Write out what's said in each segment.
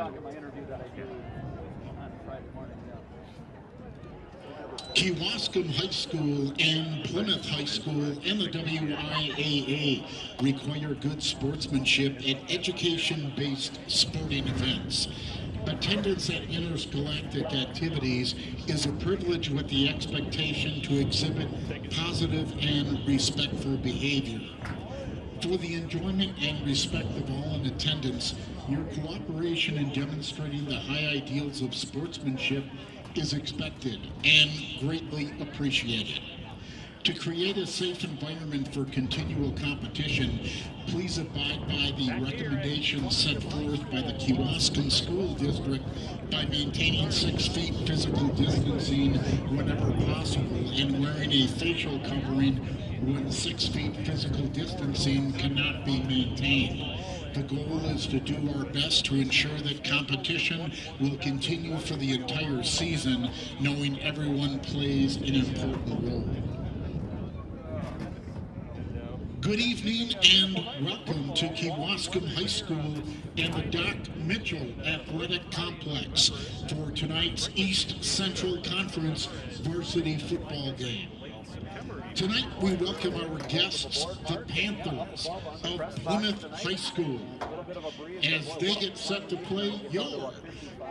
talk in my interview that I do on Friday morning. Kewaskum High School and Plymouth High School and the WIAA require good sportsmanship at education-based sporting events. Attendance at interscholastic activities is a privilege with the expectation to exhibit positive and respectful behavior. For the enjoyment and respect of all in attendance, your cooperation in demonstrating the high ideals of sportsmanship is expected and greatly appreciated. To create a safe environment for continual competition, please abide by the recommendations set forth by the Kewaskum School District by maintaining 6 feet physical distancing whenever possible and wearing a facial covering when 6 feet physical distancing cannot be maintained. The goal is to do our best to ensure that competition will continue for the entire season, knowing everyone plays an important role. Good evening and welcome to Kewaskum High School and the Doc Mitchell Athletic Complex for tonight's East Central Conference varsity football game. Tonight we welcome our guests, the Panthers of Plymouth High School, as they get set to play your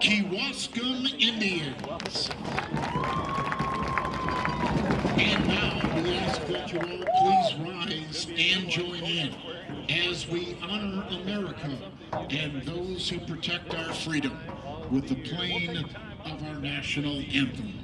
Kewaskum Indians. And now we ask that you all please rise and join in as we honor America and those who protect our freedom with the playing of our national anthem.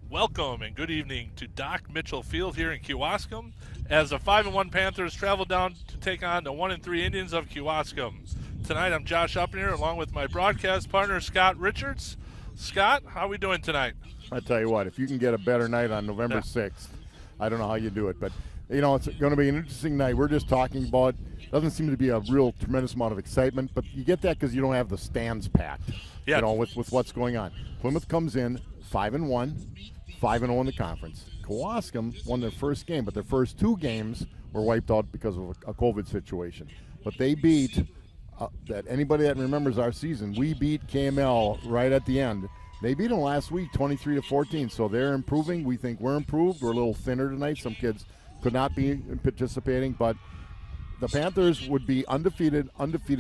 Welcome and good evening to Doc Mitchell Field here in Kewaskum as the 5-1 Panthers travel down to take on the 1-3 Indians of Kewaskum. Tonight I'm Josh Uppner along with my broadcast partner Scott Richards. Scott, how are we doing tonight? I tell you what, if you can get a better night on November 6th, I don't know how you do it, but you know, it's going to be an interesting night. We're just talking about, doesn't seem to be a real tremendous amount of excitement, but you get that because you don't have the stands packed, you know, with what's going on. Plymouth comes in 5-1. 5-0 in the conference. Kewaskum won their first game, but their first 2 games were wiped out because of a COVID situation. But they beat, that anybody that remembers our season, we beat KML right at the end. They beat them last week 23-14, so they're improving. We think we're improved. We're a little thinner tonight. Some kids could not be participating, but the Panthers would be undefeated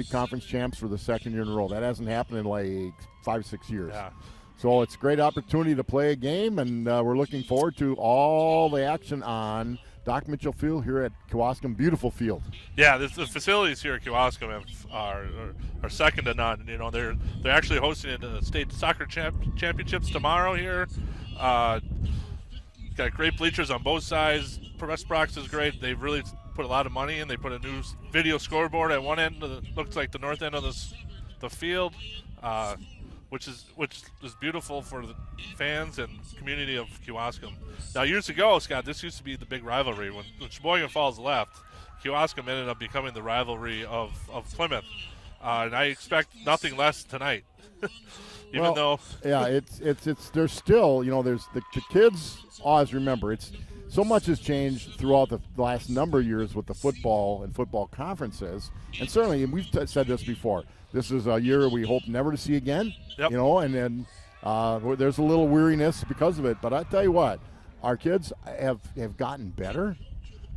conference champs for the 2nd year in a row. That hasn't happened in like 5-6 years. Yeah. So it's a great opportunity to play a game, and we're looking forward to all the action on Doc Mitchell Field here at Kewaskum. Beautiful field. Yeah, the facilities here at Kewaskum are second to none. You know, they're actually hosting the state soccer championships tomorrow here. Got great bleachers on both sides. Press box is great. They've really put a lot of money in. They put a new video scoreboard at one end. Looks like the north end of the field. Which is beautiful for the fans and community of Kewaskum. Now, years ago, Scott, this used to be the big rivalry. When Sheboygan Falls left, Kewaskum ended up becoming the rivalry of Plymouth. And I expect nothing less tonight. There's still, you know, there's the kids always remember, it's so much has changed throughout the last number of years with the football and football conferences. And certainly, and we've said this before, this is a year we hope never to see again. Yep. You know, and then there's a little weariness because of it. But I tell you what, our kids have gotten better.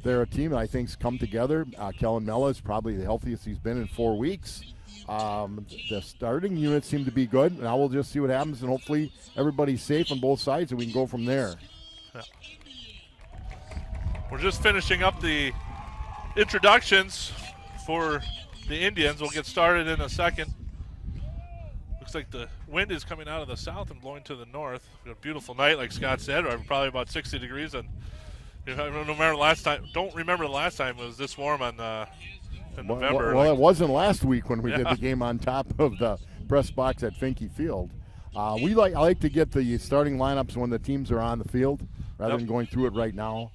They're a team that I think's come together. Kellen Mella is probably the healthiest he's been in 4 weeks. The starting units seem to be good. Now we'll just see what happens, and hopefully everybody's safe on both sides, and we can go from there. Yeah. We're just finishing up the introductions for the Indians. We'll get started in a second. Looks like the wind is coming out of the south and blowing to the north. We have a beautiful night, like Scott said, probably about 60 degrees. And I don't remember the last time it was this warm in November. Well, it wasn't last week when we did the game on top of the press box at Finke Field. I like to get the starting lineups when the teams are on the field rather than going through it right now.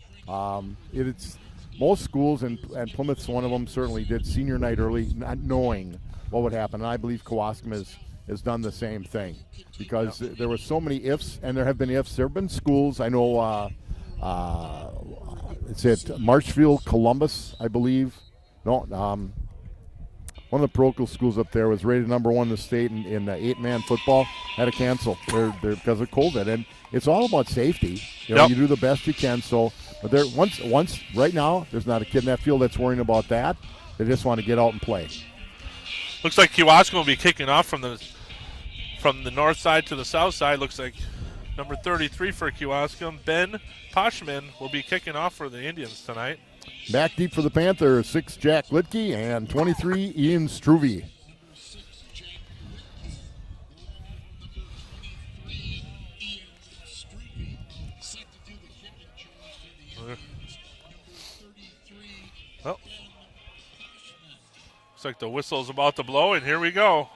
It's most schools, and Plymouth's one of them, certainly did senior night early, not knowing what would happen. And I believe Kewaskum has done the same thing because there were so many ifs, and there have been ifs. There have been schools, I know, it's at Marshfield, Columbus, I believe. No, one of the parochial schools up there was rated number 1 in the state in 8-man football. Had to cancel because of COVID, and it's all about safety. You know, you do the best you can. So, but there once right now, there's not a kid in that field that's worrying about that. They just want to get out and play. Looks like Kewaskum will be kicking off from the north side to the south side. Looks like number 33 for Kewaskum, Ben Poshman, will be kicking off for the Indians tonight. Back deep for the Panthers, 6 Jack Litke and 23 Ian Struve. Well, looks like the whistle's about to blow, and here we go.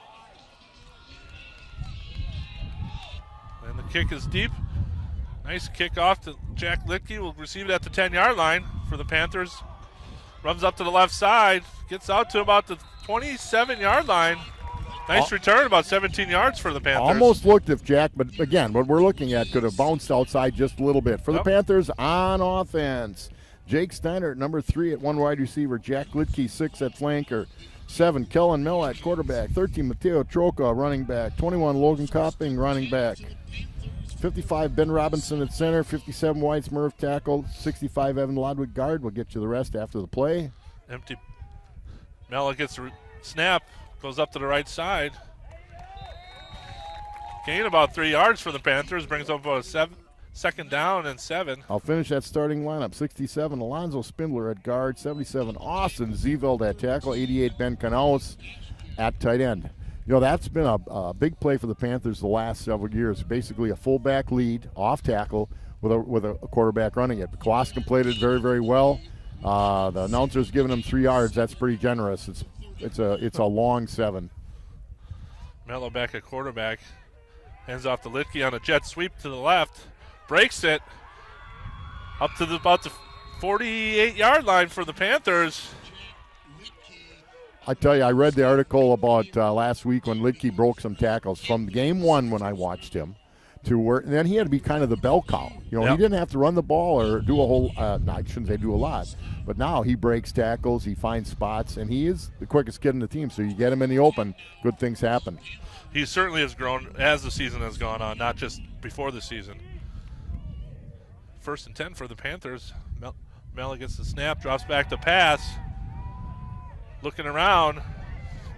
And the kick is deep. Nice kick off to Jack Litke. Will receive it at the 10-yard line for the Panthers. Runs up to the left side. Gets out to about the 27-yard line. Nice return, about 17 yards for the Panthers. Almost looked if Jack, but again, what we're looking at could have bounced outside just a little bit. For the Panthers on offense, Jake Steiner at number 3 at 1 wide receiver. Jack Litke, 6 at flanker. 7, Kellen Miller at quarterback. 13, Mateo Troca, running back. 21, Logan Copping, running back. 55, Ben Robinson at center. 57, White's Murph tackle. 65, Evan Lodwick guard. We'll get you the rest after the play. Empty. Mella gets the snap. Goes up to the right side. Gain about 3 yards for the Panthers. Brings up about a second down and 7. I'll finish that starting lineup. 67, Alonzo Spindler at guard. 77, Austin Zeveld at tackle. 88, Ben Canales at tight end. You know, that's been a big play for the Panthers the last several years. Basically a fullback lead, off tackle, with a quarterback running it. Kewaskum played it very, very well. The announcer's giving him 3 yards. That's pretty generous. It's a long 7. Mello back at quarterback. Hands off to Litke on a jet sweep to the left. Breaks it up to about the 48-yard line for the Panthers. I tell you, I read the article about last week when Litke broke some tackles from game 1 when I watched him to where, and then he had to be kind of the bell cow. You know, he didn't have to run the ball or do a whole, no, I shouldn't say do a lot, but now he breaks tackles, he finds spots, and he is the quickest kid in the team. So you get him in the open, good things happen. He certainly has grown as the season has gone on, not just before the season. 1st and 10 for the Panthers. Mella gets the snap, drops back to pass. Looking around,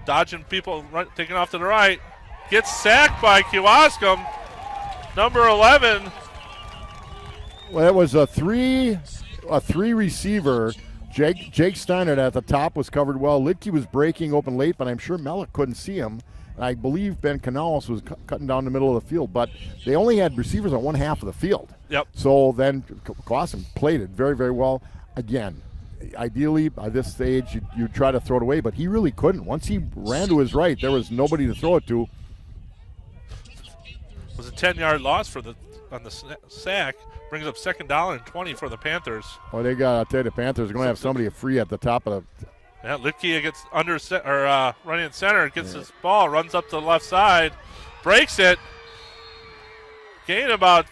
dodging people, taking off to the right. Gets sacked by Kewaskum. Number 11. Well, it was a three receiver. Jake Steiner at the top was covered well. Litke was breaking open late, but I'm sure Mellick couldn't see him. And I believe Ben Canales was cutting down the middle of the field, but they only had receivers on one half of the field. Yep. So then Kewaskum played it very, very well. Again, ideally by this stage you try to throw it away, but he really couldn't. Once he ran to his right, there was nobody to throw it to. It was a 10-yard loss on the sack. Brings up 2nd down and 20 for the Panthers. Oh, I'll tell you, the Panthers are going to have somebody free at the top of the. Yeah, Litke gets running in center, gets his ball, runs up to the left side, breaks it, gain about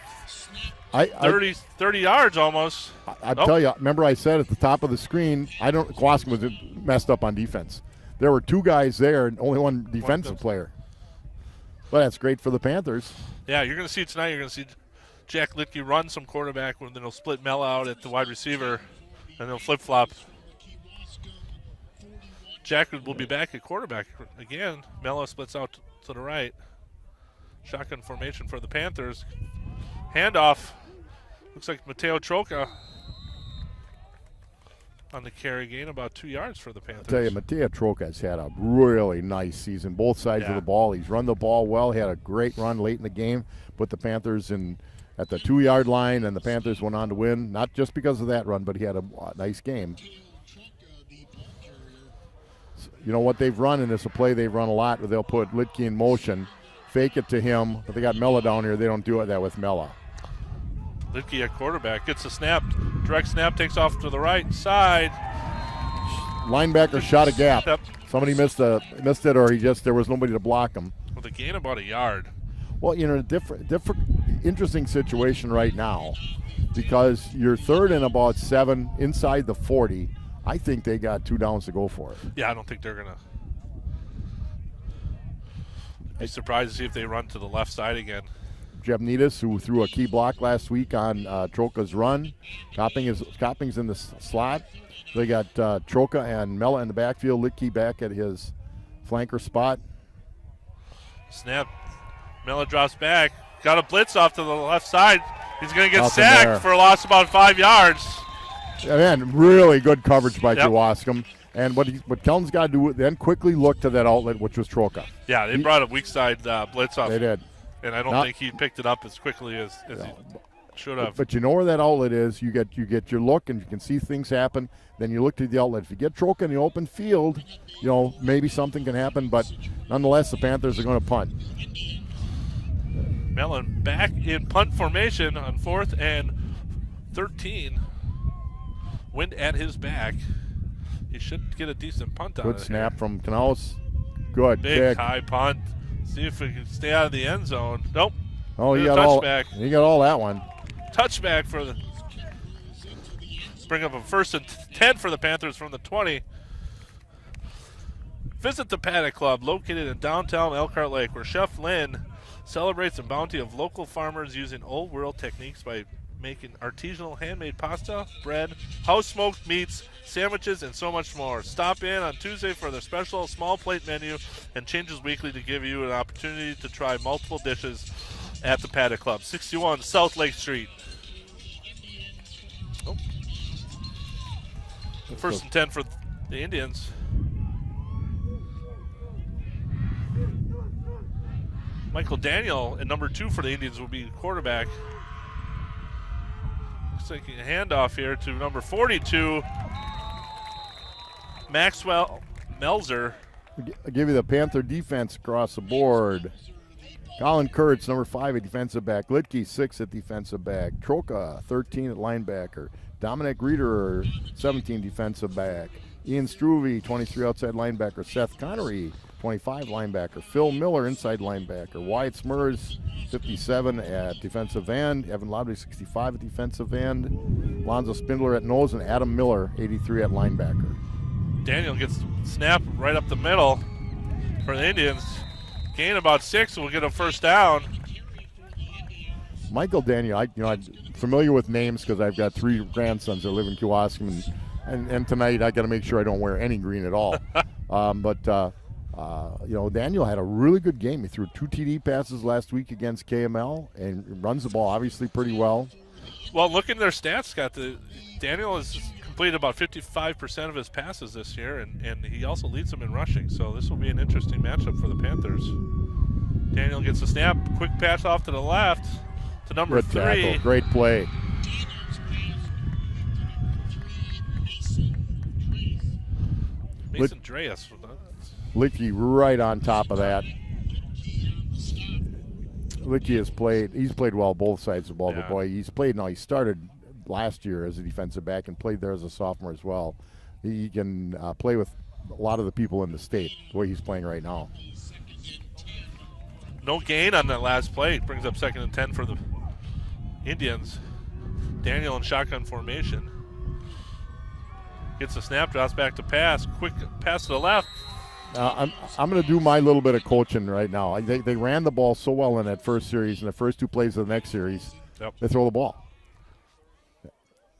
30 yards almost. I tell you, remember I said at the top of the screen, Kewaskum was messed up on defense. There were 2 guys there and only one defensive player. But that's great for the Panthers. Yeah, you're going to see tonight, you're going to see Jack Litke run some quarterback, and then he'll split Mel out at the wide receiver, and they'll flip-flop. Jack will be back at quarterback again. Mello splits out to the right. Shotgun formation for the Panthers. Handoff. Looks like Mateo Troca on the carry, gain about 2 yards for the Panthers. I tell you, Mateo Troca's had a really nice season, both sides of the ball. He's run the ball well. He had a great run late in the game, put the Panthers in at the 2-yard line, and the Panthers went on to win, not just because of that run, but he had a nice game. You know what they've run, and it's a play they've run a lot, where they'll put Litke in motion, fake it to him, but they got Mella down here. They don't do that with Mella. Litke at quarterback, gets a snap, direct snap, takes off to the right side. Linebacker shot a gap. Yep. Somebody missed it, or there was nobody to block him. With a gain about a yard. Well, you know, different, interesting situation right now, because you're third and about 7 inside the 40. I think they got 2 downs to go for it. Yeah, I don't think they're going to be surprised to see if they run to the left side again. Jebnitas, who threw a key block last week on Troca's run. Copping's in the slot. They got Troca and Mella in the backfield. Litke back at his flanker spot. Snap. Mella drops back. Got a blitz off to the left side. He's going to get sacked for a loss of about 5 yards. Man, really good coverage by Kewaskum. And what Kelton's got to do then quickly look to that outlet, which was Troca. Yeah, they brought a weak side blitz off. They did. And I don't think he picked it up as quickly as he should have. But you know where that outlet is. You get your look, and you can see things happen. Then you look to the outlet. If you get Troca in the open field, you know, maybe something can happen. But nonetheless, the Panthers are going to punt. Mellon back in punt formation on 4th and 13. Wind at his back. He should get a decent punt on it. Good snap from Knaus. Good big kick. High punt. See if we can stay out of the end zone. Nope. Oh, he got all that one. Touchback for the. Bring up a 1st and 10 for the Panthers from the 20. Visit the Paddock Club, located in downtown Elkhart Lake, where Chef Lynn celebrates the bounty of local farmers using old world techniques by making artisanal handmade pasta, bread, house-smoked meats, sandwiches, and so much more. Stop in on Tuesday for their special small plate menu and changes weekly to give you an opportunity to try multiple dishes at the Paddock Club, 61 South Lake Street. Oh. 1st and 10 for the Indians. Michael Daniel at number 2 for the Indians will be quarterback. Taking a handoff here to number 42, Maxwell Melzer. I'll give you the Panther defense across the board. Colin Kurtz, number 5 at defensive back. Litke, 6 at defensive back. Troca, 13 at linebacker. Dominic Reeder, 17 defensive back. Ian Struve, 23 outside linebacker. Seth Connery, 25 linebacker. Phil Miller, inside linebacker. Wyatt Smurs, 57 at defensive end. Evan Loudry, 65 at defensive end. Lonzo Spindler at nose, and Adam Miller, 83 at linebacker. Daniel gets snapped right up the middle for the Indians. Gain about 6, we'll get a 1st down. Michael Daniel, I'm familiar with names because I've got 3 grandsons that live in Kewaskum, and tonight I got to make sure I don't wear any green at all. Daniel had a really good game. He threw 2 TD passes last week against KML and runs the ball obviously pretty well. Well, looking at their stats, Scott, Daniel has completed about 55% of his passes this year, and he also leads them in rushing. So this will be an interesting matchup for the Panthers. Daniel gets a snap, quick pass off to the left to number 3. Tackle. Great play. Mason Dreas. Litke right on top of that. Litke he's played well both sides of the ball, but boy, he started last year as a defensive back and played there as a sophomore as well. He can play with a lot of the people in the state, the way he's playing right now. No gain on that last play. Brings up 2nd and 10 for the Indians. Daniel in shotgun formation. Gets a snap, drops back to pass. Quick pass to the left. I'm going to do my little bit of coaching right now. They ran the ball so well in that first series, and the first 2 plays of the next series, they throw the ball.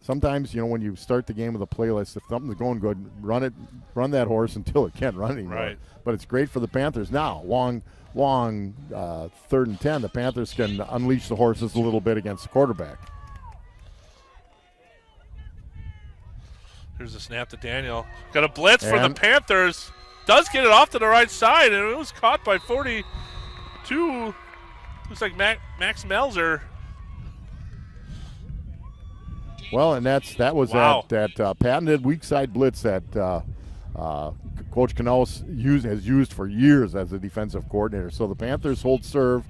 Sometimes, when you start the game with a playlist, if something's going good, run that horse until it can't run anymore. Right. But it's great for the Panthers now. Long 3rd and 10, the Panthers can unleash the horses a little bit against the quarterback. Here's a snap to Daniel. Got a blitz for the Panthers. Does get it off to the right side, and it was caught by 42. Looks like Max Melzer. Well, and that was that patented weak side blitz that Coach Knaus has used for years as a defensive coordinator. So the Panthers hold serve,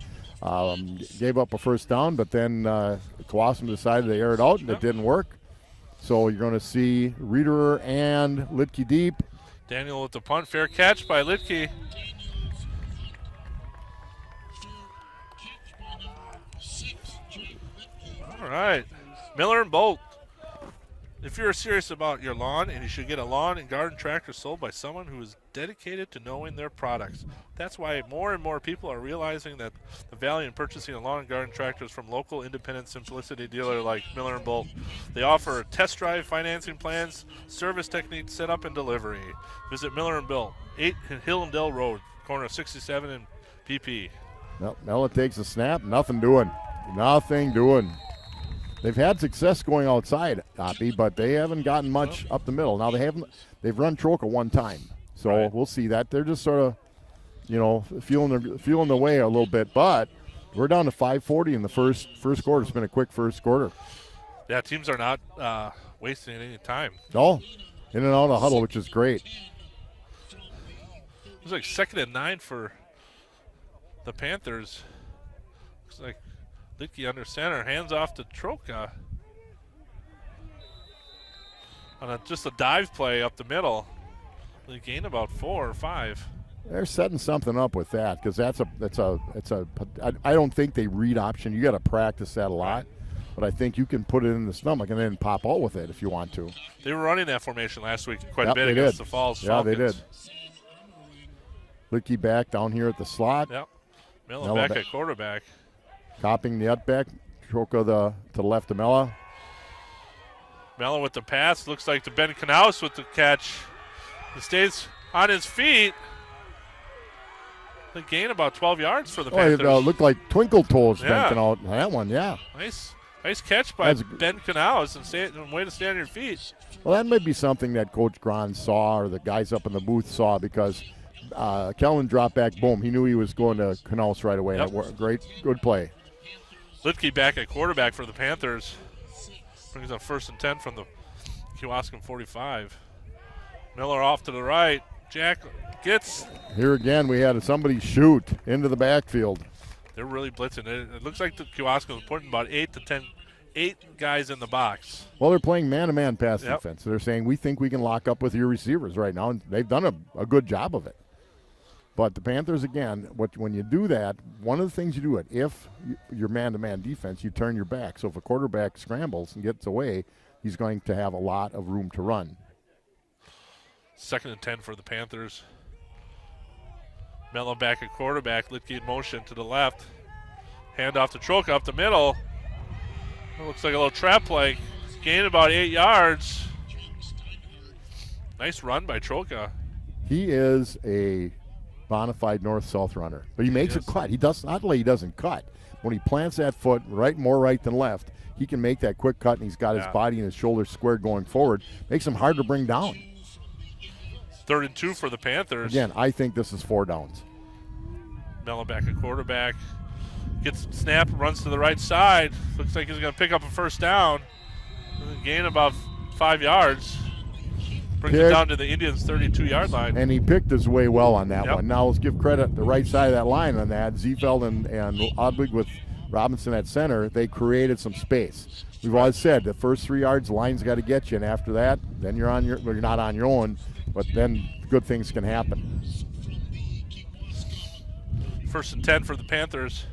gave up a first down, but then Kewaskum decided to air it out, and it didn't work. So you're going to see Reederer and Litke deep. Daniel with the punt. Fair catch by Litke. All right. Miller and Bolt. If you're serious about your lawn, and you should get a lawn and garden tractor sold by someone who is dedicated to knowing their products. That's why more and more people are realizing that the value in purchasing a lawn and garden tractors from local independent Simplicity dealer like Miller and Bolt. They offer test drive financing plans, service techniques, setup, and delivery. Visit Miller and Bolt, 8 Hillendale Road, corner of 67 and PP. Now it takes a snap, nothing doing. They've had success going outside, Oppie, but they haven't gotten much up the middle. Now they've run Troca one time, so we'll see that. They're just sort of, feeling the way a little bit. But we're down to 5:40 in the first quarter. It's been a quick first quarter. Yeah, teams are not wasting any time. No, in and out of the huddle, which is great. Looks like 2nd and 9 for the Panthers. Looks like Litke under center, hands off to Troca. On just a dive play up the middle. They gain about 4 or 5. They're setting something up with that because I don't think they read option. You got to practice that a lot, but I think you can put it in the stomach and then pop out with it if you want to. They were running that formation last week quite a bit against the Falls Falcons. Yeah, they did. Litke back down here at the slot. Yep. Miller back at quarterback. Copying the utback. Troca to the left of Mella. Mella with the pass. Looks like to Ben Knaus with the catch. He stays on his feet. They gain about 12 yards for the Panthers. It looked like twinkle toes bent out. That one, Nice catch by Ben Knaus and way to stay on your feet. Well, that might be something that Coach Grahn saw or the guys up in the booth saw because Kellen dropped back, boom. He knew he was going to Knaus right away. Great, good play. Litke back at quarterback for the Panthers. Brings up 1st and 10 from the Kewaskum 45. Miller off to the right. Jack gets. Here again, we had somebody shoot into the backfield. They're really blitzing. It looks like the Kewaskum is putting about 8 guys in the box. Well, they're playing man-to-man pass defense. So they're saying, we think we can lock up with your receivers right now, and they've done a good job of it. But the Panthers, again, when you do that, one of the things you do if you're man-to-man defense, you turn your back. So if a quarterback scrambles and gets away, he's going to have a lot of room to run. 2nd and 10 for the Panthers. Mello back at quarterback. Litke in motion to the left. Hand off to Troca up the middle. It looks like a little trap play. Gain about 8 yards. Nice run by Troca. He is a bona fide north-south runner, but he makes a cut. He doesn't cut. When he plants that foot more right than left, he can make that quick cut, and he's got his body and his shoulders squared going forward. Makes him hard to bring down. 3rd and 2 for the Panthers. Again, I think this is 4 downs. Mello back at quarterback. Gets snap, runs to the right side. Looks like he's going to pick up a first down. Gain about 5 yards. Brings it down to the Indians' 32-yard line. And he picked his way well on that one. Now let's give credit the right side of that line on that. Ziefeld and Odwig with Robinson at center, they created some space. We've always said the first 3 yards, the line's got to get you, and after that, then you're not on your own, but then good things can happen. 1st and 10 for the Panthers.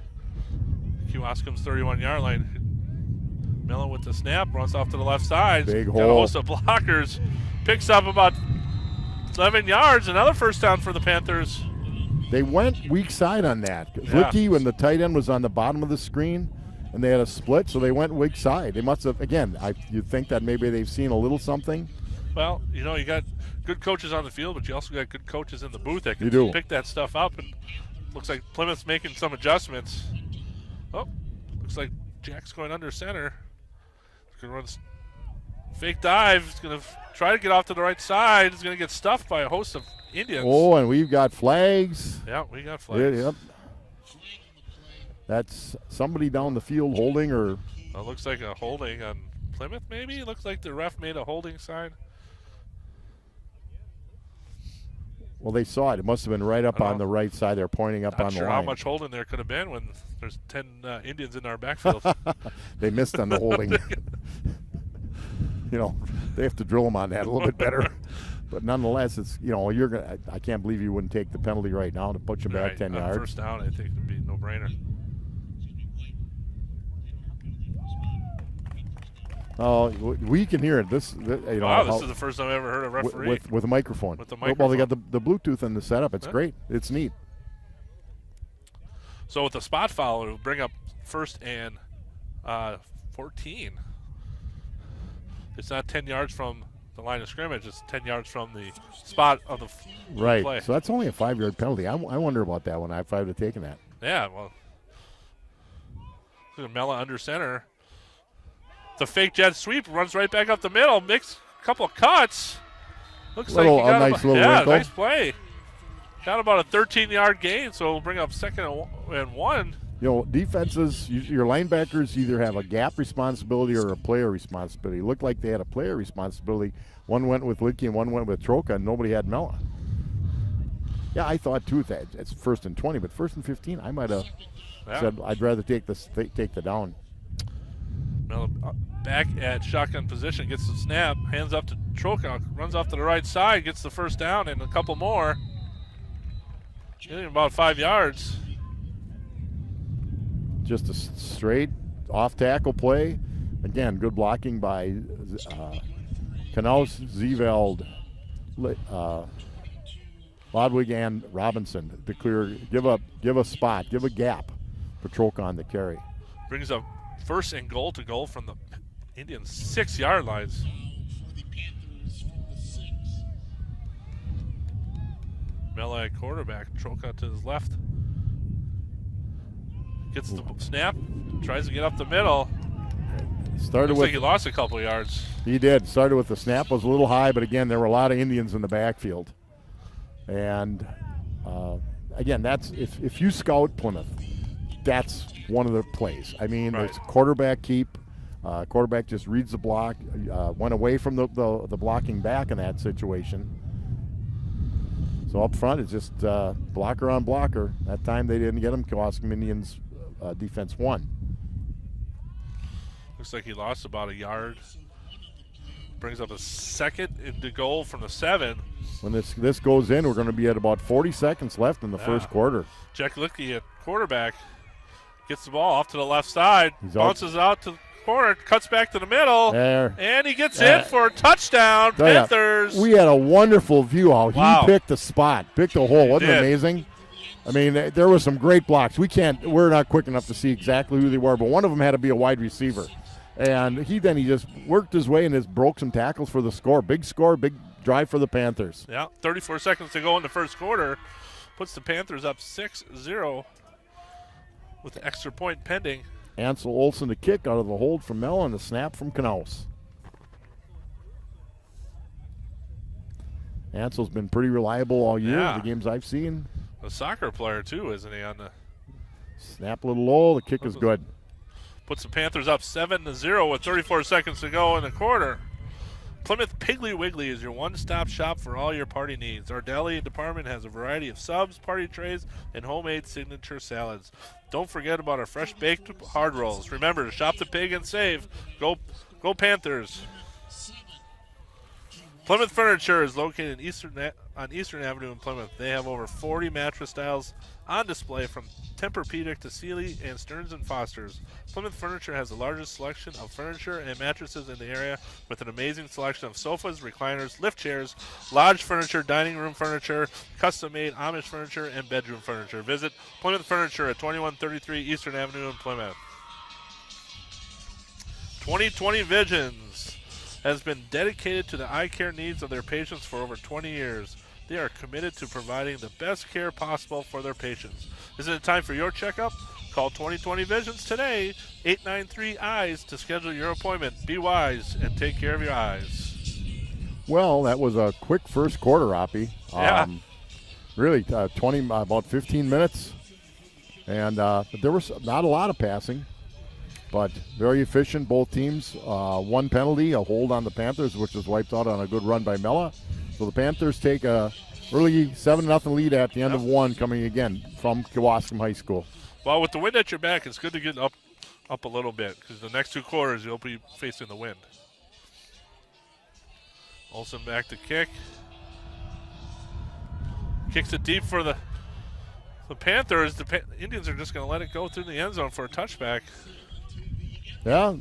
Kewaskum's 31-yard line. Miller with the snap, runs off to the left side. Big Got a hole. host of blockers. Picks up about 11 yards. Another first down for the Panthers. They went weak side on that. Yeah. Licky, when the tight end was on the bottom of the screen, and they had a split, so they went weak side. They must have, again, you'd think that maybe they've seen a little something. Well, you know, you got good coaches on the field, but you also got good coaches in the booth that You can do. pick that stuff up. And looks like Plymouth's making some adjustments. Oh, looks like Jack's going under center. He's going to run fake dive. He's going to try to get off to the right side. He's going to get stuffed by a host of Indians. Oh, and we've got flags. Yeah, we got flags. Yep. That's somebody down the field holding, or It looks like a holding on Plymouth, maybe? It looks like the ref made a holding sign. well, they saw it. It must have been right up on the right side. They're pointing up Not on sure the how line. much holding there could have been when there's 10 Indians in our backfield. They missed on the holding. You know, they have to drill them on that a little bit better. But nonetheless, it's, you know, you're gonna. I can't believe you wouldn't take the penalty right now to put you back Right, 10 on yards. First down, I think would be no brainer. Oh, we can hear it. This you know, Wow, how- this is the first time I ever heard a referee. with a microphone. With the Well, they got microphone. the Bluetooth in the setup. It's Yeah. great. It's neat. So with the spot foul, it will bring up first and 14. It's not 10 yards from the line of scrimmage. It's 10 yards from the spot of the Right. play. So that's only a 5-yard penalty. I wonder about that one. If I would have taken that. Yeah, well, look at Mella under center. The fake jet sweep runs right back up the middle, makes a couple of cuts. Looks like he A got nice little yeah, wrinkle. nice play. Got about a 13-yard gain, so we'll bring up second and one. You know, defenses, your linebackers either have a gap responsibility or a player responsibility. It looked like they had a player responsibility. One went with Licky and one went with Troca, and nobody had Mella. Yeah, I thought too that it's first and 20, but first and 15, I might have said I'd rather take the down. Mella back at shotgun position, gets the snap, hands up to Troca, runs off to the right side, gets the first down and a couple more. Getting about 5 yards. Just a straight off tackle play. Again, good blocking by Knaus, Zeveld, Lodwig, and Robinson to clear. Give a spot, give a gap for Troca on the carry. Brings up first and goal to goal from the Indian 6-yard lines. Mella at quarterback, Troca to his left. Gets the snap, tries to get up the middle. Started Looks with like he lost a couple yards. He did. Started with the snap, was a little high, but again, there were a lot of Indians in the backfield. And again, that's if you scout Plymouth, that's one of the plays. I mean, Right. it's a quarterback keep. Quarterback just reads the block, went away from the blocking back in that situation. So up front, it's just blocker on blocker. That time they didn't get him. Kewaskum Indians defense won. Looks like he lost about a yard. Brings up a second into goal from the 7. When this goes in, we're going to be at about 40 seconds left in the first quarter. Jack Licky at quarterback gets the ball off to the left side, bounces out to the corner, cuts back to the middle, There. and he gets in for a touchdown. Tell ya, Panthers. we had a wonderful view how Wow. he picked the spot, picked a hole. Wasn't it did. amazing? I mean, there were some great blocks. We're not quick enough to see exactly who they were, but one of them had to be a wide receiver. And he just worked his way and just broke some tackles for the score. Big score, big drive for the Panthers. Yeah, 34 seconds to go in the first quarter. Puts the Panthers up 6-0 with the extra point pending. Ansel Olsen to kick out of the hold from Mel and the snap from Knaus. Ansel's been pretty reliable all year, Yeah. the games I've seen. A soccer player, too, isn't he? On the Snap a little low, the kick is good. puts the Panthers up 7-0 with 34 seconds to go in the quarter. Plymouth Piggly Wiggly is your one-stop shop for all your party needs. Our deli department has a variety of subs, party trays, and homemade signature salads. Don't forget about our fresh-baked hard rolls. Remember to shop the pig and save. Go Panthers. Plymouth Furniture is located on Eastern Avenue in Plymouth. They have over 40 mattress styles on display from Tempur-Pedic to Sealy and Stearns & Foster's. Plymouth Furniture has the largest selection of furniture and mattresses in the area with an amazing selection of sofas, recliners, lift chairs, lodge furniture, dining room furniture, custom-made Amish furniture, and bedroom furniture. Visit Plymouth Furniture at 2133 Eastern Avenue in Plymouth. 2020 Visions has been dedicated to the eye care needs of their patients for over 20 years. They are committed to providing the best care possible for their patients. Isn't it time for your checkup? Call 2020 Visions today, 893-EYES, to schedule your appointment. Be wise and take care of your eyes. Well, that was a quick first quarter, Oppie. Yeah. Really, about 15 minutes. And there was not a lot of passing, but very efficient, both teams. One penalty, a hold on the Panthers, which was wiped out on a good run by Mella. So the Panthers take a early 7-0 lead at the end of one, coming again from Kewaskum High School. Well, with the wind at your back, it's good to get up a little bit because the next two quarters you'll be facing the wind. Olsen back to kick. Kicks it deep for the Panthers. The Indians are just going to let it go through the end zone for a touchback. Yeah.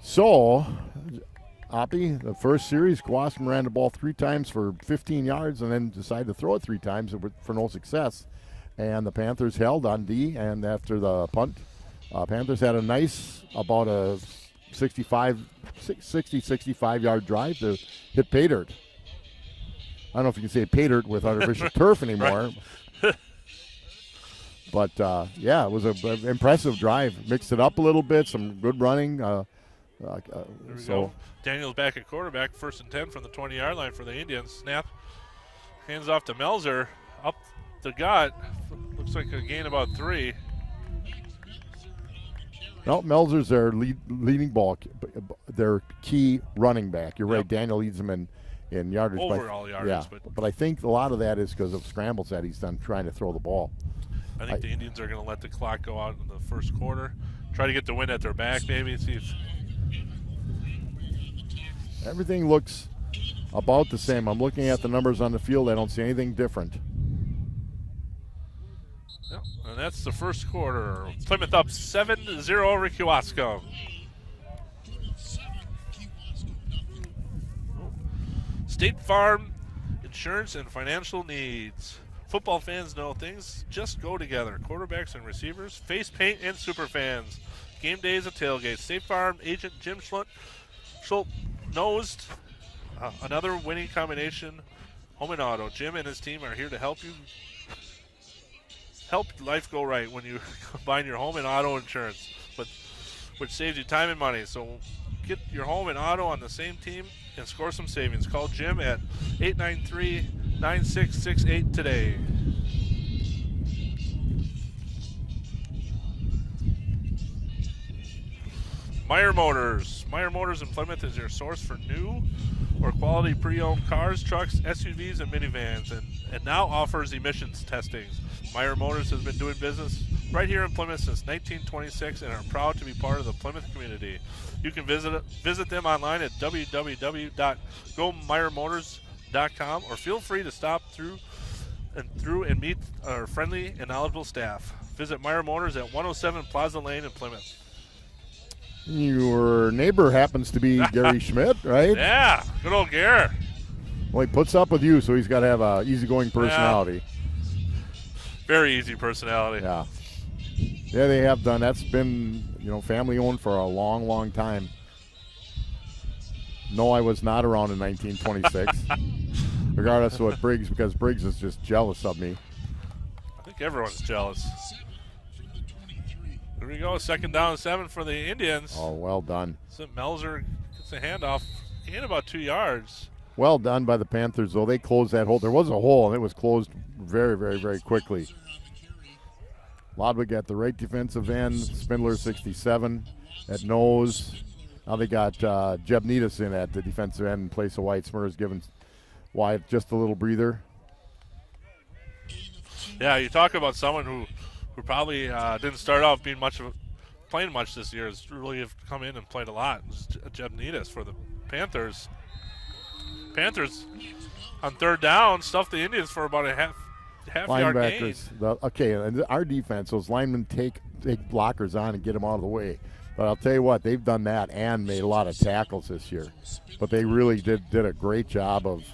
So, Oppie, the first series, Kewaskum ran the ball 3 times for 15 yards and then decided to throw it 3 times for no success. And the Panthers held on D, and after the punt, Panthers had a nice, about a 65-yard drive to hit pay dirt. I don't know if you can say pay dirt with artificial turf anymore. But, yeah, it was an impressive drive. Mixed it up a little bit, some good running. There we go. Daniels back at quarterback, 1st and 10 from the 20-yard line for the Indians. Snap, hands off to Melzer, up the gut. Looks like a gain about 3. No, Melzer's their leading ball, their key running back. You're right, Daniel leads them in yardage. Overall yardage. Yeah, but I think a lot of that is because of scrambles that he's done trying to throw the ball. I think the Indians are going to let the clock go out in the first quarter. Try to get the wind at their back, maybe. See if everything looks about the same. I'm looking at the numbers on the field. I don't see anything different. Yep, and that's the first quarter. Plymouth up 7-0 over Kewaskum. State Farm insurance and financial needs. Football fans know things just go together. Quarterbacks and receivers, face paint and super fans. Game days at tailgate. State Farm agent Jim Schultz knows another winning combination, home and auto. Jim and his team are here to help life go right when you combine your home and auto insurance, which saves you time and money. So get your home and auto on the same team and score some savings. Call Jim at 893-9668 today. Meyer Motors. Meyer Motors in Plymouth is your source for new or quality pre-owned cars, trucks, SUVs, and minivans, and now offers emissions testing. Meyer Motors has been doing business right here in Plymouth since 1926 and are proud to be part of the Plymouth community. You can visit them online at www.gomeyermotors.com or feel free to stop through and meet our friendly and knowledgeable staff. Visit Meyer Motors at 107 Plaza Lane in Plymouth. Your neighbor happens to be Gary Schmidt, right? Yeah, good old Gare. Well, he puts up with you, so he's got to have a easygoing personality. Yeah. Very easy personality. Yeah. Yeah, they have done. That's been, family owned for a long, long time. No, I was not around in 1926, regardless of what Briggs, because Briggs is just jealous of me. I think everyone's jealous. There we go, 2nd down and 7 for the Indians. Oh, well done. So Melzer gets a handoff, gain about 2 yards. Well done by the Panthers, though. They closed that hole. There was a hole, and it was closed very, very, very quickly. Lodwick at the right defensive end. Spindler, 67, at nose. Now they got Jeb Needus in at the defensive end in place of White. Smurder's giving Wyatt just a little breather. Yeah, you talk about someone who probably didn't start off playing much this year. Has really have come in and played a lot. Jeb Needus for the Panthers. Panthers on third down stuffed the Indians for about a half yard gain. Okay, and our defense, those linemen take blockers on and get them out of the way. But I'll tell you what, they've done that and made a lot of tackles this year. But they really did a great job of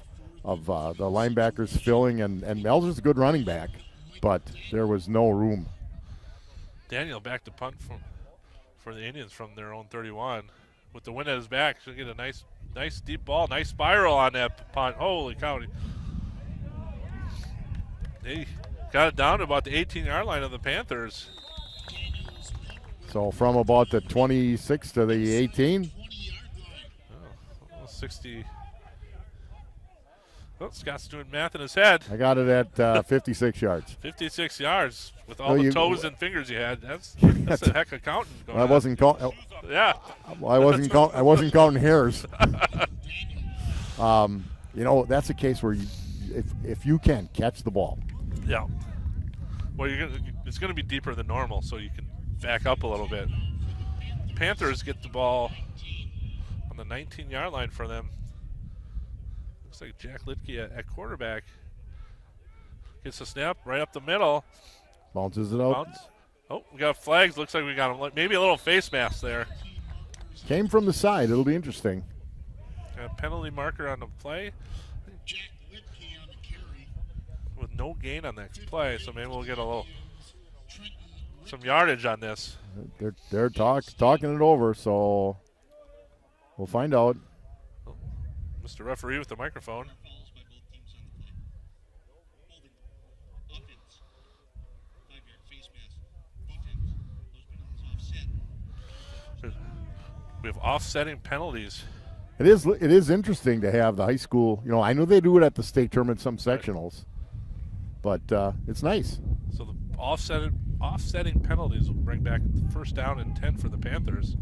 the linebackers filling, and Melzer's a good running back, but there was no room. Daniel back to punt for the Indians from their own 31. With the wind at his back, she'll get a nice deep ball, nice spiral on that punt. Holy cow. They got it down to about the 18-yard line of the Panthers. So from about the 26 to the 18. 60. Oh, Scott's doing math in his head. I got it at 56 yards. 56 yards with all the toes and fingers you had. That's a heck of counting going on. I wasn't counting. Yeah. I wasn't counting hairs. That's a case where if you can catch the ball. Yeah. Well, it's going to be deeper than normal, so you can back up a little bit. The Panthers get the ball on the 19-yard line for them. Looks like Jack Litke at quarterback. Gets a snap right up the middle. Bounces it out. Oh, we got flags. Looks like we got him. Maybe a little face mask there. Came from the side. It'll be interesting. Got a penalty marker on the play. With no gain on that play, so maybe we'll get some yardage on this. They're talking it over, so we'll find out. Oh, Mr. Referee with the microphone. We have offsetting penalties. It is interesting to have the high school. I know they do it at the state tournament, some sectionals, but it's nice. So the offsetting penalties will bring back first down and 10 for the Panthers.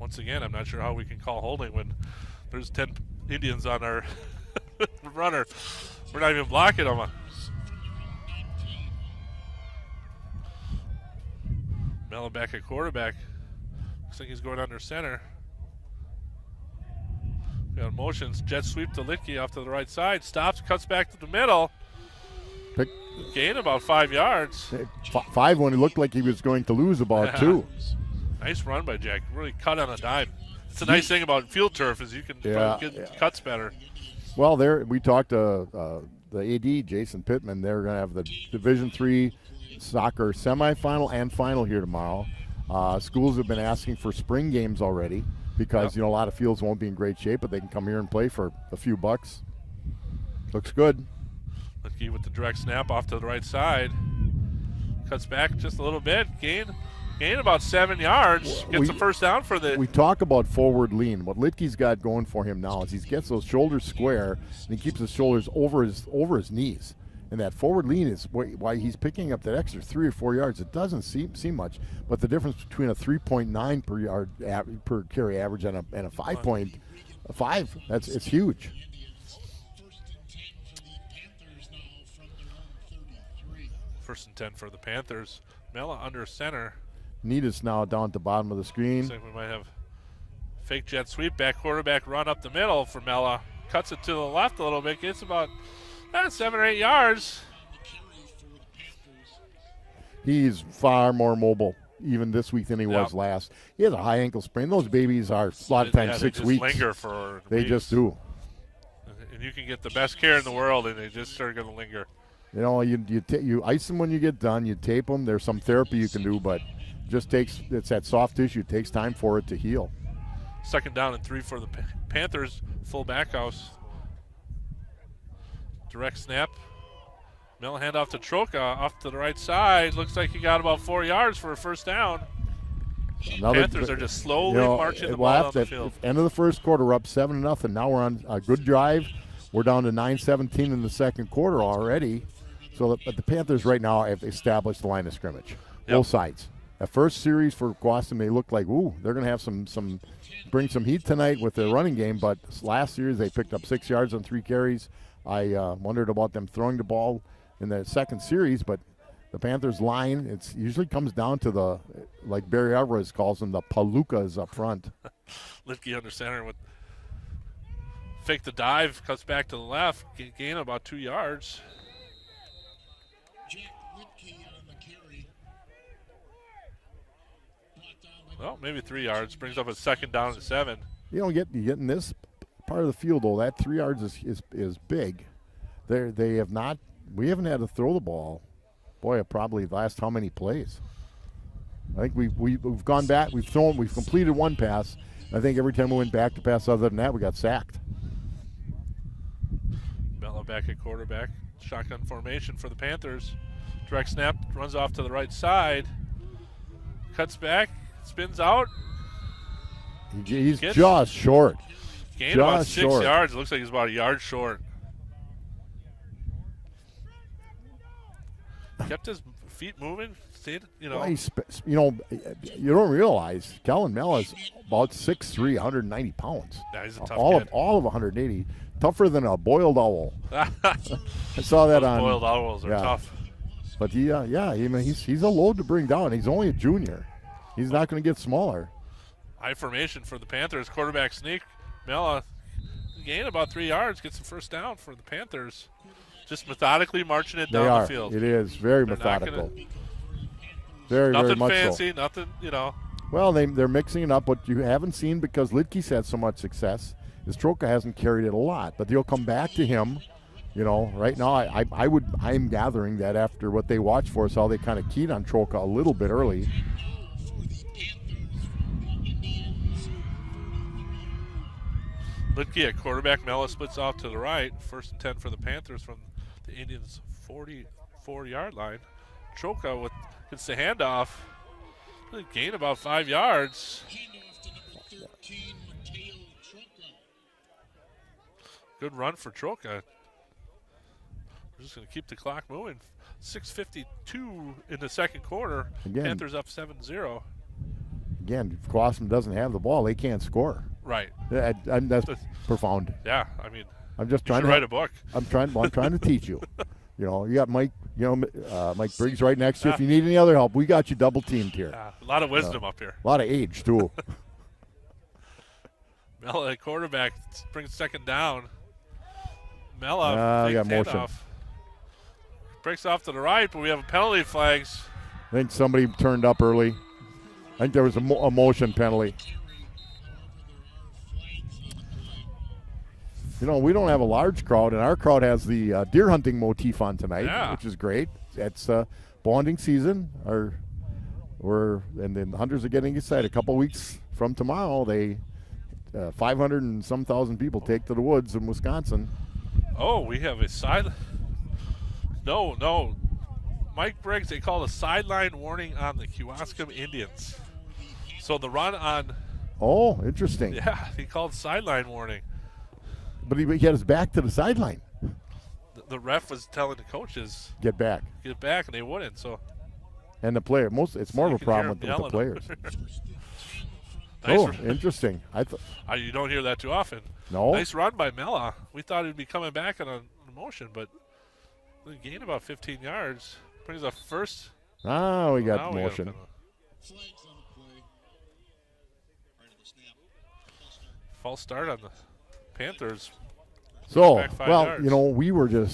Once again, I'm not sure how we can call holding when there's 10 Indians on our runner. We're not even blocking them. Mello back at quarterback. Looks like he's going under center. Got motions, jet sweep to Litke off to the right side. Stops, cuts back to the middle. Gain about 5 yards. 5 when it looked like he was going to lose about 2. Nice run by Jack. Really cut on a dime. It's a nice thing about field turf is you can get cuts better. Well, we talked to the AD, Jason Pittman. They're going to have the Division III soccer semifinal and final here tomorrow. Schools have been asking for spring games already because, a lot of fields won't be in great shape, but they can come here and play for a few bucks. Looks good. Litke with the direct snap off to the right side. Cuts back just a little bit. Gain about 7 yards. Gets the first down for the... We talk about forward lean. What Litke's got going for him now is he gets those shoulders square and he keeps his shoulders over his knees. And that forward lean is why he's picking up that extra 3 or 4 yards. It doesn't seem much, but the difference between a 3.9 per carry average and a 5.5, it's huge. First and 10 for the Panthers. Mella under center. Needus now down at the bottom of the screen. Looks like we might have fake jet sweep, back quarterback run up the middle for Mella. Cuts it to the left a little bit. Gets about 7 or 8 yards. He's far more mobile even this week than he was last. He has a high ankle sprain. Those babies are a lot of times 6 weeks. Linger for they weeks. Just do. And you can get the best care in the world, and they just are going to linger. You ice them when you get done. You tape them. There's some therapy you can do, but it's that soft tissue. It takes time for it to heal. Second down and 3 for the Panthers. Full back house. Direct snap. Mill handoff to Troca off to the right side. Looks like he got about 4 yards for a first down. Panthers are just slowly marching the ball down the field. End of the first quarter, we're up 7-0. Now we're on a good drive. We're down to 9:17 in the second quarter already. So the Panthers right now have established the line of scrimmage, both sides. That first series for Kewaskum, they looked like, they're going to have bring some heat tonight with their running game. But last series, they picked up 6 yards on 3 carries. I wondered about them throwing the ball in the second series, but the Panthers line, it usually comes down to like Barry Alvarez calls them, the palookas up front. Litke under center with fake the dive, cuts back to the left, gain about 2 yards. Well, maybe 3 yards. Brings up a 2nd down and 7. You get in this part of the field though. That 3 yards is big. We haven't had to throw the ball. Boy, probably the last how many plays? I think we've gone back. We've completed one pass. I think every time we went back to pass, other than that, we got sacked. Mello back at quarterback. Shotgun formation for the Panthers. Direct snap, runs off to the right side. Cuts back, spins out. He's just short. Gained about 6 yards. It looks like he's about a yard short. Kept his feet moving. Stayed, Well, you don't realize Kellen Mella is about 6'3", 190 pounds. Yeah, he's a tough kid. All of 180. Tougher than a boiled owl. I saw that on. Boiled owls are tough. But he's a load to bring down. He's only a junior. He's not going to get smaller. High formation for the Panthers. Quarterback sneak. Mella gained about 3 yards. Gets the first down for the Panthers. Just methodically marching it down the field. It is very methodical. Very nothing much fancy. So. Nothing. Well, they're mixing it up. What you haven't seen because Lidke's had so much success is Troka hasn't carried it a lot, but they'll come back to him. Right now I'm gathering that after what they watched for us, how they kind of keyed on Troka a little bit early. Lidke at quarterback. Mella splits off to the right. 1st and 10 for the Panthers from the Indians' 44-yard line. Troka gets the handoff. Gain about 5 yards. Good run for Troka. We're just going to keep the clock moving. 6:52 in the second quarter. Again, Panthers up 7-0. Again, if Kewaskum doesn't have the ball, they can't score. Right. That's profound. Yeah, I mean, I'm just you trying should to write a book. I'm trying to teach you. You got Mike. Mike Briggs right next to you. If you need any other help, we got you double teamed here. A lot of wisdom up here. A lot of age too. Mella at quarterback brings 2nd down. Mella got motion. handoff. Breaks off to the right, but we have penalty flags. I think somebody turned up early. I think there was a motion penalty. We don't have a large crowd, and our crowd has the deer hunting motif on tonight, which is great. It's bonding season. And then the hunters are getting excited. A couple weeks from tomorrow, 500 and some thousand people take to the woods in Wisconsin. Oh, we have a side. No. Mike Briggs, they call a sideline warning on the Kewaskum Indians. So the run on. Oh, interesting. Yeah, he called sideline warning. But he had his back to the sideline. The ref was telling the coaches, get back, and they wouldn't. So. And the player, it's more of a problem with the players. Nice interesting. You don't hear that too often. No. Nice run by Mella. We thought he'd be coming back on a motion, but he gained about 15 yards. Brings up first. We got motion. False start on the Panthers. So, we were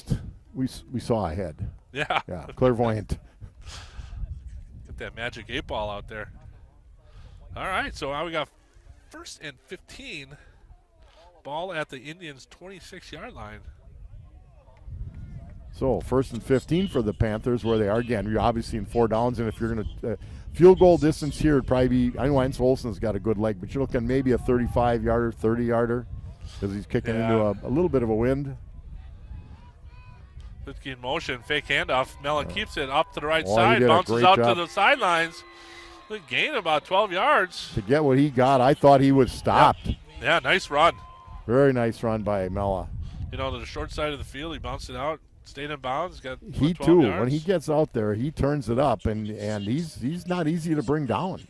we saw ahead. Yeah. Yeah, clairvoyant. Get that magic 8 ball out there. All right, so now we got 1st and 15. Ball at the Indians' 26-yard line. So 1st and 15 for the Panthers, where they are again. You're obviously in 4 downs, and if you're going to field goal distance here, it'd probably be. I know Heinz Olsen's got a good leg, but you're looking maybe a 35-yarder, 30-yarder, because he's kicking into a little bit of a wind. Lidke in motion, fake handoff. Mella keeps it up to the right side, bounces out to the sidelines. Gain about 12 yards. To get what he got, I thought he was stopped. Yeah, nice run. Very nice run by Mella. To the short side of the field, he bounced it out, stayed in bounds, got 12 too. yards. When he gets out there, he turns it up, and he's not easy to bring down.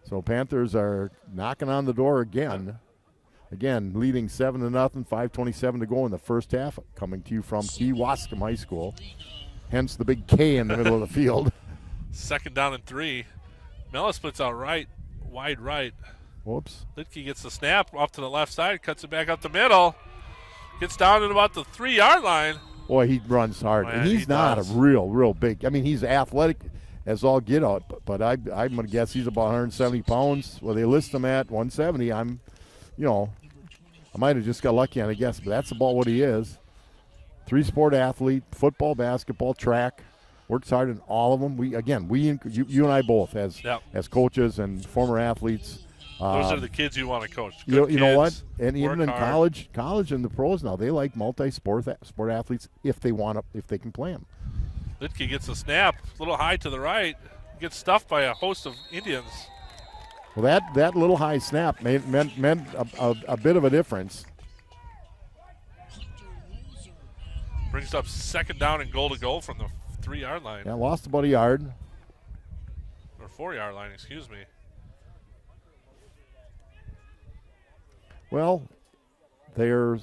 So Panthers are knocking on the door again. Again, leading 7-0, 5:27 to go in the first half. Coming to you from Kewaskum High School. Hence the big K in the middle of the field. 2nd down and 3. Mella splits out right, wide right. Whoops. Lidke gets the snap off to the left side, cuts it back up the middle, gets down at about the 3-yard line. Boy, he runs hard. Man, And he's he not does. a real big. I mean, he's athletic as all get out, but I'm going to guess he's about 170 pounds. Well, they list him at 170. I might have just got lucky on a guess, but that's about what he is. 3-sport athlete, football, basketball, track. Works hard in all of them. You and I both, as coaches and former athletes. Those are the kids you want to coach. You Good know what? kids, And even work in hard. college and the pros now, they like multi-sport athletes if they can play them. Lidke gets the snap, a little high to the right, gets stuffed by a host of Indians. Well, that little high snap meant a bit of a difference. Brings up 2nd down and goal to go from the 3-yard line. Yeah, lost about a yard. Or 4-yard line, excuse me. Well, there's,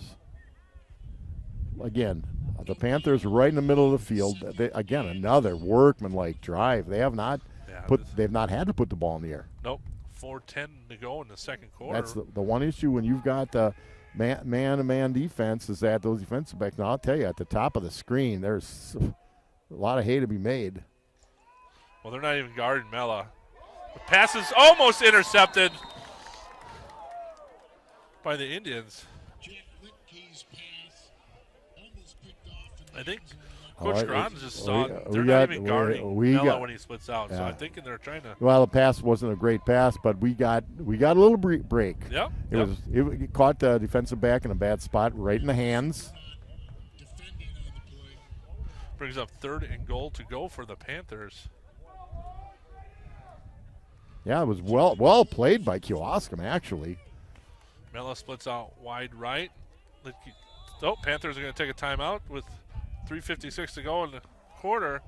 again, the Panthers are right in the middle of the field. Again, another workmanlike drive. They have not they've not had to put the ball in the air. Nope. 4:10 to go in the 2nd quarter. That's the one issue when you've got man-to-man defense is that those defensive backs. Now, I'll tell you, at the top of the screen, there's a lot of hay to be made. Well, they're not even guarding Mella. The pass is almost intercepted by the Indians. I think Coach Grons just saw they're not even guarding Mella when he splits out. So I'm thinking they're trying to. Well, the pass wasn't a great pass, but we got a little break. Yep. It caught the defensive back in a bad spot, right in the hands. Brings up 3rd and goal to go for the Panthers. Yeah, it was well played by Kewaskum, actually. splits out wide right. Panthers are going to take a timeout with 3:56 to go in the quarter.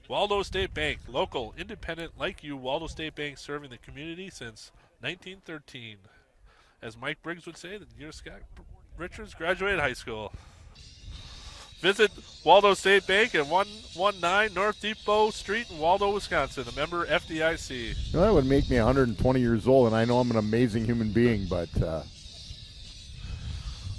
Waldo State Bank, local, independent, like you, Waldo State Bank serving the community since 1913. As Mike Briggs would say, the year Scott Richards graduated high school. Visit Waldo State Bank at 119 North Depot Street in Waldo, Wisconsin, a member FDIC. That would make me 120 years old, and I know I'm an amazing human being, but...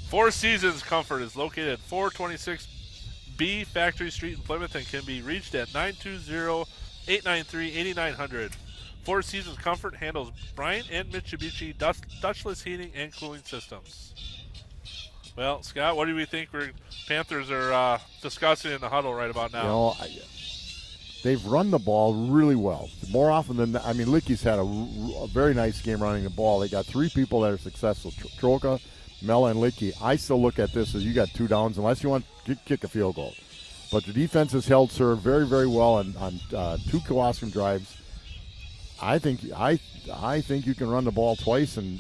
Four Seasons Comfort is located at 426B Factory Street in Plymouth and can be reached at 920-893-8900. Four Seasons Comfort handles Bryant and Mitsubishi Dutchless heating and cooling systems. Well, Scott, what do we think Panthers are discussing in the huddle right about now? They've run the ball really well. More often than not, Lidke's had a very nice game running the ball. They got 3 people that are successful, Troka, Mella, and Lidke. I still look at this as you got 2 downs unless you want to kick a field goal. But the defense has held serve very, very well on 2 Kewaskum drives. I think you can run the ball twice and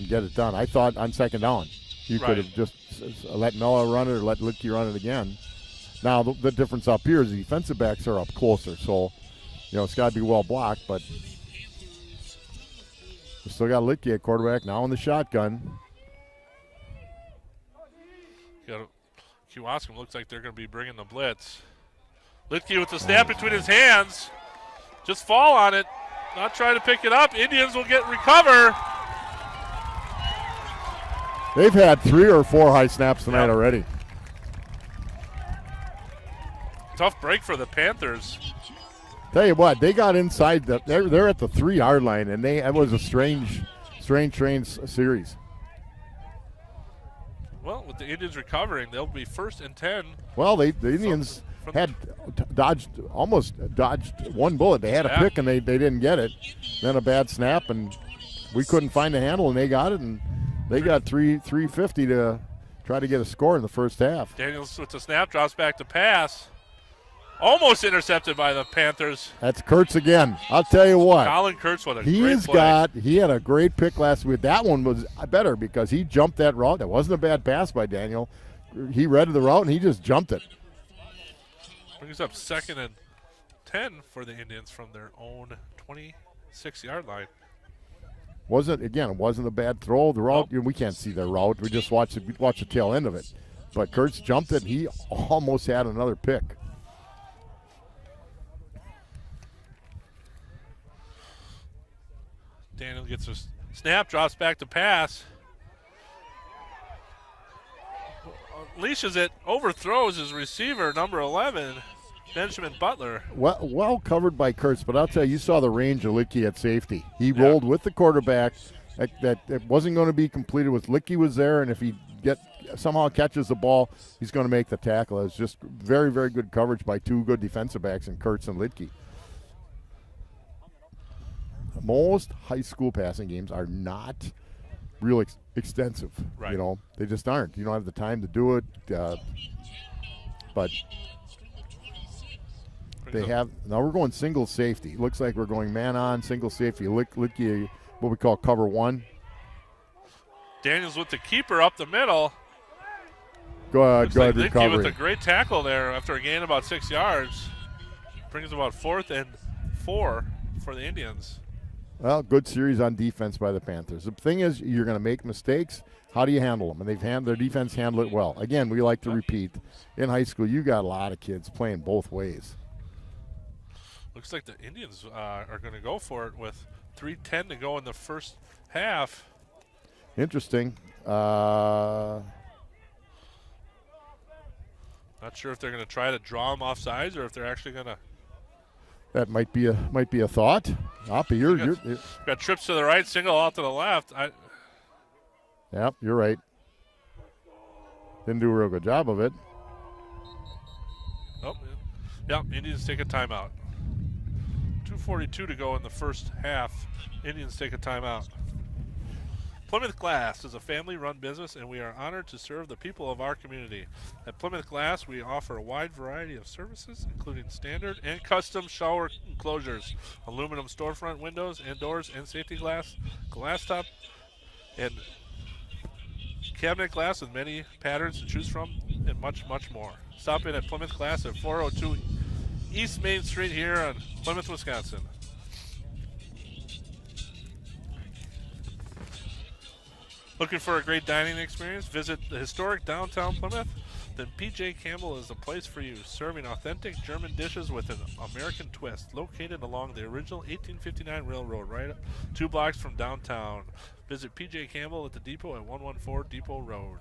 get it done. I thought on 2nd down you could have just let Mella run it or let Lidke run it again. Now the difference up here is the defensive backs are up closer, so it's got to be well blocked. But we still got Lidke at quarterback now in the shotgun. Kewaskum looks like they're going to be bringing the blitz. Lidke with the snap between his hands. Just fall on it. Not trying to pick it up. Indians will recover. They've had 3 or 4 high snaps tonight already. Tough break for the Panthers. Tell you what, they got inside. They're at the 3-yard line, and it was a strange series. Well, with the Indians recovering, they'll be 1st and 10. Well, the Indians almost dodged one bullet. They had a pick, and they didn't get it. Then a bad snap, and we couldn't find a handle, and they got it, and they got 350 to try to get a score in the first half. Daniels with the snap, drops back to pass. Almost intercepted by the Panthers. That's Kurtz again. I'll tell you what. Colin Kurtz with a great play. He had a great pick last week. That one was better because he jumped that route. That wasn't a bad pass by Daniel. He read the route, and he just jumped it. Brings up 2nd and 10 for the Indians from their own 26-yard line. It wasn't a bad throw. The route, we can't see the route. We just watch the tail end of it. But Kurtz jumped it. He almost had another pick. Daniel gets a snap, drops back to pass. Leashes it, overthrows his receiver, number 11, Benjamin Butler. Well covered by Kurtz, but I'll tell you saw the range of Licky at safety. He rolled with the quarterback. That wasn't going to be completed with Licky was there, and if he somehow catches the ball, he's going to make the tackle. It's just very, very good coverage by two good defensive backs in Kurtz and Licky. Most high school passing games are not real extensive. Right. You know, they just aren't. You don't have the time to do it. But they have. Now we're going single safety. Looks like we're going man on, single safety. Licky, what we call cover one. Daniels with the keeper up the middle. Good Licky recovery. with a great tackle there after a gain about 6 yards. Brings about 4th and 4 for the Indians. Well, good series on defense by the Panthers. The thing is, you're going to make mistakes. How do you handle them? And their defense handled it well. Again, we like to repeat. In high school, you got a lot of kids playing both ways. Looks like the Indians are going to go for it with 3:10 to go in the first half. Interesting. Not sure if they're going to try to draw them off sides or if they're actually going to. That might be a thought. Oppie, you're got trips to the right, single out to the left. Yep, you're right. Didn't do a real good job of it. Oh, yeah, Indians take a timeout. 2:42 to go in the first half. Indians take a timeout. Plymouth Glass is a family-run business, and we are honored to serve the people of our community. At Plymouth Glass, we offer a wide variety of services, including standard and custom shower enclosures, aluminum storefront windows and doors, and safety glass, glass top, and cabinet glass with many patterns to choose from, and much, much more. Stop in at Plymouth Glass at 402 East Main Street here in Plymouth, Wisconsin. Looking for a great dining experience? Visit the historic downtown Plymouth? Then PJ Campbell is the place for you, serving authentic German dishes with an American twist. Located along the original 1859 railroad, right 2 blocks from downtown. Visit PJ Campbell at the depot at 114 Depot Road.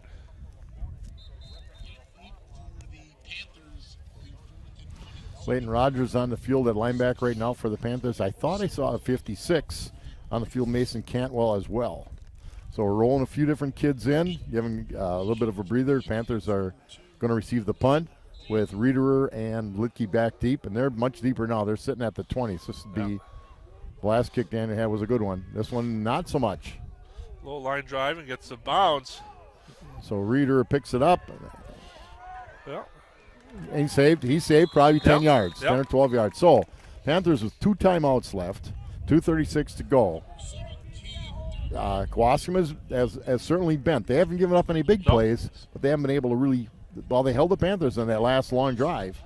Leighton Rogers on the field at linebacker right now for the Panthers. I thought I saw a 56 on the field, Mason Cantwell as well. So we're rolling a few different kids in, giving a little bit of a breather. Panthers are going to receive the punt with Riederer and Licky back deep, and they're much deeper now. They're sitting at the 20. So this would be the last kick Danny had was a good one. This one, not so much. Low line drive and gets the bounce. So Riederer picks it up. Yeah. And he saved probably 10 yards, 10 Yep. or 12 yards. So Panthers with 2 timeouts left, 2:36 to go. Kewaskum has certainly bent. They haven't given up any big plays, but they haven't been able to really, well, they held the Panthers on that last long drive.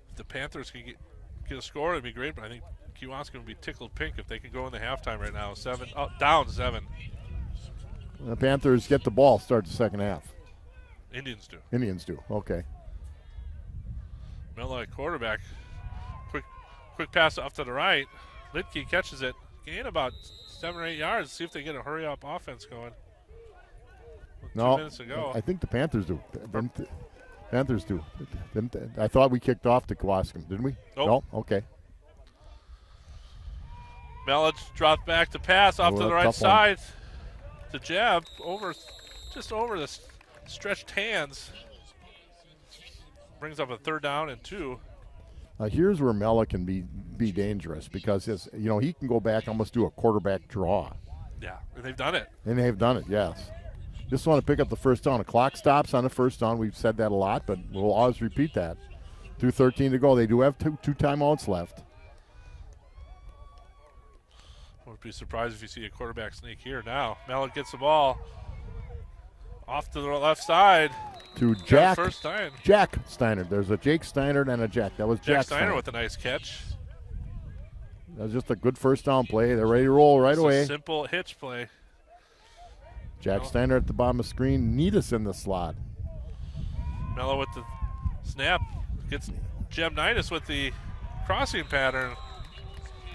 If the Panthers can get a score, it'd be great, but I think Kewaskum would be tickled pink if they can go in the halftime right now. Down 7. The Panthers get the ball, start the second half. Indians do. Indians do, okay. Miller at quarterback. Quick pass off to the right. Licky catches it. Gain about 7 or 8 yards. See if they get a hurry-up offense going. With 2 minutes to go. I think the Panthers do. Panthers do. I thought we kicked off to Kewaskum, didn't we? Nope. No? Okay. Melich dropped back to pass off to the right side. The jab just over the stretched hands. Brings up a 3rd down and 2. Here's where Mella can be dangerous because he can go back, almost do a quarterback draw. Yeah, and they've done it. And they've done it, yes. Just want to pick up the first down. The clock stops on the first down. We've said that a lot, but we'll always repeat that. 2:13 to go. They do have two timeouts left. Wouldn't be surprised if you see a quarterback sneak here now. Malik gets the ball off to the left side. To Jack. First time. Jack Steiner. There's a Jake Steiner and a Jack. That was Jack Steiner with a nice catch. That was just a good first down play. They're ready to roll right away. A simple hitch play. Jack Steiner at the bottom of the screen. Needus in the slot. Mello with the snap. Gets Jem Nidus with the crossing pattern.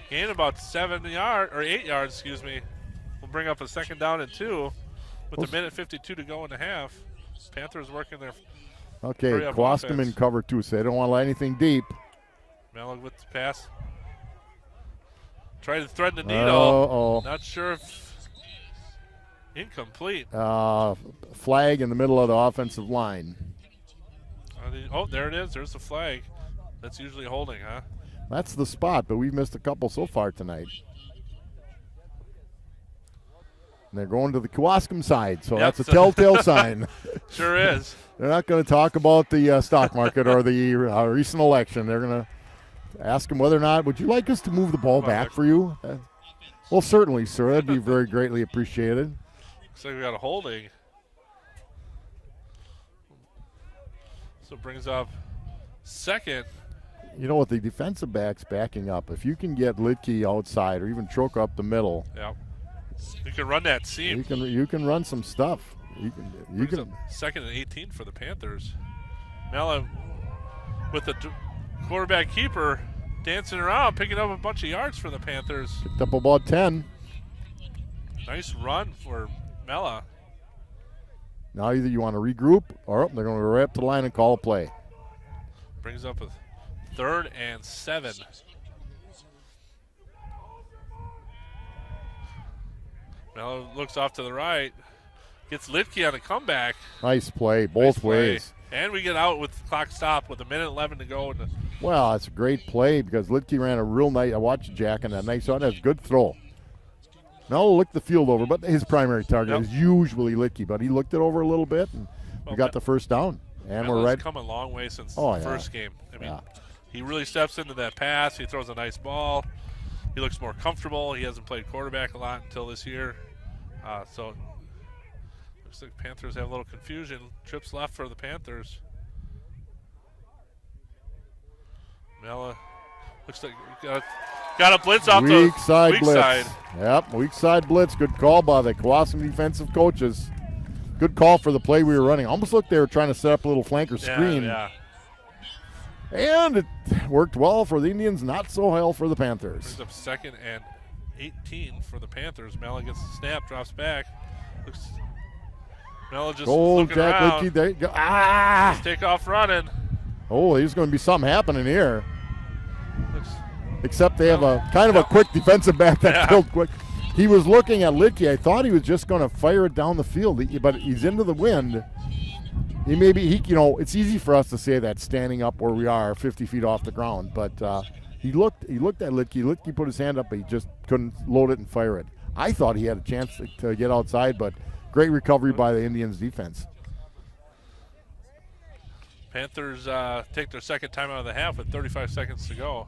Gain about 8 yards, excuse me. We'll bring up a 2nd down and 2 with a minute 52 to go in the half. Panthers working their Okay, Kewaskum in cover 2, so they don't want to let anything deep. Mello with the pass. Try to thread the needle. Not sure if incomplete. Flag in the middle of the offensive line. Oh, there it is. There's the flag. That's usually holding, huh? That's the spot, but we've missed a couple so far tonight. And they're going to the Kewaskum side, so that's a telltale sign. Sure is. They're not going to talk about the stock market or the recent election. They're going to ask him whether or not, would you like us to move the ball back for you? Well, certainly, sir. That'd be very greatly appreciated. Looks like we got a holding. So it brings up 2nd. You know what, the defensive back's backing up. If you can get Lidke outside or even choke up the middle, you can run that seam. You can run some stuff. You can. 2nd and 18 for the Panthers. Mella with the quarterback keeper dancing around, picking up a bunch of yards for the Panthers. Picked up about 10. Nice run for Mella. Now either you want to regroup or they're going to go right up to the line and call a play. Brings up a 3rd and 7. Mella looks off to the right. Gets Lidke on a comeback. Nice play, both ways. And we get out with the clock stop with 1:11 to go. Well, that's a great play because Lidke ran a real nice. I watched Jack on that nice shot. That's a good throw. Now look the field over, but his primary target is usually Lidke, but he looked it over a little bit, and we got the 1st down. And we're right. Come a long way since the first game. I mean, he really steps into that pass. He throws a nice ball. He looks more comfortable. He hasn't played quarterback a lot until this year. So looks like Panthers have a little confusion. Trips left for the Panthers. Mella looks like got a blitz off the weak side. Yep, weak side blitz. Good call by the Kewaskum defensive coaches. Good call for the play we were running. Almost looked they were trying to set up a little flanker screen. Yeah. And it worked well for the Indians, not so well for the Panthers. Brings up 2nd and 18 for the Panthers. Mella gets the snap, drops back. Mella just looking around. Lidke, there you go. Just take off running. Oh, there's going to be something happening here. Except they have a kind of a quick defensive back that killed quick. He was looking at Lidke. I thought he was just going to fire it down the field, but he's into the wind. It's easy for us to say that standing up where we are 50 feet off the ground, but he looked at Lidke. Lidke put his hand up, but he just couldn't load it and fire it. I thought he had a chance to get outside, but great recovery by the Indians defense. Panthers take their 2nd time out of the half with 35 seconds to go.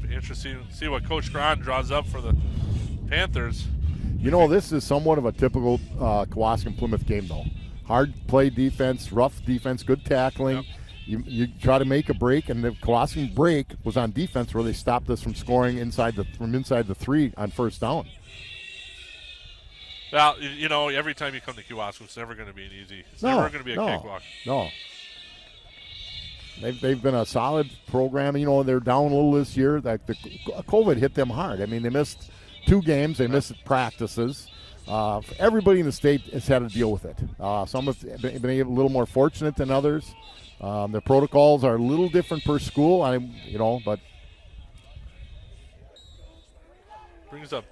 Be interesting to see what Coach Grahn draws up for the Panthers. You know, this is somewhat of a typical Kewaskum Plymouth game, though. Hard play defense, rough defense, good tackling. Yep. You try to make a break, and the Kewaskum break was on defense where they stopped us from scoring from inside the 3 on 1st down. Well, every time you come to Kewaskum, it's never going to be an easy. It's never going to be a cakewalk. No. They've been a solid program. They're down a little this year. The COVID hit them hard. I mean, they missed 2 games. They missed practices. Everybody in the state has had to deal with it. Some have been a little more fortunate than others. Their protocols are a little different per school. But brings up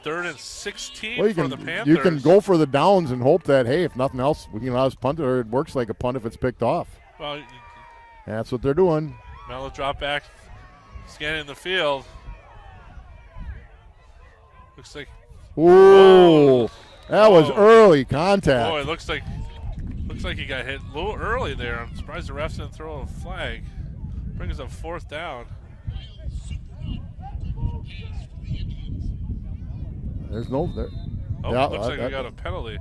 3rd and 16 for the Panthers. You can go for the downs and hope that, hey, if nothing else, we can allow us punt it, or it works like a punt if it's picked off. Well, that's what they're doing. Mello drop back, scanning the field. Looks like. Ooh, that was early contact. Boy, looks like he got hit a little early there. I'm surprised the refs didn't throw a flag. Brings up 4th down. There's no there. Oh, yeah, looks like we got a penalty.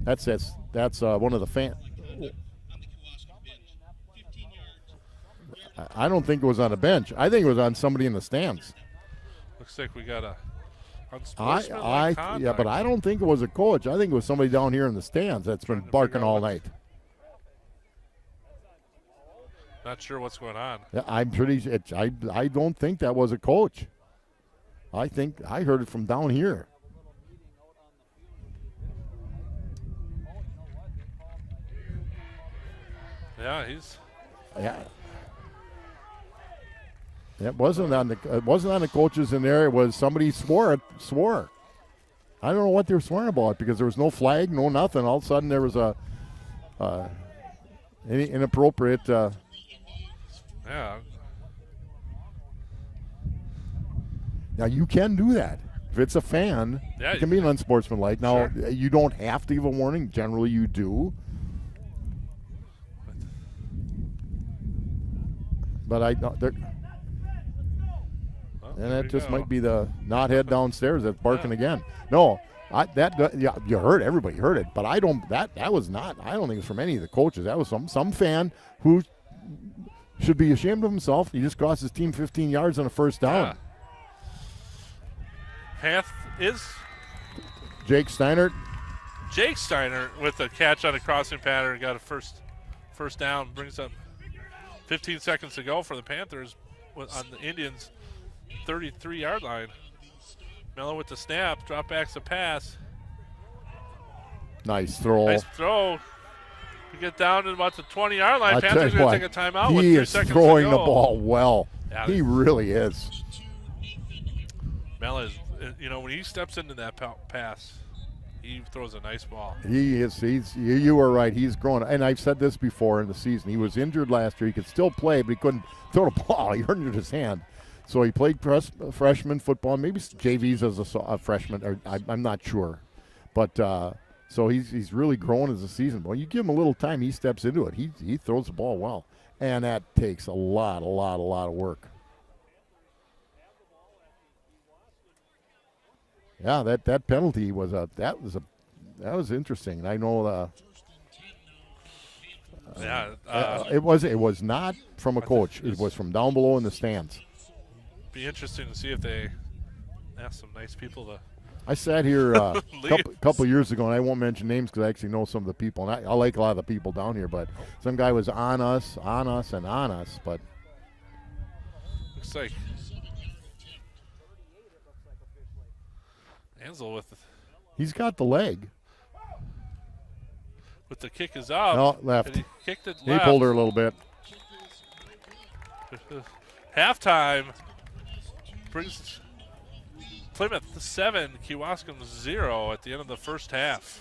That's one of the fans. I don't think it was on a bench. I think it was on somebody in the stands. Looks like we got a unsportsmanlike conduct. Yeah, but I don't think it was a coach. I think it was somebody down here in the stands that's been barking all night. Not sure what's going on. Yeah, I'm pretty. I don't think that was a coach. I think I heard it from down here. Yeah, he's. Yeah. It wasn't on the coaches in there. It was somebody swore. I don't know what they were swearing about because there was no flag, no nothing. All of a sudden there was a any inappropriate. Yeah. Now you can do that if it's a fan. Yeah, it can be an unsportsmanlike. Now Sure. you don't have to give a warning. Generally, you do. But I don't. Well, And there that you just go. might be the knothead downstairs that's barking again. No, yeah, you heard, everybody heard it, but I don't. That was not. I don't think it was from any of the coaches. That was some fan who should be ashamed of himself. He just cost his team 15 yards on a first down. Yeah. Is Jake Steiner. Jake Steiner with a catch on a crossing pattern, got a first down, brings up 15 seconds to go for the Panthers on the Indians' 33-yard line. Miller with the snap, drop backs the pass. Nice throw. Nice throw. We get down to about the 20-yard line. I tell Panthers you going to what, take a timeout with he 3 is seconds throwing to the go. ball well. Yeah, He really is. Mel is, when he steps into that pass, he throws a nice ball. He is. You are right. He's growing. And I've said this before in the season. He was injured last year. He could still play, but he couldn't throw the ball. He injured his hand. So he played freshman football. Maybe JVs as a freshman. Or I'm not sure. But so he's really growing as a season. But when you give him a little time, he steps into it. He throws the ball well. And that takes a lot of work. Yeah, that penalty was that was interesting. I know it was not from a coach. It was from down below in the stands. Be interesting to see if they ask some nice people to. I sat here a couple years ago, and I won't mention names because I actually know some of the people, and I like a lot of the people down here. But some guy was on us. But Looks like Ansel he's got the leg. With the kick is up. No, left. And he kicked it He left. pulled her a little bit. Halftime brings Plymouth 7, Kewaskum 0 at the end of the first half.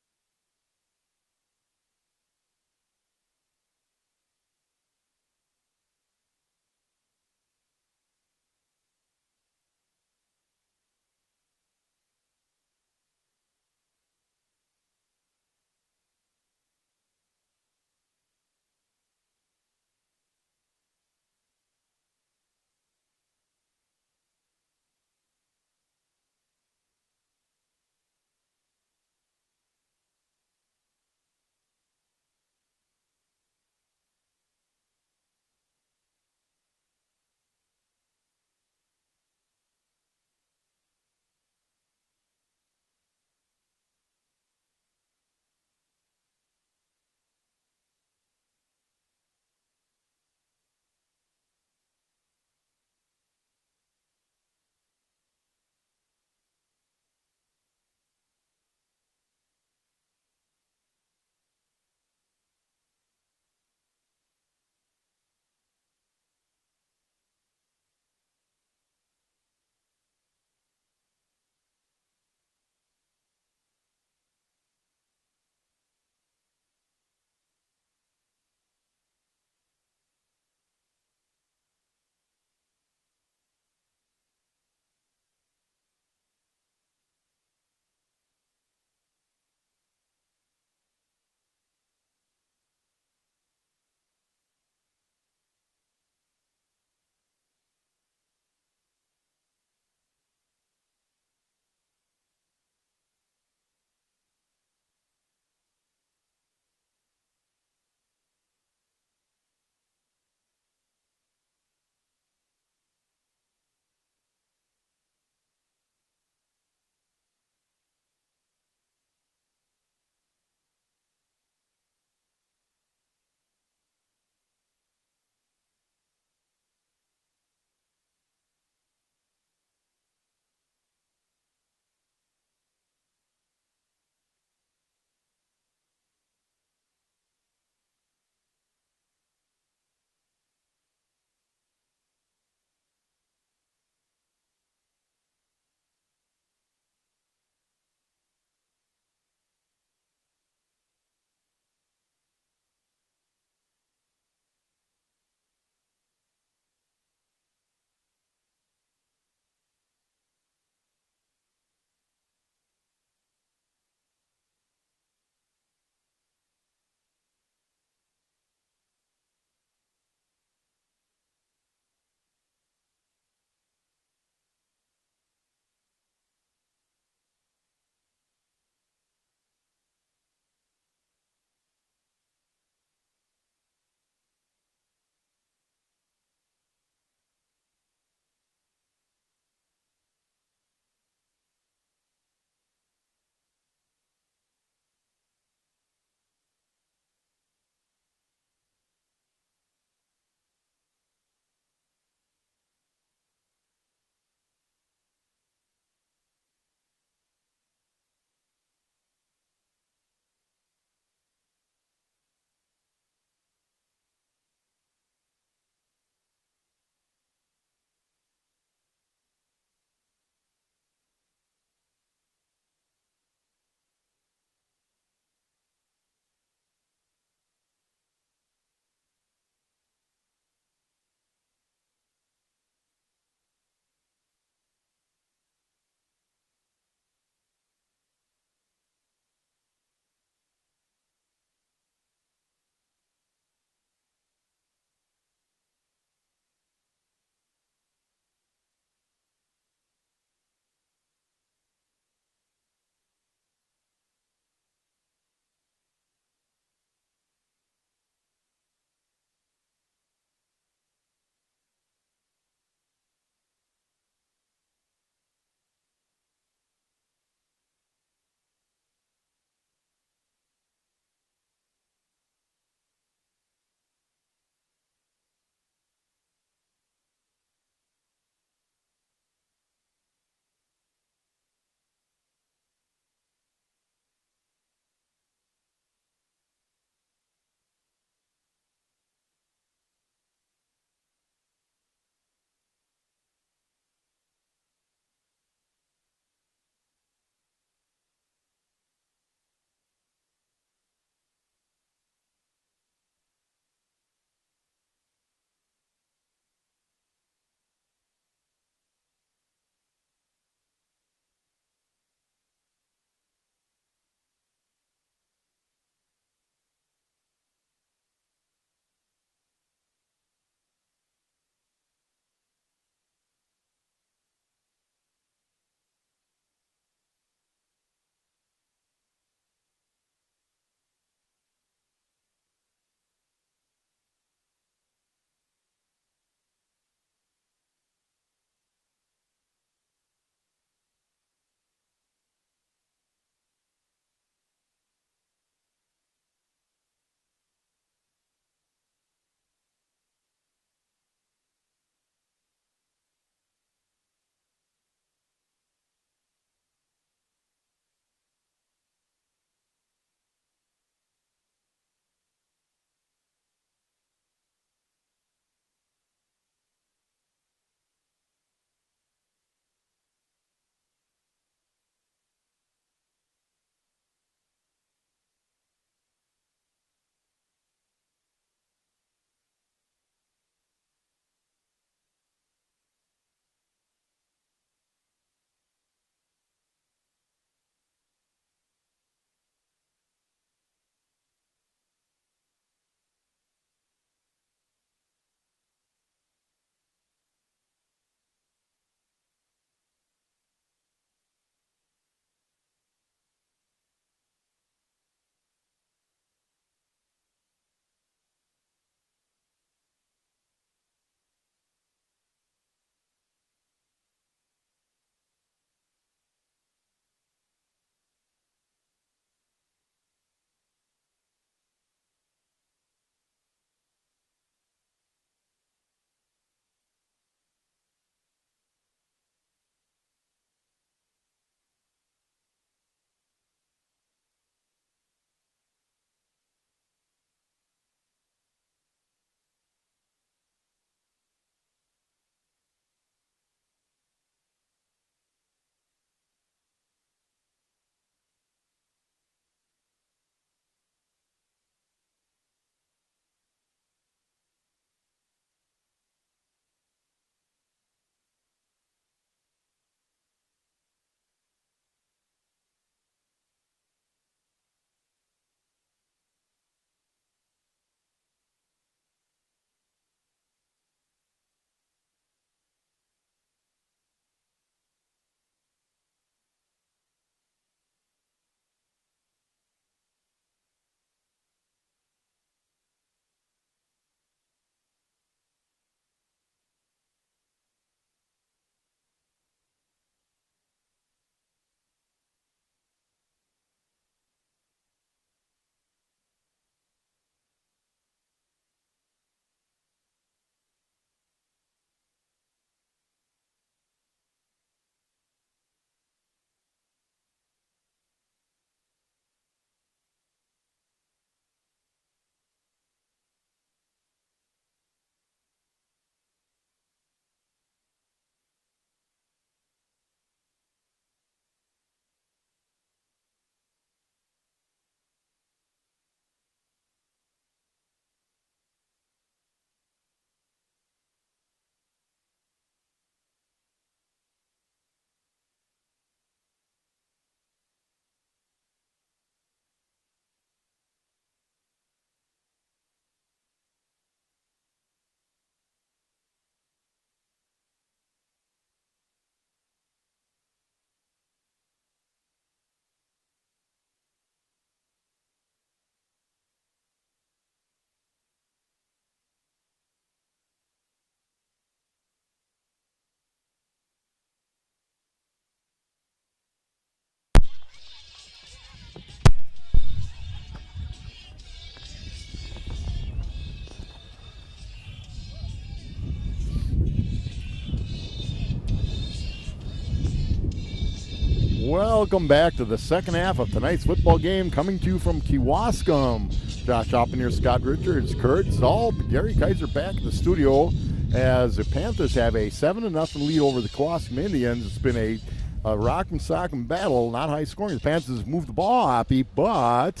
Welcome back to the second half of tonight's football game, coming to you from Kewaskum. Josh Oppenheer, Scott Richards, Kurt Zoll, Gary Kaiser back in the studio as the Panthers have a 7-0 lead over the Kewaskum Indians. It's been a rock'em sock'em battle, not high scoring. The Panthers moved the ball, Hoppy, but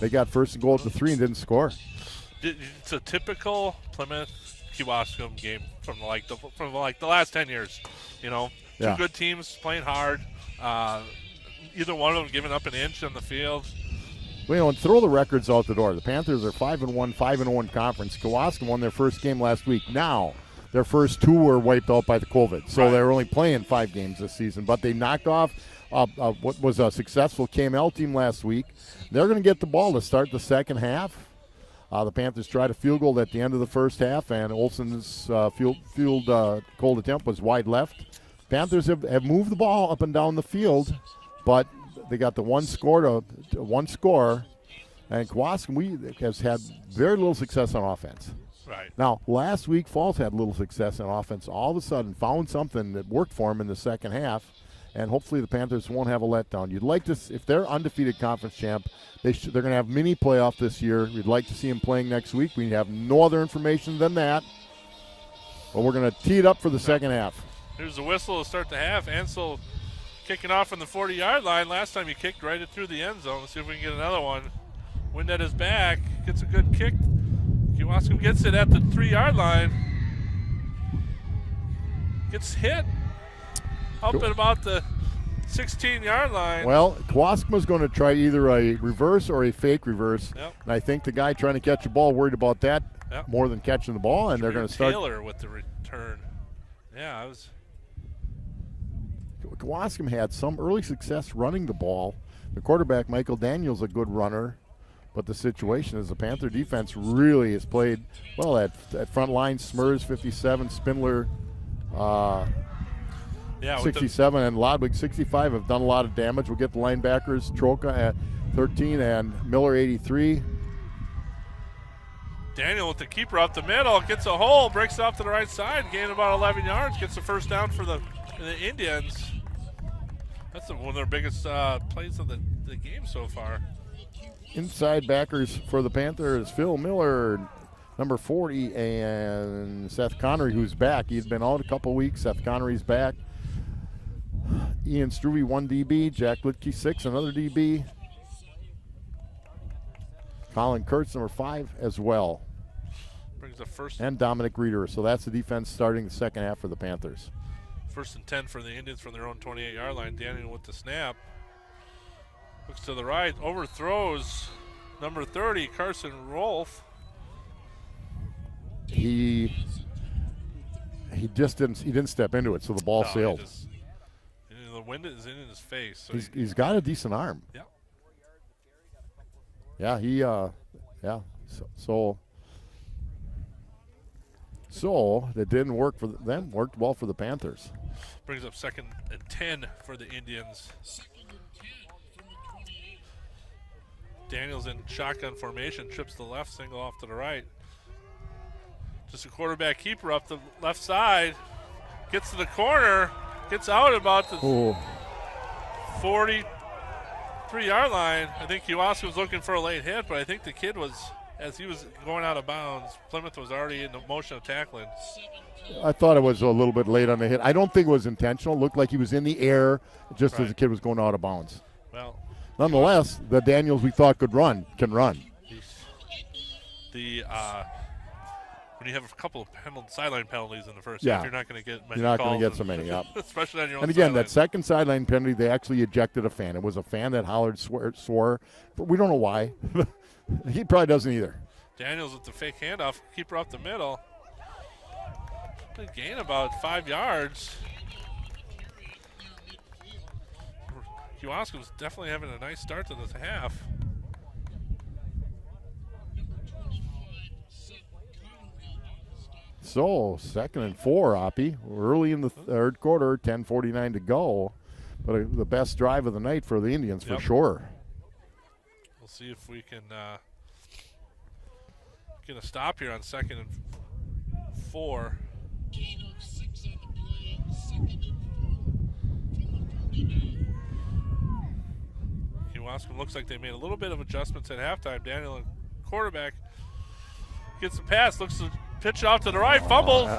they got first and goal at the 3 and didn't score. It's a typical Plymouth Kewaskum game from the last 10 years. You know, two good teams playing hard. Either one of them giving up an inch on the field. Well, and throw the records out the door. The Panthers are 5-1, 5-0 conference. Kewaskum won their first game last week. Now, their first 2 were wiped out by the COVID, so they're only playing 5 games this season. But they knocked off what was a successful KML team last week. They're going to get the ball to start the second half. The Panthers tried a field goal at the end of the first half, and Olsen's field goal attempt was wide left. Panthers have moved the ball up and down the field, but they got the one score, and Kewaskum has had very little success on offense. Right. Now, last week, Falls had little success on offense. All of a sudden, found something that worked for them in the second half, and hopefully the Panthers won't have a letdown. You'd like to, if they're undefeated conference champ, they're going to have mini playoff this year. We'd like to see them playing next week. We have no other information than that, but we're going to tee it up for the second half. Here's the whistle to start the half. Ansel kicking off from the 40-yard line. Last time he kicked right through the end zone. Let's see if we can get another one. Wind at his back. Gets a good kick. Kewaskum gets it at the 3-yard line. Gets hit up at about the 16-yard line. Well, Kewaskum is going to try either a reverse or a fake reverse. Yep. And I think the guy trying to catch the ball worried about that more than catching the ball, and they're going to start. Taylor with the return. Yeah, I was. Kewaskum had some early success running the ball. The quarterback, Michael Daniels, a good runner. But the situation is the Panther defense really has played well at front line. Smurs, 57, Spindler, 67, and Lodwig, 65, have done a lot of damage. We'll get the linebackers, Troca at 13 and Miller, 83. Daniel with the keeper up the middle, gets a hole, breaks off to the right side, gain about 11 yards, gets the first down for the Indians. That's one of their biggest plays of the game so far. Inside backers for the Panthers, Phil Miller, number 40, and Seth Connery, who's back. He's been out a couple weeks. Seth Connery's back. Ian Struve, 1 DB. Jack Litke, 6, another DB. Colin Kurtz, number 5, as well. Brings the first. And Dominic Reeder. So that's the defense starting the second half for the Panthers. 1st and 10 for the Indians from their own 28-yard line. Daniel with the snap. Looks to the right, overthrows number 30, Carson Rolfe. He just didn't step into it, so the ball sailed. The wind is in his face. So he's got a decent arm. Yeah. Yeah, So that didn't work for them. Worked well for the Panthers. Brings up 2nd and 10 for the Indians. Daniels in shotgun formation, trips to the left, single off to the right. Just a quarterback keeper up the left side. Gets to the corner, gets out about the 43-yard line. I think Kewaskum was looking for a late hit, but I think the kid was, as he was going out of bounds, Plymouth was already in the motion of tackling. I thought it was a little bit late on the hit. I don't think it was intentional. It looked like he was in the air just as the kid was going out of bounds. Well, nonetheless, the Daniels we thought can run. When you have a couple of sideline penalties in the first half, you're not going to get many. You're not going to get so many. Especially on your own. And again, sideline. that second sideline penalty, they actually ejected a fan. It was a fan that hollered, swore, but we don't know why. He probably doesn't either. Daniels with the fake handoff, keeper up the middle. They gain about 5 yards. Kewaskum's definitely having a nice start to this half. So, 2nd and 4, Oppie. Early in the third quarter, 10:49 to go. But the best drive of the night for the Indians for sure. We'll see if we can get a stop here on 2nd and 4. Kewaskum looks like they made a little bit of adjustments at halftime. Daniel, quarterback, gets the pass, looks to pitch out to the right, fumble.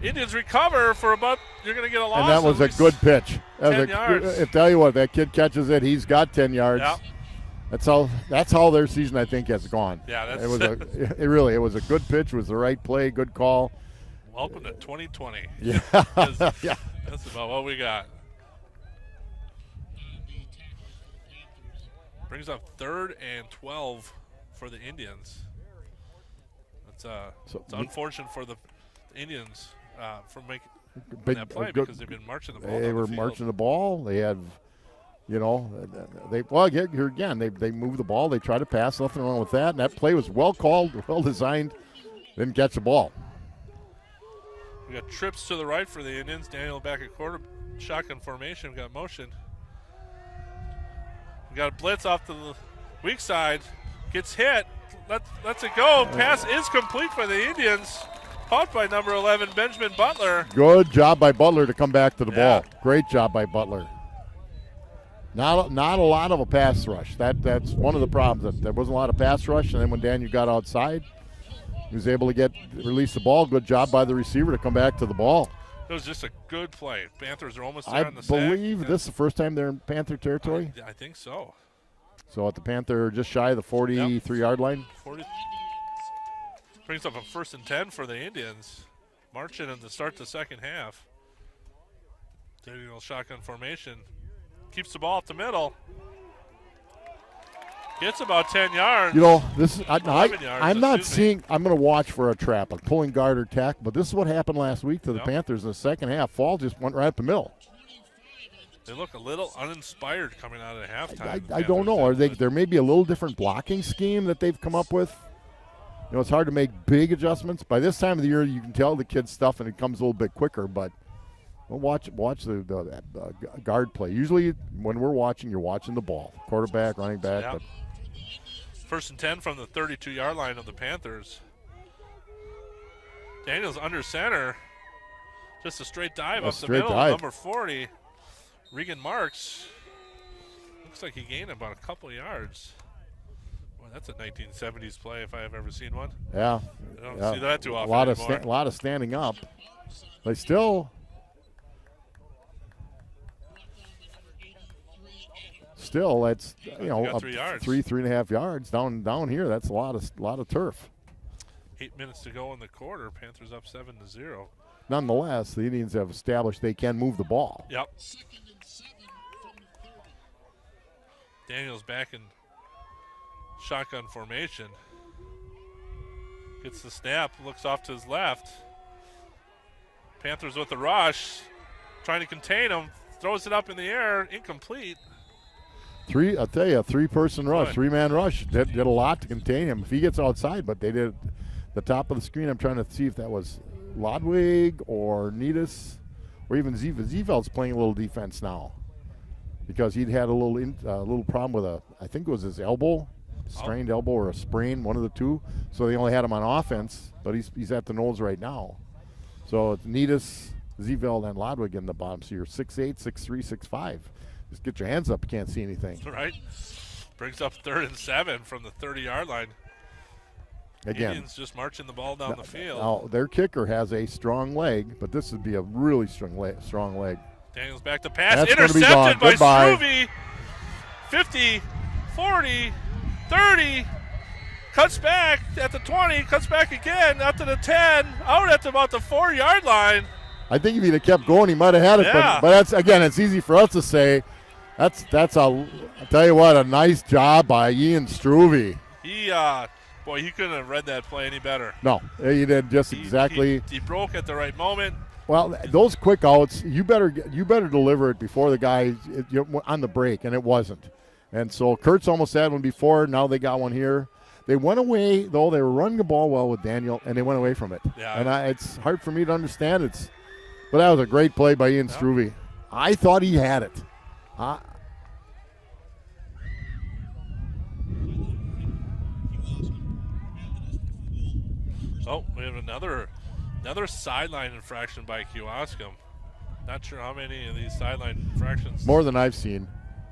Indians recover for about, you're going to get a loss. And that was a good pitch. That 10 yards. I tell you what, that kid catches it, he's got 10 yards. Yep. That's how their season, I think, has gone. Yeah, that's it was a good pitch, was the right play, good call. Welcome to 2020. Yeah. Yeah. That's about what we got. Brings up 3rd and 12 for the Indians. It's unfortunate for the Indians for making that play because they've been marching the ball. They were marching the ball. They had, here again, they moved the ball. They tried to pass. Nothing wrong with that. And that play was well called, well designed. Didn't catch the ball. We got trips to the right for the Indians. Daniel back at quarter, shotgun formation. We got motion. We got a blitz off to the weak side. Gets hit. Lets it go. Pass is complete for the Indians. Caught by number 11, Benjamin Butler. Good job by Butler to come back to the ball. Great job by Butler. Not a lot of a pass rush. That's one of the problems. There wasn't a lot of pass rush, and then when Daniel got outside, he was able to release the ball. Good job by the receiver to come back to the ball. It was just a good play. Panthers are almost there on the I believe this is the first time they're in Panther territory. I think so. So at the Panther, just shy of the 43-yard line. 40. Brings up a 1st and 10 for the Indians. Marching in to start the second half. Daniel shotgun formation. Keeps the ball up the middle. Gets about 10 yards. This is I'm not seeing. I'm going to watch for a trap, a pulling guard or tackle. But this is what happened last week to the Panthers in the second half. Fall just went right up the middle. They look a little uninspired coming out of halftime. I don't know. There may be a little different blocking scheme that they've come up with. It's hard to make big adjustments. By this time of the year, you can tell the kids' stuff, and it comes a little bit quicker. But watch the guard play. Usually, when we're watching, you're watching the ball, quarterback, running back. But 1st and 10 from the 32-yard line of the Panthers. Daniel's under center. Just a straight dive up the middle. Number 40, Regan Marks. Looks like he gained about a couple yards. Boy, that's a 1970s play if I have ever seen one. Yeah. I don't see that too often a lot of standing up. They still it's 3.5 yards down here. That's a lot of turf. 8 minutes to go in the quarter. Panthers up 7-0. Nonetheless, the Indians have established they can move the ball. Yep. Daniel's back in shotgun formation. Gets the snap, looks off to his left. Panthers with the rush, trying to contain him. Throws it up in the air, incomplete. I'll tell you, a 3-person rush, 3-man rush. Did a lot to contain him. If he gets outside, but they did the top of the screen. I'm trying to see if that was Lodwig or Needus or even Zeveld's playing a little defense now because he'd had a little problem with I think it was his elbow, strained elbow or a sprain, one of the two. So they only had him on offense, but he's at the nose right now. So it's Needus, Zeveld, and Lodwig in the bottom. So you're 6'8", 6'3", 6'5". Just get your hands up. You can't see anything. Right. Brings up 3rd and 7 from the 30-yard line. Again, Indians just marching the ball down the field. Now, their kicker has a strong leg, but this would be a really strong leg. Daniels back to pass. That's intercepted by Goodbye. Struve. 50, 40, 30. Cuts back at the 20. Cuts back again out to the 10. Out at about the 4-yard line. I think if he'd have kept going, he might have had it. Yeah. But that's, again, it's easy for us to say. I'll tell you what, a nice job by Ian Struve. He couldn't have read that play any better. No, he did just exactly. He broke at the right moment. Well, those quick outs, you better deliver it before the guy on the break, and it wasn't. And so Kurtz almost had one before. Now they got one here. They went away, though. They were running the ball well with Daniel, and they went away from it. Yeah. And it's hard for me to understand. But that was a great play by Ian Struve. I thought he had it. We have another sideline infraction by Kewaskum. Not sure how many of these sideline infractions. More than I've seen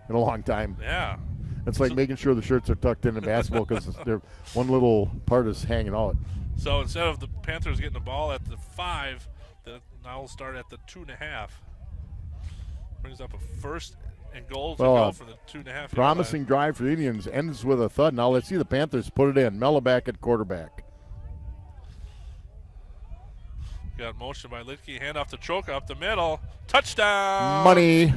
in a long time. Yeah. It's like making sure the shirts are tucked in basketball because one little part is hanging out. So instead of the Panthers getting the ball at the 5, now we'll start at the 2.5. Brings up a first and goal to go from the 2.5. Promising drive for the Indians ends with a thud. Now let's see the Panthers put it in. Mello back at quarterback. Got motion by Litke. Hand off to Choka up the middle. Touchdown. Money.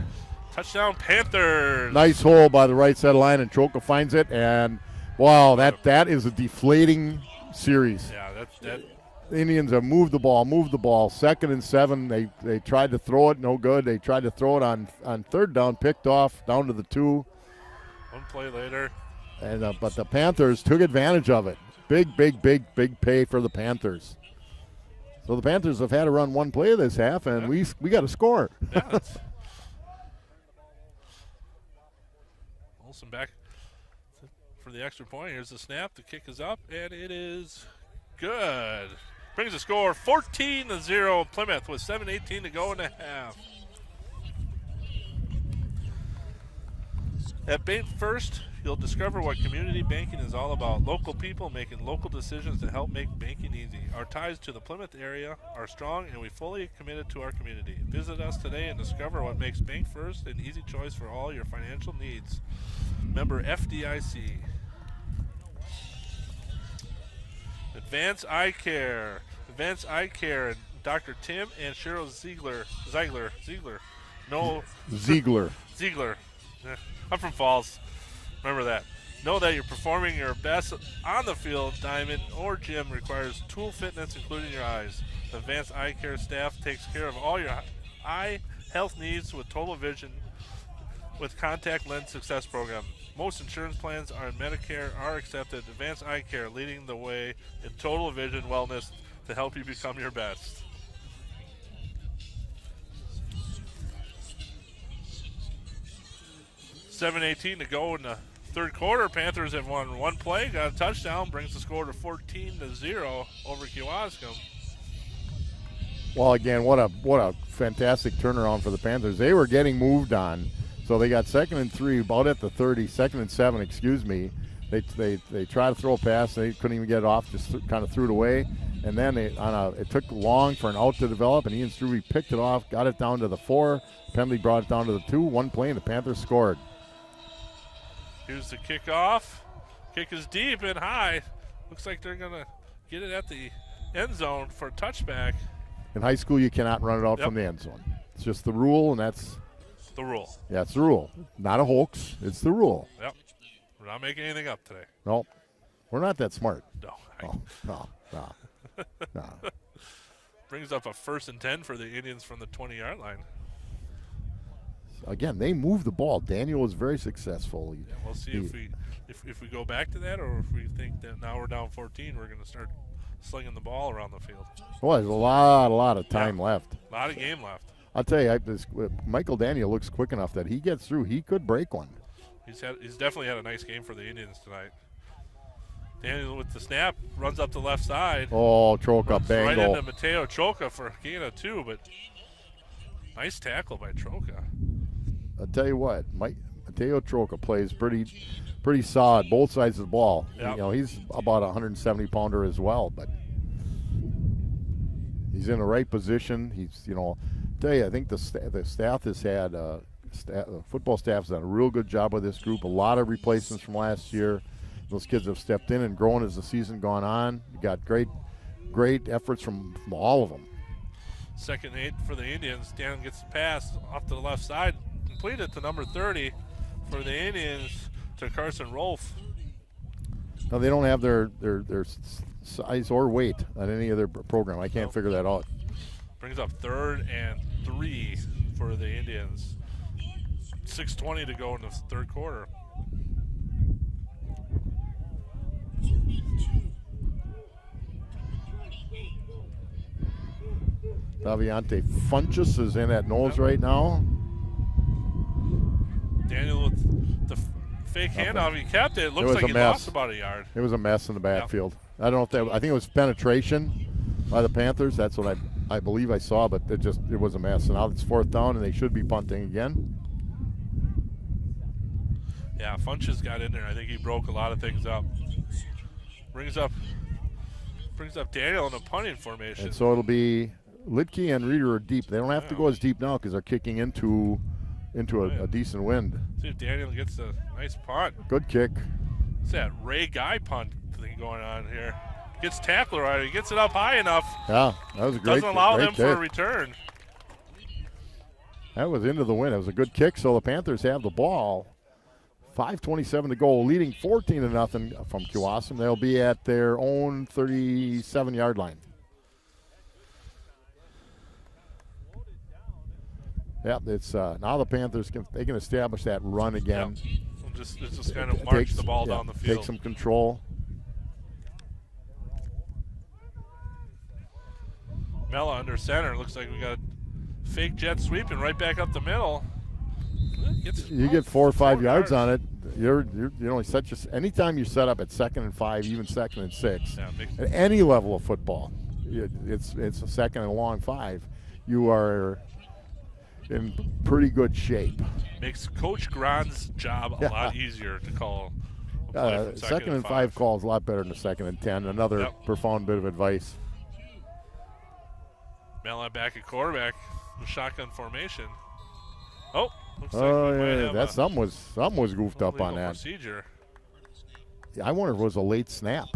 Touchdown Panthers. Nice hole by the right side line, and Choka finds it. And, wow, that is a deflating series. Yeah, that. The Indians have moved the ball. 2nd and 7. They tried to throw it, no good. They tried to throw it on 3rd down, picked off, down to the 2. One play later. And but the Panthers took advantage of it. Big pay for the Panthers. So the Panthers have had to run one play this half, and we got to score. Yeah, Olsen back for the extra point. Here's the snap. The kick is up, and it is good. Brings the score 14-0 Plymouth with 7:18 to go in the half. At Bank First, you'll discover what community banking is all about. Local people making local decisions to help make banking easy. Our ties to the Plymouth area are strong, and we fully committed to our community. Visit us today and discover what makes Bank First an easy choice for all your financial needs. Member FDIC. Advanced Eye Care. Advanced Eye Care and Dr. Tim and Cheryl Ziegler. No. Ziegler. I'm from Falls. Remember that. Know that you're performing your best on the field, diamond, or gym requires tool fitness, including your eyes. The Advanced Eye Care staff takes care of all your eye health needs with total vision with contact lens success program. Most insurance plans are in Medicare are accepted. Advanced Eye Care leading the way in total vision wellness to help you become your best. $7:18 to go in the 3rd quarter. Panthers have won one play, got a touchdown, brings the score to 14-0 over Kewaskum. Well, again, what a fantastic turnaround for the Panthers. They were getting moved on, so they got 2nd and 3, about at the 30, 2nd and 7, excuse me. They tried to throw a pass, they couldn't even get it off, just kind of threw it away. And then it took long for an out to develop, and Ian Struve picked it off, got it down to the 4. Penley brought it down to the 2. One play, and the Panthers scored. Here's the kickoff. Kick is deep and high. Looks like they're going to get it at the end zone for a touchback. In high school, you cannot run it out from the end zone. It's just the rule, and that's the rule. Yeah, it's the rule. Not a hoax. It's the rule. Yep. We're not making anything up today. No. We're not that smart. No. No. Brings up a 1st and 10 for the Indians from the 20-yard line. Again, they moved the ball. Daniel was very successful. Yeah, we'll see if we go back to that, or if we think that now we're down 14, we're going to start slinging the ball around the field. Well, there's a lot of time left. A lot of game left. I'll tell you, Michael Daniel looks quick enough that he gets through. He could break one. He's definitely had a nice game for the Indians tonight. Daniel with the snap runs up the left side. Oh, Troca bangle. Right into Mateo Troca for a gain of 2, but nice tackle by Troca. I'll tell you what, Mateo Troca plays pretty solid, both sides of the ball. Yep. You know, he's about a 170-pounder as well, but he's in the right position. He's, tell you, I think the staff has had, the football staff's done a real good job with this group. A lot of replacements from last year. Those kids have stepped in and grown as the season gone on. You got great efforts from all of them. 2nd and 8 for the Indians. Dan gets the pass off to the left side. Completed to number 30 for the Indians to Carson Rolfe. No, they don't have their size or weight on any of their program. I can't figure that out. Brings up 3rd and 3 for the Indians. 6:20 to go in the 3rd quarter. Daviante Funchess is in at nose right now. Daniel with the fake handoff. He kept it. It looks like he lost about a yard. It was a mess in the backfield. I don't know if I think it was penetration by the Panthers. That's what I believe I saw, but it was a mess. And now it's 4th down, and they should be punting again. Yeah, Funches got in there. I think he broke a lot of things up. Brings up Daniel in a punting formation. And so it'll be Litke and Reeder are deep. They don't have to go as deep now because they're kicking into a decent wind. See if Daniel gets a nice punt. Good kick. What's that Ray Guy punt thing going on here? Gets tackler right. He gets it up high enough. Yeah, that was a great. Doesn't allow great them kick. for a return. That was into the wind. It was a good kick. So the Panthers have the ball. 5:27 to go, leading 14-0 from Kewaskum. They'll be at their own 37-yard line. Yep, it's now the Panthers can establish that run again. Yep. Just kind of march the ball down the field. Take some control. Mella under center. Looks like we got a fake jet sweep and right back up the middle. You get 4 or 5 yards on it. You're anytime you set up at 2nd and 5, even 2nd and 6, at any level of football, it's a 2nd and long 5. You are in pretty good shape. Makes Coach Gron's job a lot easier to call. 2nd and 5 calls a lot better than a 2nd and 10. Another profound bit of advice. Mella back at quarterback, shotgun formation. Oh. Looks like that something was goofed up on that. Procedure. Yeah, I wonder if it was a late snap.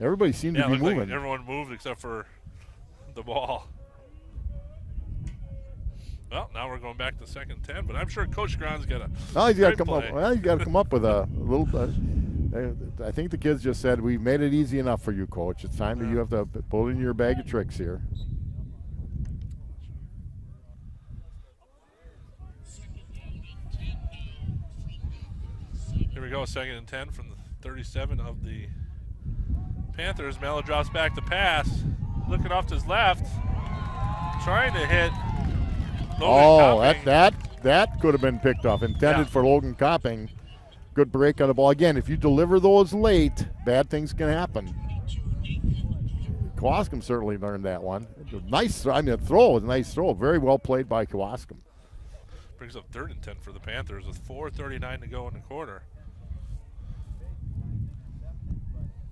Everybody seemed to be moving. Like everyone moved except for the ball. Well, now we're going back to 2nd and 10, but I'm sure Coach Gron's got a. He's got to come up. Well, he's got to come up with a little. I think the kids just said, "We made it easy enough for you, Coach. It's time that you have to pull in your bag of tricks here." Here we go, 2nd and 10 from the 37 of the Panthers. Mello drops back to pass, looking off to his left, trying to hit Logan Copping. that could have been picked off. Intended for Logan Copping. Good break on the ball. Again, if you deliver those late, bad things can happen. Kewaskum certainly learned that one. Nice, the throw was a nice throw. Very well played by Kewaskum. Brings up 3rd and 10 for the Panthers with 4:39 to go in the quarter.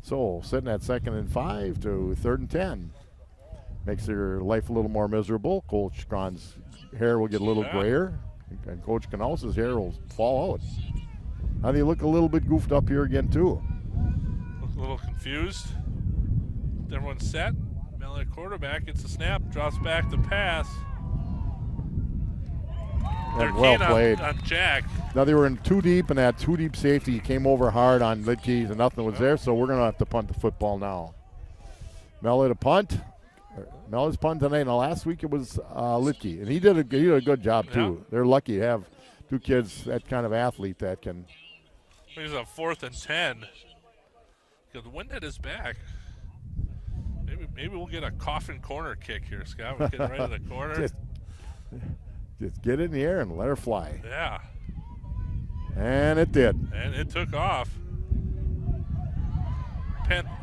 So sitting at 2nd and 5 to 3rd and 10. Makes their life a little more miserable. Coach Gron's hair will get a little grayer, and Coach Canalsa's hair will fall out. Now they look a little bit goofed up here again too. Look a little confused. Everyone's set. Miller quarterback gets a snap, drops back to pass. They're well played on Jack. Now they were in too deep, and that too deep safety he came over hard on Litke, and nothing was there. So we're going to have to punt the football now. Mella to punt. Mella's punt tonight. Now last week it was Litke, and he did a good job too. They're lucky to have two kids, that kind of athlete that can. He's on 4th and 10. Because the wind at his back. Maybe we'll get a coffin corner kick here, Scott. We're getting right in the corner. Just get it in the air and let her fly. Yeah. And it did. And it took off.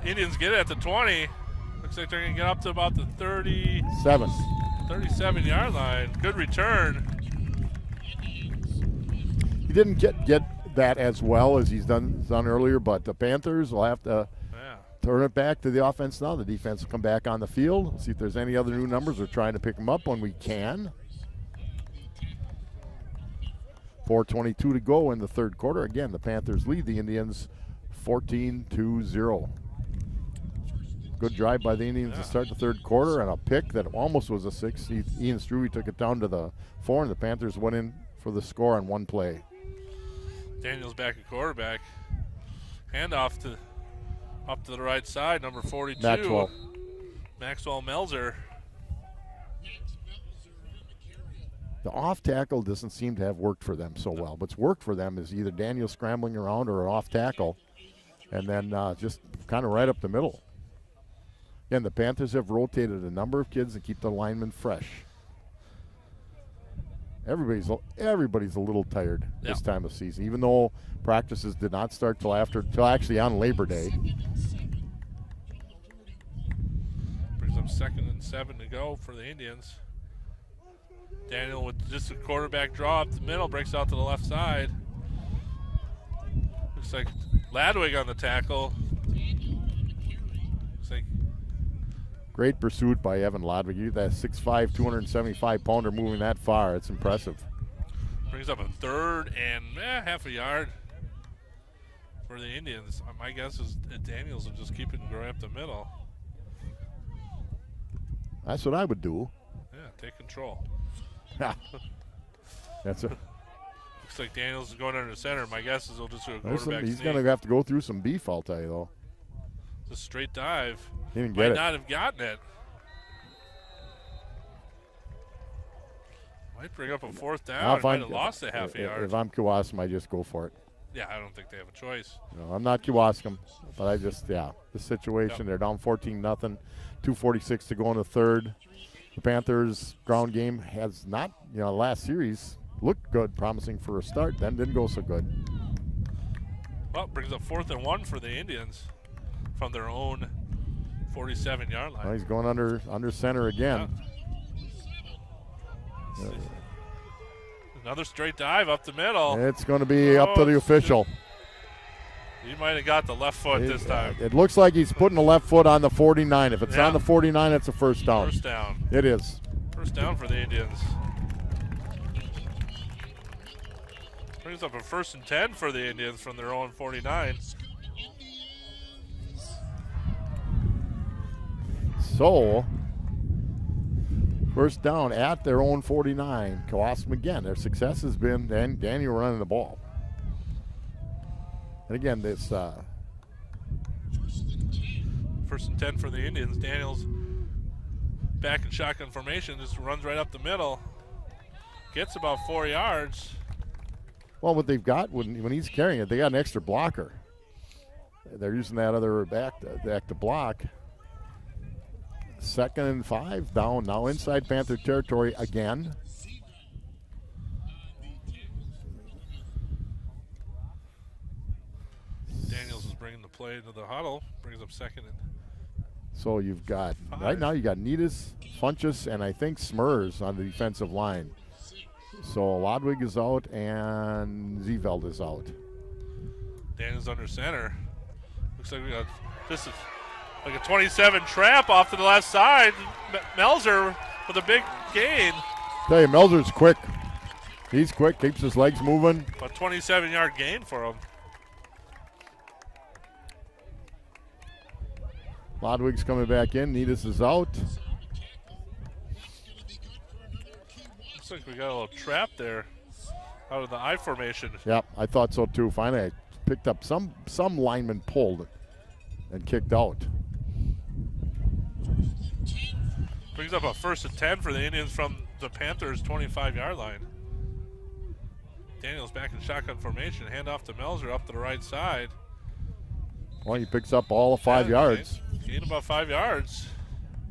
Indians get it at the 20. Looks like they're going to get up to about the 37-yard line. Good return. He didn't get that as well as he's done earlier, but the Panthers will have to turn it back to the offense now. The defense will come back on the field. We'll see if there's any other new numbers. We're trying to pick them up when we can. 4:22 to go in the third quarter. Again, the Panthers lead the Indians 14-0. Good drive by the Indians to start the third quarter, and a pick that almost was a 6. Ian Struve took it down to the 4, and the Panthers went in for the score on one play. Daniels back at quarterback. Handoff up to the right side, number 42. Maxwell Melzer. The off tackle doesn't seem to have worked for them so well. What's worked for them is either Daniel scrambling around or an off tackle, and then just kind of right up the middle. Again, the Panthers have rotated a number of kids to keep the linemen fresh. Everybody's a little tired this time of season, even though practices did not start till actually on Labor Day. Brings up 2nd and 7 to go for the Indians. Daniel with just a quarterback draw up the middle, breaks out to the left side. Looks like Ladwig on the tackle. Looks like Great pursuit by Evan Lodwig. You that 6'5", 275-pounder moving that far. It's impressive. brings up a third and half a yard for the Indians. My guess is that Daniels will just keep it and go up the middle. That's what I would do. Yeah, take control. That's a. Looks like Daniels is going under center. My guess is he'll just do a quarterback He's sneak. going to have to go through some beef, I'll tell you, though. Just straight dive. He didn't Might get it. not have gotten it. Might bring up a fourth down. Might have lost a half a yard. If I'm Kewaskum, I just go for it. Yeah, I don't think they have a choice. No, I'm not Kewaskum, but I just, the situation, they're down 14-0, 2:46 to go in the third. The Panthers' ground game has not, last series looked good, promising for a start, then didn't go so good. Well, brings up 4th and 1 for the Indians from their own 47-yard line. Well, he's going under center again. Yeah. Another straight dive up the middle. It's going to be up to the official. He might have got the left foot this time. It looks like he's putting the left foot on the 49. If it's on the 49, it's a first down. First down. It is. First down for the Indians. Brings up a 1st and 10 for the Indians from their own 49. So, first down at their own 49. Kewaskum again. Their success has been Daniel running the ball. And again, this 1st and 10 for the Indians. Daniels back in shotgun formation, just runs right up the middle. Gets about 4 yards. Well, what they've got when he's carrying it, they got an extra blocker. They're using that other back to block. 2nd and 5 down, now inside Panther territory again. Daniels is bringing the play into the huddle. Brings up 2nd and So you've got, 5. right now you got Nidis, Funchess, and I think Smurs on the defensive line. So Lodwig is out and Zeveld is out. Daniels under center. Looks like we got this is like a 27 trap off to the left side. Melzer with a big gain. Tell you, Melzer's quick. He's quick, keeps his legs moving. A 27-yard gain for him. Lodwig's coming back in. Nidis is out. Looks like we got a little trap there out of the I formation. Yep, I thought so too. Finally, I picked up some lineman pulled and kicked out. Brings up a 1st and 10 for the Indians from the Panthers' 25-yard line. Daniels back in shotgun formation. Hand off to Melzer up to the right side. Well, he picks up all of 5 yards. Gain about 5 yards.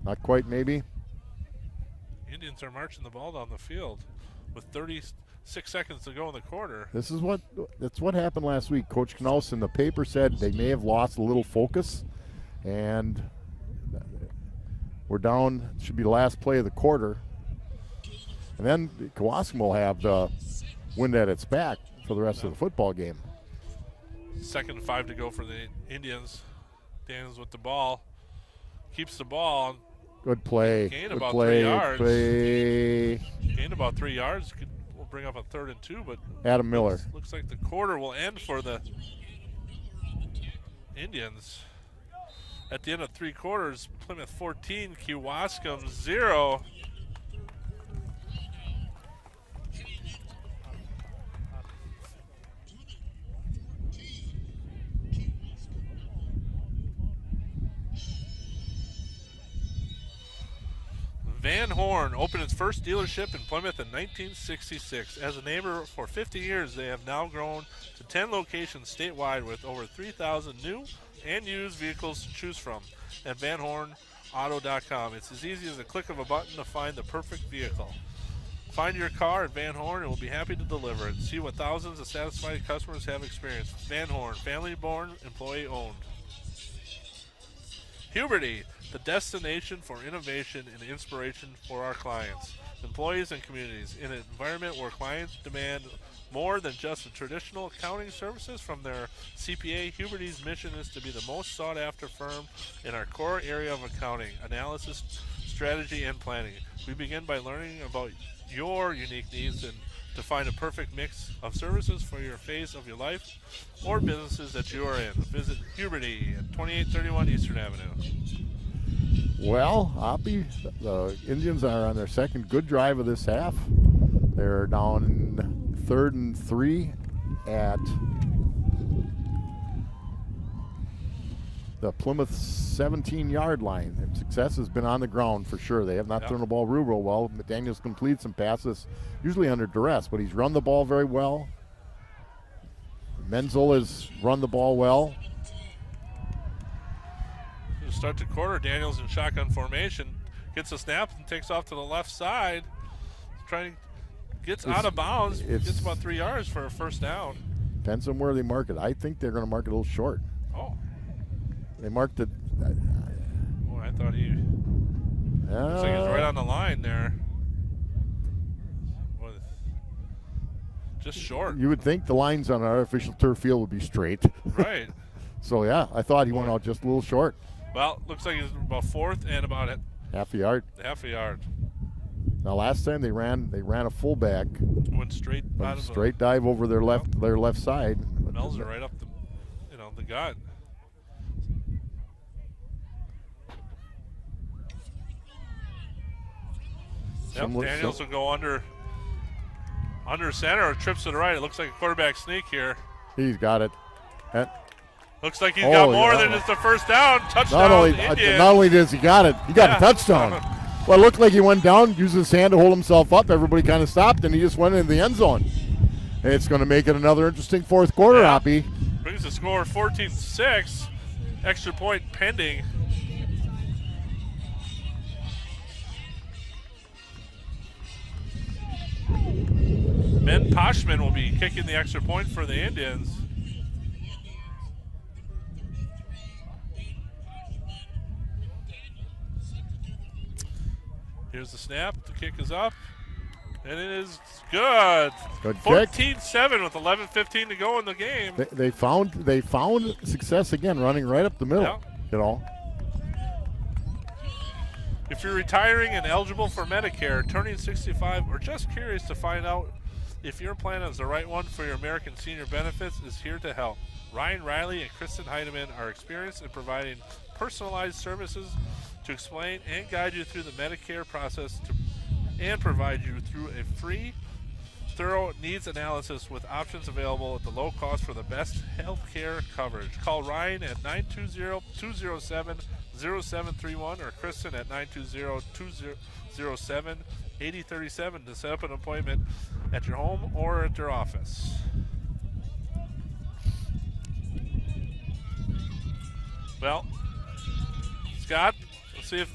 Not quite, maybe. Indians are marching the ball down the field with 36 seconds to go in the quarter. That's what happened last week. Coach Knaus in the paper said they may have lost a little focus, and we're down. It should be the last play of the quarter, and then Kewaskum will have the wind at its back for the rest of the football game. 2nd and 5 to go for the Indians. Daniels with the ball. Keeps the ball. Good play. Gain Good about play. 3 yards. Play. Gain about 3 yards. We'll bring up a 3rd and 2, but Adam Miller. looks like the quarter will end for the Indians. At the end of 3 quarters, Plymouth 14, Kewaskum 0. Van Horn opened its first dealership in Plymouth in 1966. As a neighbor for 50 years, they have now grown to 10 locations statewide with over 3,000 new and used vehicles to choose from. At VanHornAuto.com, it's as easy as a click of a button to find the perfect vehicle. Find your car at Van Horn and we'll be happy to deliver it. See what thousands of satisfied customers have experienced. Van Horn, family born, employee owned. Huberty, the destination for innovation and inspiration for our clients, employees, and communities. In an environment where clients demand more than just the traditional accounting services from their CPA, Huberty's mission is to be the most sought-after firm in our core area of accounting, analysis, strategy, and planning. We begin by learning about your unique needs and to find a perfect mix of services for your phase of your life or businesses that you are in. Visit Huberty at 2831 Eastern Avenue. Well, Hoppy, the Indians are on their second good drive of this half. They're down 3rd and 3 at the Plymouth 17-yard line. Their success has been on the ground for sure. They have not thrown the ball real well. McDaniel's completed some passes, usually under duress, but he's run the ball very well. Menzel has run the ball well. Start the quarter, Daniels in shotgun formation, gets a snap and takes off to the left side. Gets out of bounds, gets about 3 yards for a first down. Depends on where they mark it. I think they're going to mark it a little short. Oh. They marked it. I thought he looks like he's right on the line there. Just short. You would think the lines on an artificial turf field would be straight. Right. So, yeah, I thought he went out just a little short. Well, looks like he's about 4th and about half a yard. Half a yard. Now, last time they ran a fullback. Went straight out of straight dive over their left side. Mel's are right up the gut. Yep, Daniels will go under center or trips to the right. It looks like a quarterback sneak here. He's got it. Looks like he's got more than just the first down. Touchdown. Not only does he got it, he got a touchdown. Well, it looked like he went down, used his hand to hold himself up. Everybody kind of stopped, and he just went into the end zone. And it's going to make it another interesting fourth quarter, Hoppy. Brings the score 14-6. Extra point pending. Ben Poshman will be kicking the extra point for the Indians. Here's the snap. The kick is up. And it is good. Good 14-7 with 11:15 to go in the game. They found success again, running right up the middle. Yeah. You know. If you're retiring and eligible for Medicare, turning 65, or just curious to find out if your plan is the right one for your American Senior Benefits, is here to help. Ryan Riley and Kristen Heidemann are experienced in providing personalized services to explain and guide you through the Medicare process and provide you through a free, thorough needs analysis with options available at the low cost for the best health care coverage. Call Ryan at 920-207-0731 or Kristen at 920-207-8037 to set up an appointment at your home or at your office. Well, Scott, let's see if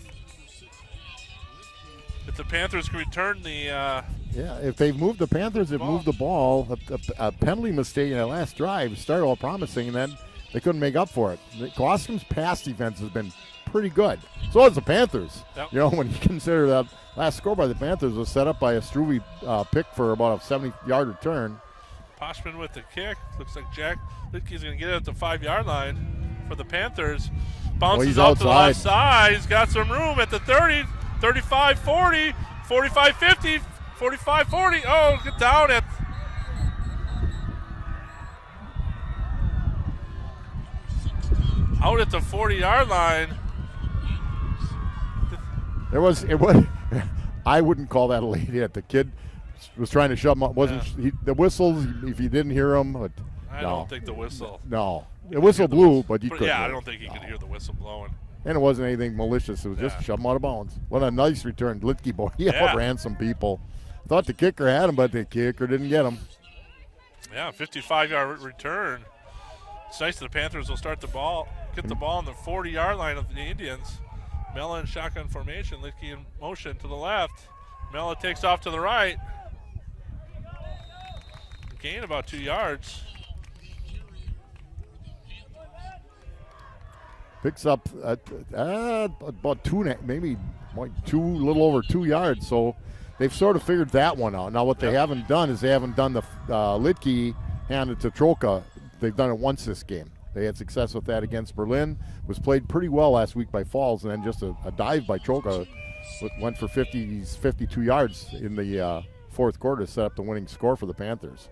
the Panthers can return the if they've moved the Panthers, have moved the ball. A penalty mistake in that last drive started all promising, and then they couldn't make up for it. Kewaskum's pass defense has been pretty good. So has the Panthers. Yep. You know, when you consider that last score by the Panthers was set up by a Struve pick for about a 70-yard return. Poshman with the kick. Looks like Jack Lidke's going to get it at the 5-yard line for the Panthers. Bounces out to the left side. He's got some room at the 30, 35, 40, 45, 50, 45, 40. Oh, get down at out at the 40-yard line. It was. I wouldn't call that a late hit. The kid was trying to shove him. The whistles? If you didn't hear him, but I don't think the whistle. No, the whistle blew, but you couldn't. Yeah, I don't think you could hear the whistle blowing. And it wasn't anything malicious. It was just shove him out of bounds. What a nice return, Lidke boy. He outran some people. Thought the kicker had him, but the kicker didn't get him. Yeah, 55-yard return. It's nice that the Panthers will start the ball, get the ball on the 40-yard line of the Indians. Mella in shotgun formation, Lidke in motion to the left. Mella takes off to the right. Gain about 2 yards. Picks up about maybe like little over 2 yards. So they've sort of figured that one out. Now what they haven't done is they haven't done the Litke handed to Troka. They've done it once this game. They had success with that against Berlin. Was played pretty well last week by Falls, and then just a dive by Troka went for 52 yards in the fourth quarter to set up the winning score for the Panthers.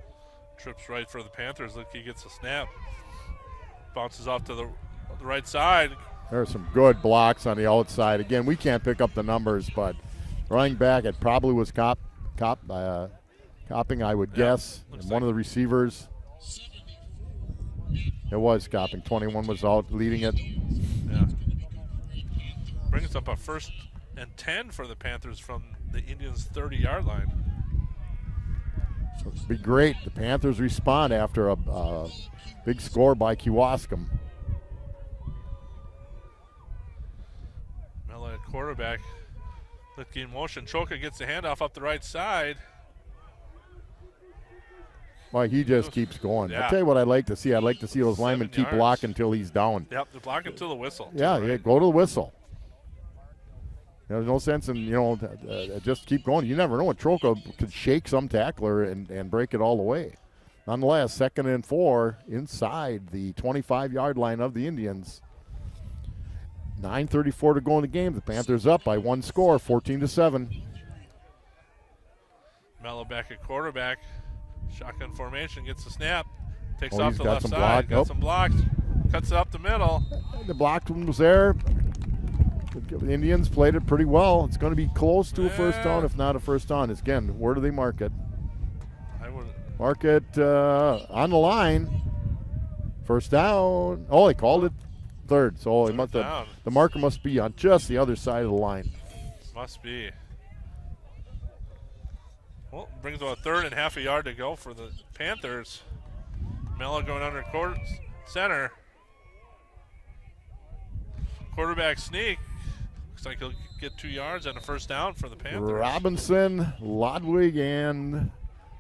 Trips right for the Panthers. Litke gets a snap. Bounces off to the right side. There are some good blocks on the outside. Again, we can't pick up the numbers, but running back, it probably was copping, I would guess. And one of the receivers, it was copping. 21 was out, leading it. Yeah. Brings up a 1st and 10 for the Panthers from the Indians' 30-yard line. It'd be great. The Panthers respond after a big score by Kewaskum. Mella at quarterback. Litke in motion. Troka gets the handoff up the right side. Well, he just keeps going. Yeah. I'll tell you what I'd like to see. I'd like to see those linemen keep yards. blocking until he's down. Yep, they're blocking to the whistle. Yeah, right. yeah, go to the whistle. There's no sense in, just keep going. You never know. Troka could shake some tackler and break it all the way. Nonetheless, 2nd and 4 inside the 25-yard line of the Indians. 9:34 to go in the game. The Panthers up by 1 score, 14-7. Mello back at quarterback. Shotgun formation, gets the snap. Takes Oh, off he's the got left some side. block. Got some blocks. Cuts it up the middle. The blocked one was there. The Indians played it pretty well. It's going to be close to a first down, if not a first down. It's, again, where do they mark it? I would. Mark it on the line. First down. Oh, they called it third. So the marker must be on just the other side of the line. Must be. Well, brings about 3rd and half a yard to go for the Panthers. Mello going under center. Quarterback sneak. Looks like he'll get 2 yards and a first down for the Panthers. Robinson, Lodwig, and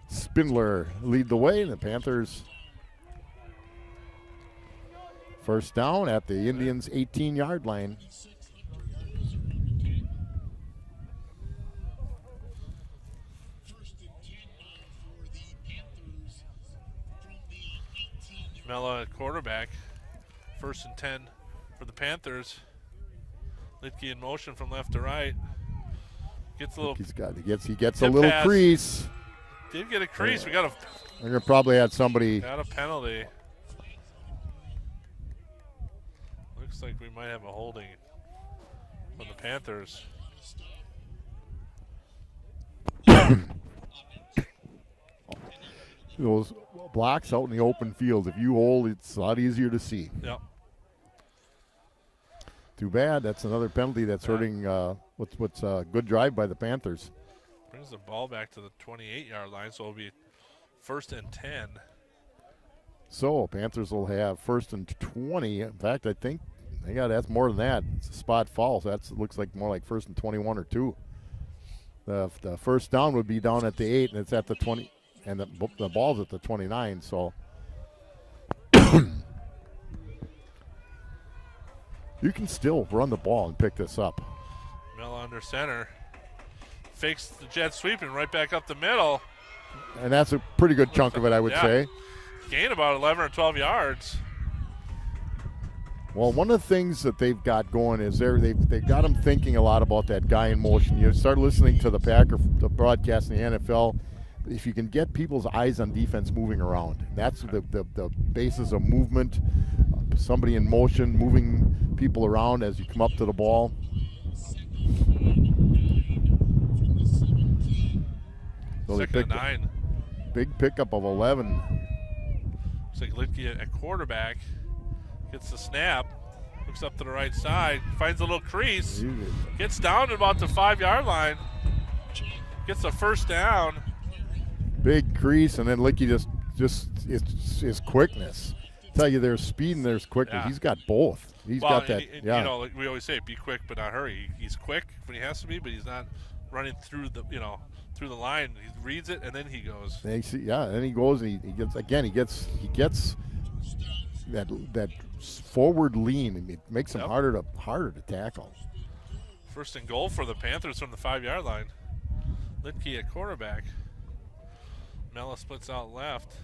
Spindler lead the way. The Panthers first down at the Indians' 18-yard line. Mello at quarterback. 1st and 10 for the Panthers. Litke in motion from left to right. Gets a little. He gets a little crease. Did get a crease. We got a. They're gonna probably had somebody. Got a penalty. Looks like we might have a holding from the Panthers. Those blocks out in the open field. If you hold, it's a lot easier to see. Yep. Too bad. That's another penalty that's hurting what's a good drive by the Panthers. Brings the ball back to the 28-yard line, so it'll be 1st and 10. So Panthers will have 1st and 20. In fact, I think that's more than that. It's a spot foul. So that looks like more like 1st and 21 or 2. The first down would be down at the 8, and it's at the 20, and the ball's at the 29. So you can still run the ball and pick this up. Mello under center. Fakes the jet sweep and right back up the middle. And that's a pretty good chunk of it, I would say. Gain about 11 or 12 yards. Well, one of the things that they've got going is they've got them thinking a lot about that guy in motion. You start listening to the broadcast in the NFL. If you can get people's eyes on defense moving around, that's the basis of movement. Somebody in motion, moving people around as you come up to the ball. So 2nd and 9. Big pickup of 11. Looks like Litke at quarterback. Gets the snap. Looks up to the right side. Finds a little crease. Gets down to about the 5-yard line. Gets a first down. Big crease, and then Litke just his quickness. I tell you, there's speed and there's quickness. Yeah. He's got both. He's got that. You know, like we always say, be quick but not hurry. He's quick when he has to be, but he's not running through the through the line. He reads it and then he goes. And then he goes and he gets that forward lean, and it makes them Yep. harder to tackle. First and goal for the Panthers from the 5-yard line. Lidke at quarterback. Mella splits out left.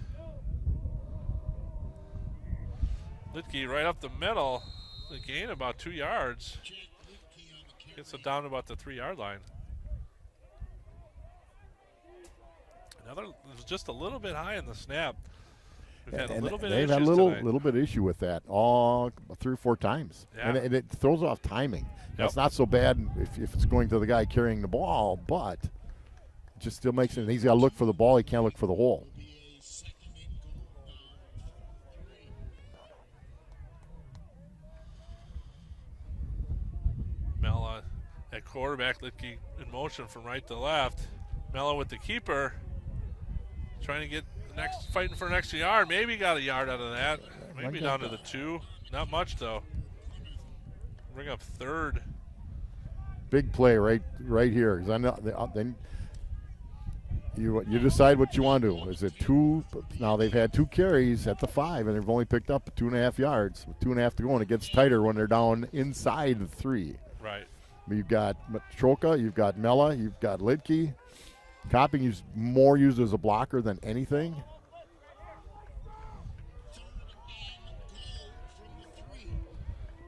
Lidke right up the middle. The gain about 2 yards. Gets it down to about the 3-yard line. Another, it was just a little bit high in the snap. We've had a little bit of they've issues had a tonight. little bit of issue with that all 3 or 4 times, Yeah. and it throws off timing. That's not so bad if it's going to the guy carrying the ball, but it just still makes it. He's got to look for the ball. He can't look for the hole. Mella at quarterback, Lidke in motion from right to left. Mella with the keeper, trying to get fighting for an extra yard. Maybe got a yard out of that. Maybe down to the 2. Not much though. Bring up 3rd. Big play right here. 'Cause I know then you decide what you want to do. Is it 2? Now they've had 2 carries at the 5, and they've only picked up 2.5 yards with 2.5 to go, and it gets tighter when they're down inside the 3. Right. You've got Troka, you've got Mella, you've got Lidke. Copping is more used as a blocker than anything.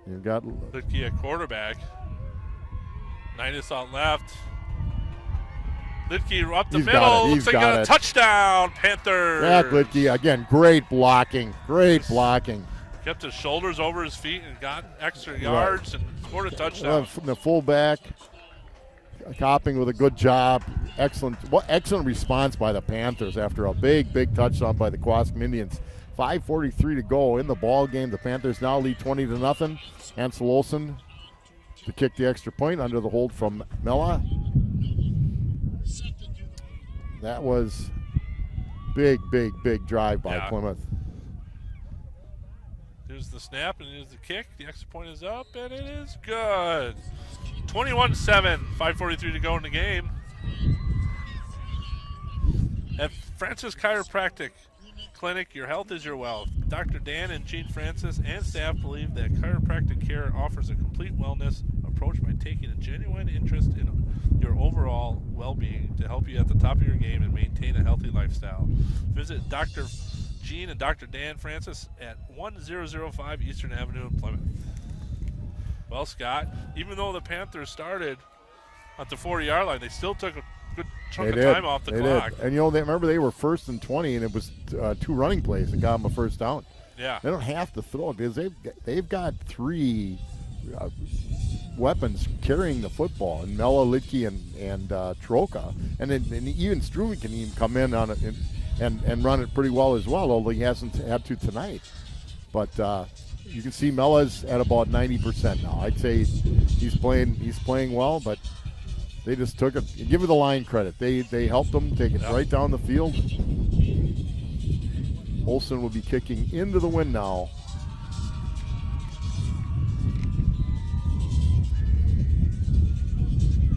You've got Lidke at quarterback. Ninus out left. Lidke up the He's got middle. it. Looks He's like got a it. touchdown, Panthers. Jack Lidke again. Great blocking. Great blocking. Kept his shoulders over his feet and got extra yards and scored a touchdown. From the fullback, Copping with a good job. Excellent response by the Panthers after a big touchdown by the Kewaskum Indians. 5:43 to go in the ball game. The Panthers now lead 20-0. Ansel Olsen to kick the extra point under the hold from Mella. That was big drive by Plymouth. Here's the snap and here's the kick. The extra point is up and it is good. 21-7, 5:43 to go in the game. At Francis Chiropractic Clinic, your health is your wealth. Dr. Dan and Jean Francis and staff believe that chiropractic care offers a complete wellness approach by taking a genuine interest in your overall well-being to help you at the top of your game and maintain a healthy lifestyle. Visit Dr. Jean and Dr. Dan Francis at 1005 Eastern Avenue in Plymouth. Well, Scott, even though the Panthers started at the 40-yard line, they still took a good chunk of time off the clock. Did. And, remember they were 1st and 20, and it was 2 running plays that got them a first down. Yeah. They don't have to throw it because they've got 3 weapons carrying the football, and Mella, Lidke, and Troka. And even Struve can even come in on it and run it pretty well as well, although he hasn't had to tonight. But you can see Mella's at about 90% now. I'd say he's playing well, but they just took it. Give the line credit. They helped them take it right down the field. Olsen will be kicking into the wind now.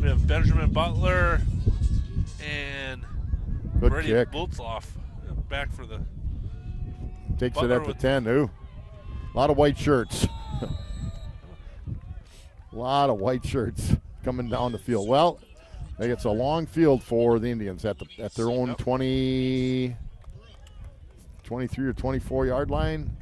We have Benjamin Butler and Good Brady kick. Bultzloff back for the Takes Butler it at the with 10. Ooh. A lot of white shirts. A lot of white shirts coming down the field. Well, I think it's a long field for the Indians at their own 23 or 24-yard line.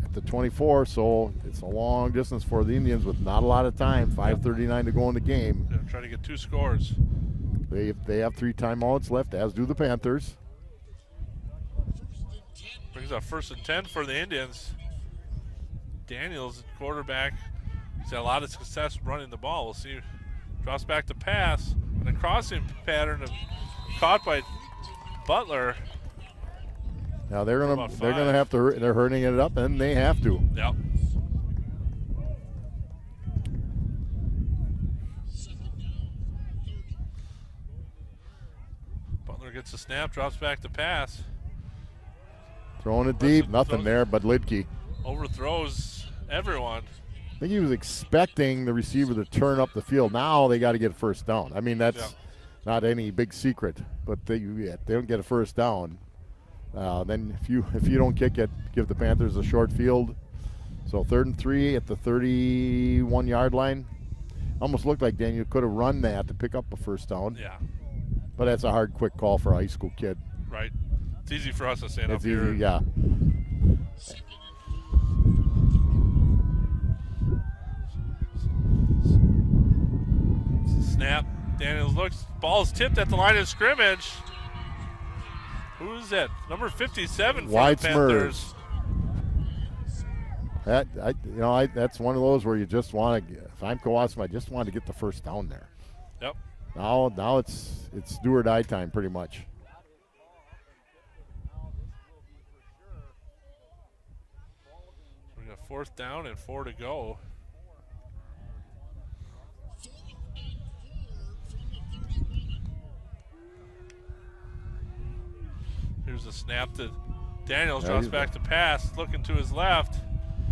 At the 24, so it's a long distance for the Indians with not a lot of time. 5:39 to go in the game. They're trying to get 2 scores. They have 3 timeouts left, as do the Panthers. Brings up 1st and 10 for the Indians. Daniels, quarterback, he's had a lot of success running the ball. We'll see. Drops back to pass, and a crossing pattern caught by Butler. Now they're gonna have to. They're hurting it up, and they have to. Yep. Butler gets the snap, drops back to pass. Throwing it deep, nothing there, but Lidke. Overthrows everyone. I think he was expecting the receiver to turn up the field. Now they got to get a first down. I mean, that's not any big secret, but they don't get a first down. Then if you don't kick it, give the Panthers a short field. So 3rd and 3 at the 31-yard line. Almost looked like Daniel could have run that to pick up a first down. Yeah. But that's a hard, quick call for a high school kid. Right. It's easy for us to stand up It's here. easy, yeah. Snap. Daniels looks. Ball's tipped at the line of scrimmage. Who's that? Number 57 for the Panthers. That's one of those where you just want to. If I'm Kewaskum, I just want to get the first down there. Yep. Now it's do or die time pretty much. We got 4th down and 4 to go. Here's the snap to Daniels, drops back to pass, looking to his left.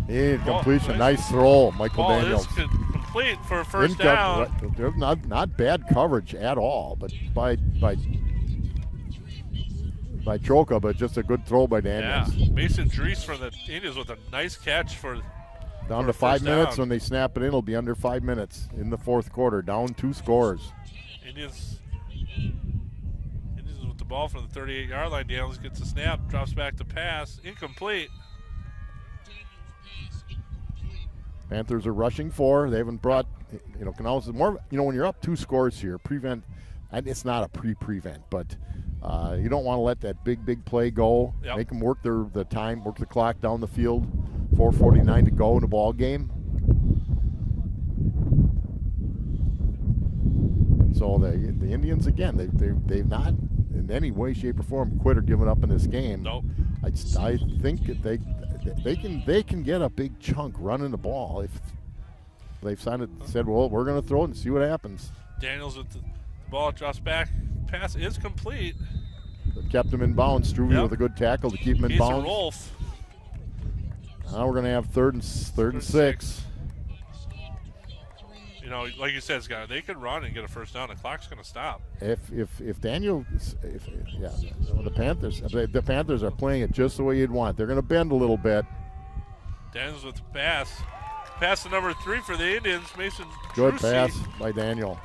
Completion, nice throw, Michael ball Daniels. Is complete for a first down. Not bad coverage at all, but by Choka, but just a good throw by Daniels. Yeah, Mason Drees from the Indians with a nice catch for down to 5 minutes. When they snap it in, it'll be under 5 minutes in the 4th quarter. Down 2 scores. Indians with the ball from the 38-yard line. Daniels gets a snap, drops back to pass, incomplete. Panthers are rushing 4. They haven't brought, Canals is more, when you're up 2 scores here, prevent, and it's not a prevent, but you don't want to let that big play go. Yep. Make them work the time, work the clock down the field. 4:49 to go in the ball game. So the Indians, again, they've not in any way, shape, or form quit or given up in this game. Nope. I think they can get a big chunk running the ball if they've said, well, we're going to throw it and see what happens. Daniels with the ball, drops back, pass is complete. But kept him in bounds. Struve with a good tackle to keep him in bounds. Rolf. Now we're going to have third and 6. Like you said, Scott, they could run and get a first down. The clock's going to stop. The Panthers are playing it just the way you'd want. They're going to bend a little bit. Daniels with the pass. Pass to number 3 for the Indians, Mason Good Drusi. pass by Daniel.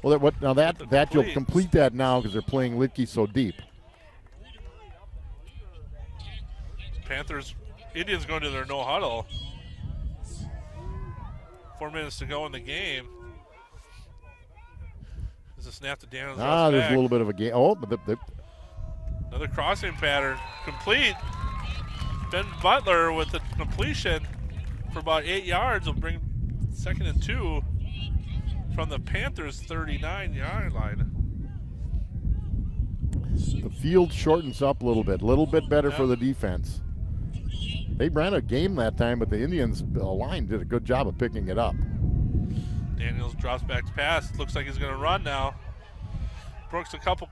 Well, that you'll complete that now because they're playing Lidke so deep. Indians going to their no huddle. 4 minutes to go in the game. There's a snap to Daniels. There's a little bit of a game. Oh, but another crossing pattern. Complete. Ben Butler with the completion for about 8 yards will bring 2nd and 2 from the Panthers' 39-yard line. The field shortens up a little bit better for the defense. They ran a game that time, but the Indians line did a good job of picking it up. Daniels drops back to pass. Looks like he's going to run now. Brooks a couple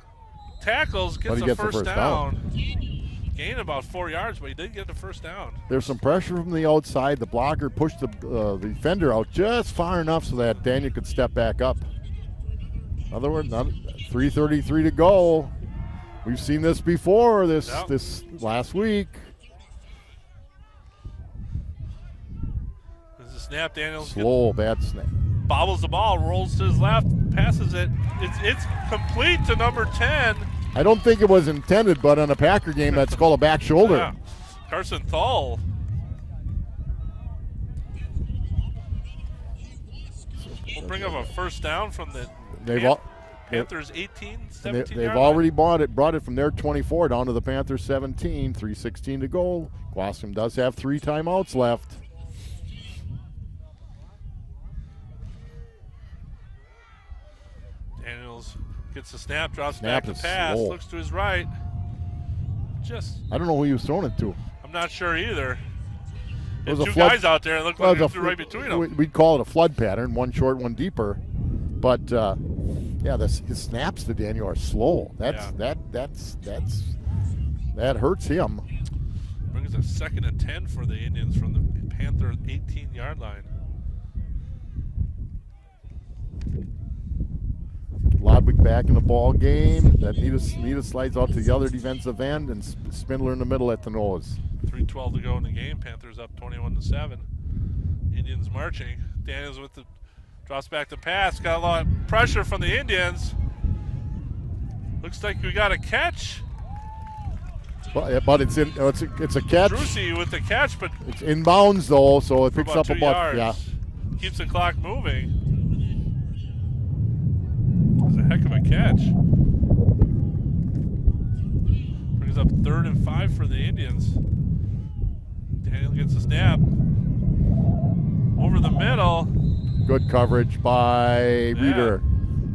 tackles, gets the first down. Gained about 4 yards, but he did get the first down. There's some pressure from the outside. The blocker pushed the defender out just far enough so that Daniel could step back up. In other words, 3:33 to go. We've seen this before this last week. There's a snap. Daniels bad snap. Bobbles the ball, rolls to his left, passes it. It's complete to number 10. I don't think it was intended, but on a Packer game, that's called a back shoulder. Yeah. Carson Thal. We'll bring up a first down from the Panthers 18, 17. They've already brought it from their 24 down to the Panthers 17. 3:16 to go. Kewaskum does have 3 timeouts left. Daniels gets the snap, drops back to pass, looks to his right. I don't know who he was throwing it to. I'm not sure either. There's 2 guys out there, and look like he threw right between them. We'd call it a flood pattern, one short, one deeper. But his snaps to Daniel are slow. That hurts him. Brings a 2nd and 10 for the Indians from the Panther 18-yard line. Lodwick Right back in the ball game. That Nita slides out to the other defensive end, and Spindler in the middle at the nose. 3:12 to go in the game. Panthers up 21-7. Indians marching. Daniels with the drops back to pass. Got a lot of pressure from the Indians. Looks like we got a catch. But it's a catch. Drusi with the catch, but it's inbounds though, so it picks up 2 about yards. Keeps the clock moving. It's a heck of a catch. Brings up 3rd and 5 for the Indians. Daniel gets a snap. Over the middle. Good coverage by Reeder.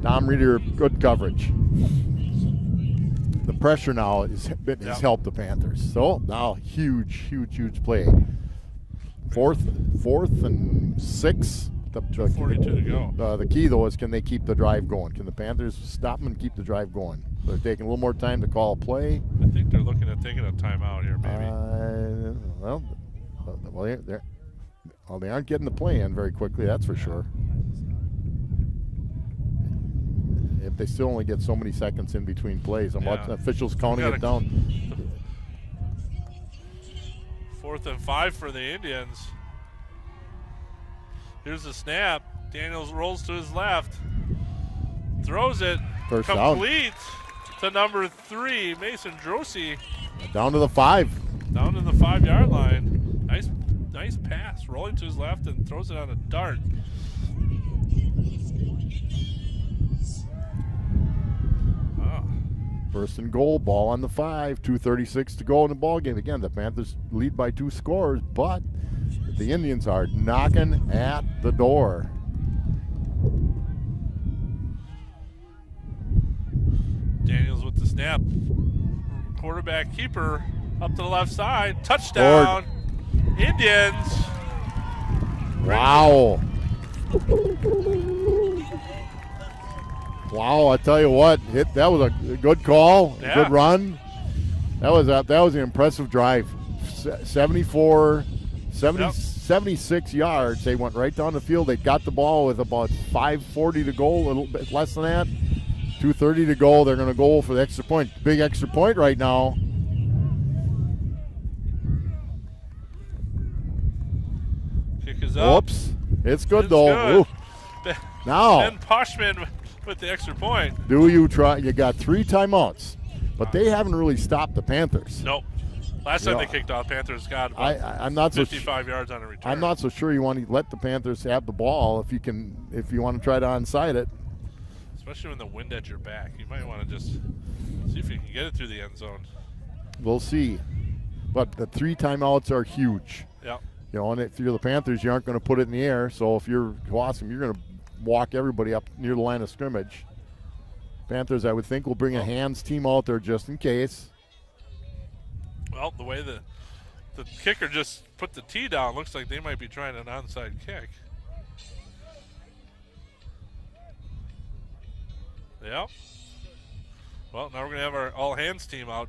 Dom Reeder, good coverage. The pressure now has helped the Panthers. So now huge play. Fourth and 6. 42 to go. The key though is, can they keep the drive going? Can the Panthers stop them and keep the drive going? They're taking a little more time to call a play. I think they're looking at taking a timeout here, maybe. They aren't getting the play in very quickly, that's for sure. If they still only get so many seconds in between plays, I'm watching officials counting it down. 4th and 5 for the Indians. Here's the snap. Daniels rolls to his left. Throws it. First complete to number 3, Mason Drosy. Down to the 5. Down to the 5-yard line. Nice pass. Rolling to his left and throws it on a dart. First and goal, ball on the 5, 2:36 to go in the ball game. Again, the Panthers lead by 2 scores, but the Indians are knocking at the door. Daniels with the snap. Quarterback keeper up to the left side. Touchdown. Indians. Wow. Wow, I tell you what, that was a good call, a good run. That was an impressive drive. 76 yards. They went right down the field. They got the ball with about 5:40 to go, a little bit less than that. 2:30 to go. They're going to go for the extra point. Big extra point right now. Kick is up. Whoops. It's good though. Good. Now. Ben Poshman with the extra point. Do you try? You got 3 timeouts, but they haven't really stopped the Panthers. Nope. Last time they kicked off, Panthers got about I'm not 55 yards on a return. I'm not so sure you want to let the Panthers have the ball if you want to try to onside it. Especially when the wind at your back. You might want to just see if you can get it through the end zone. We'll see. But the 3 timeouts are huge. Yeah. You know, and if you're the Panthers, you aren't going to put it in the air. So if you're Kewaskum, you're going to walk everybody up near the line of scrimmage. Panthers, I would think, will bring a hands team out there just in case. Well, the way the kicker just put the tee down, looks like they might be trying an onside kick. Yep. Well, now we're going to have our all-hands team up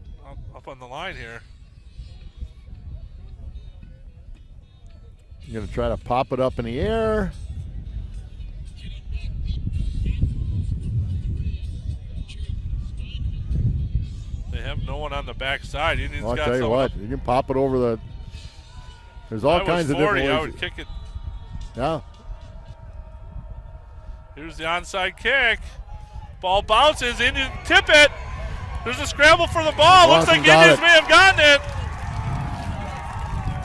on the line here. You're going to try to pop it up in the air. They have no one on the backside. I'll tell you what, you can pop it over the. There's all kinds of different ways. I would kick it. Yeah. Here's the onside kick. Ball bounces. Indians tip it. There's a scramble for the ball. Looks like Indians may have gotten it.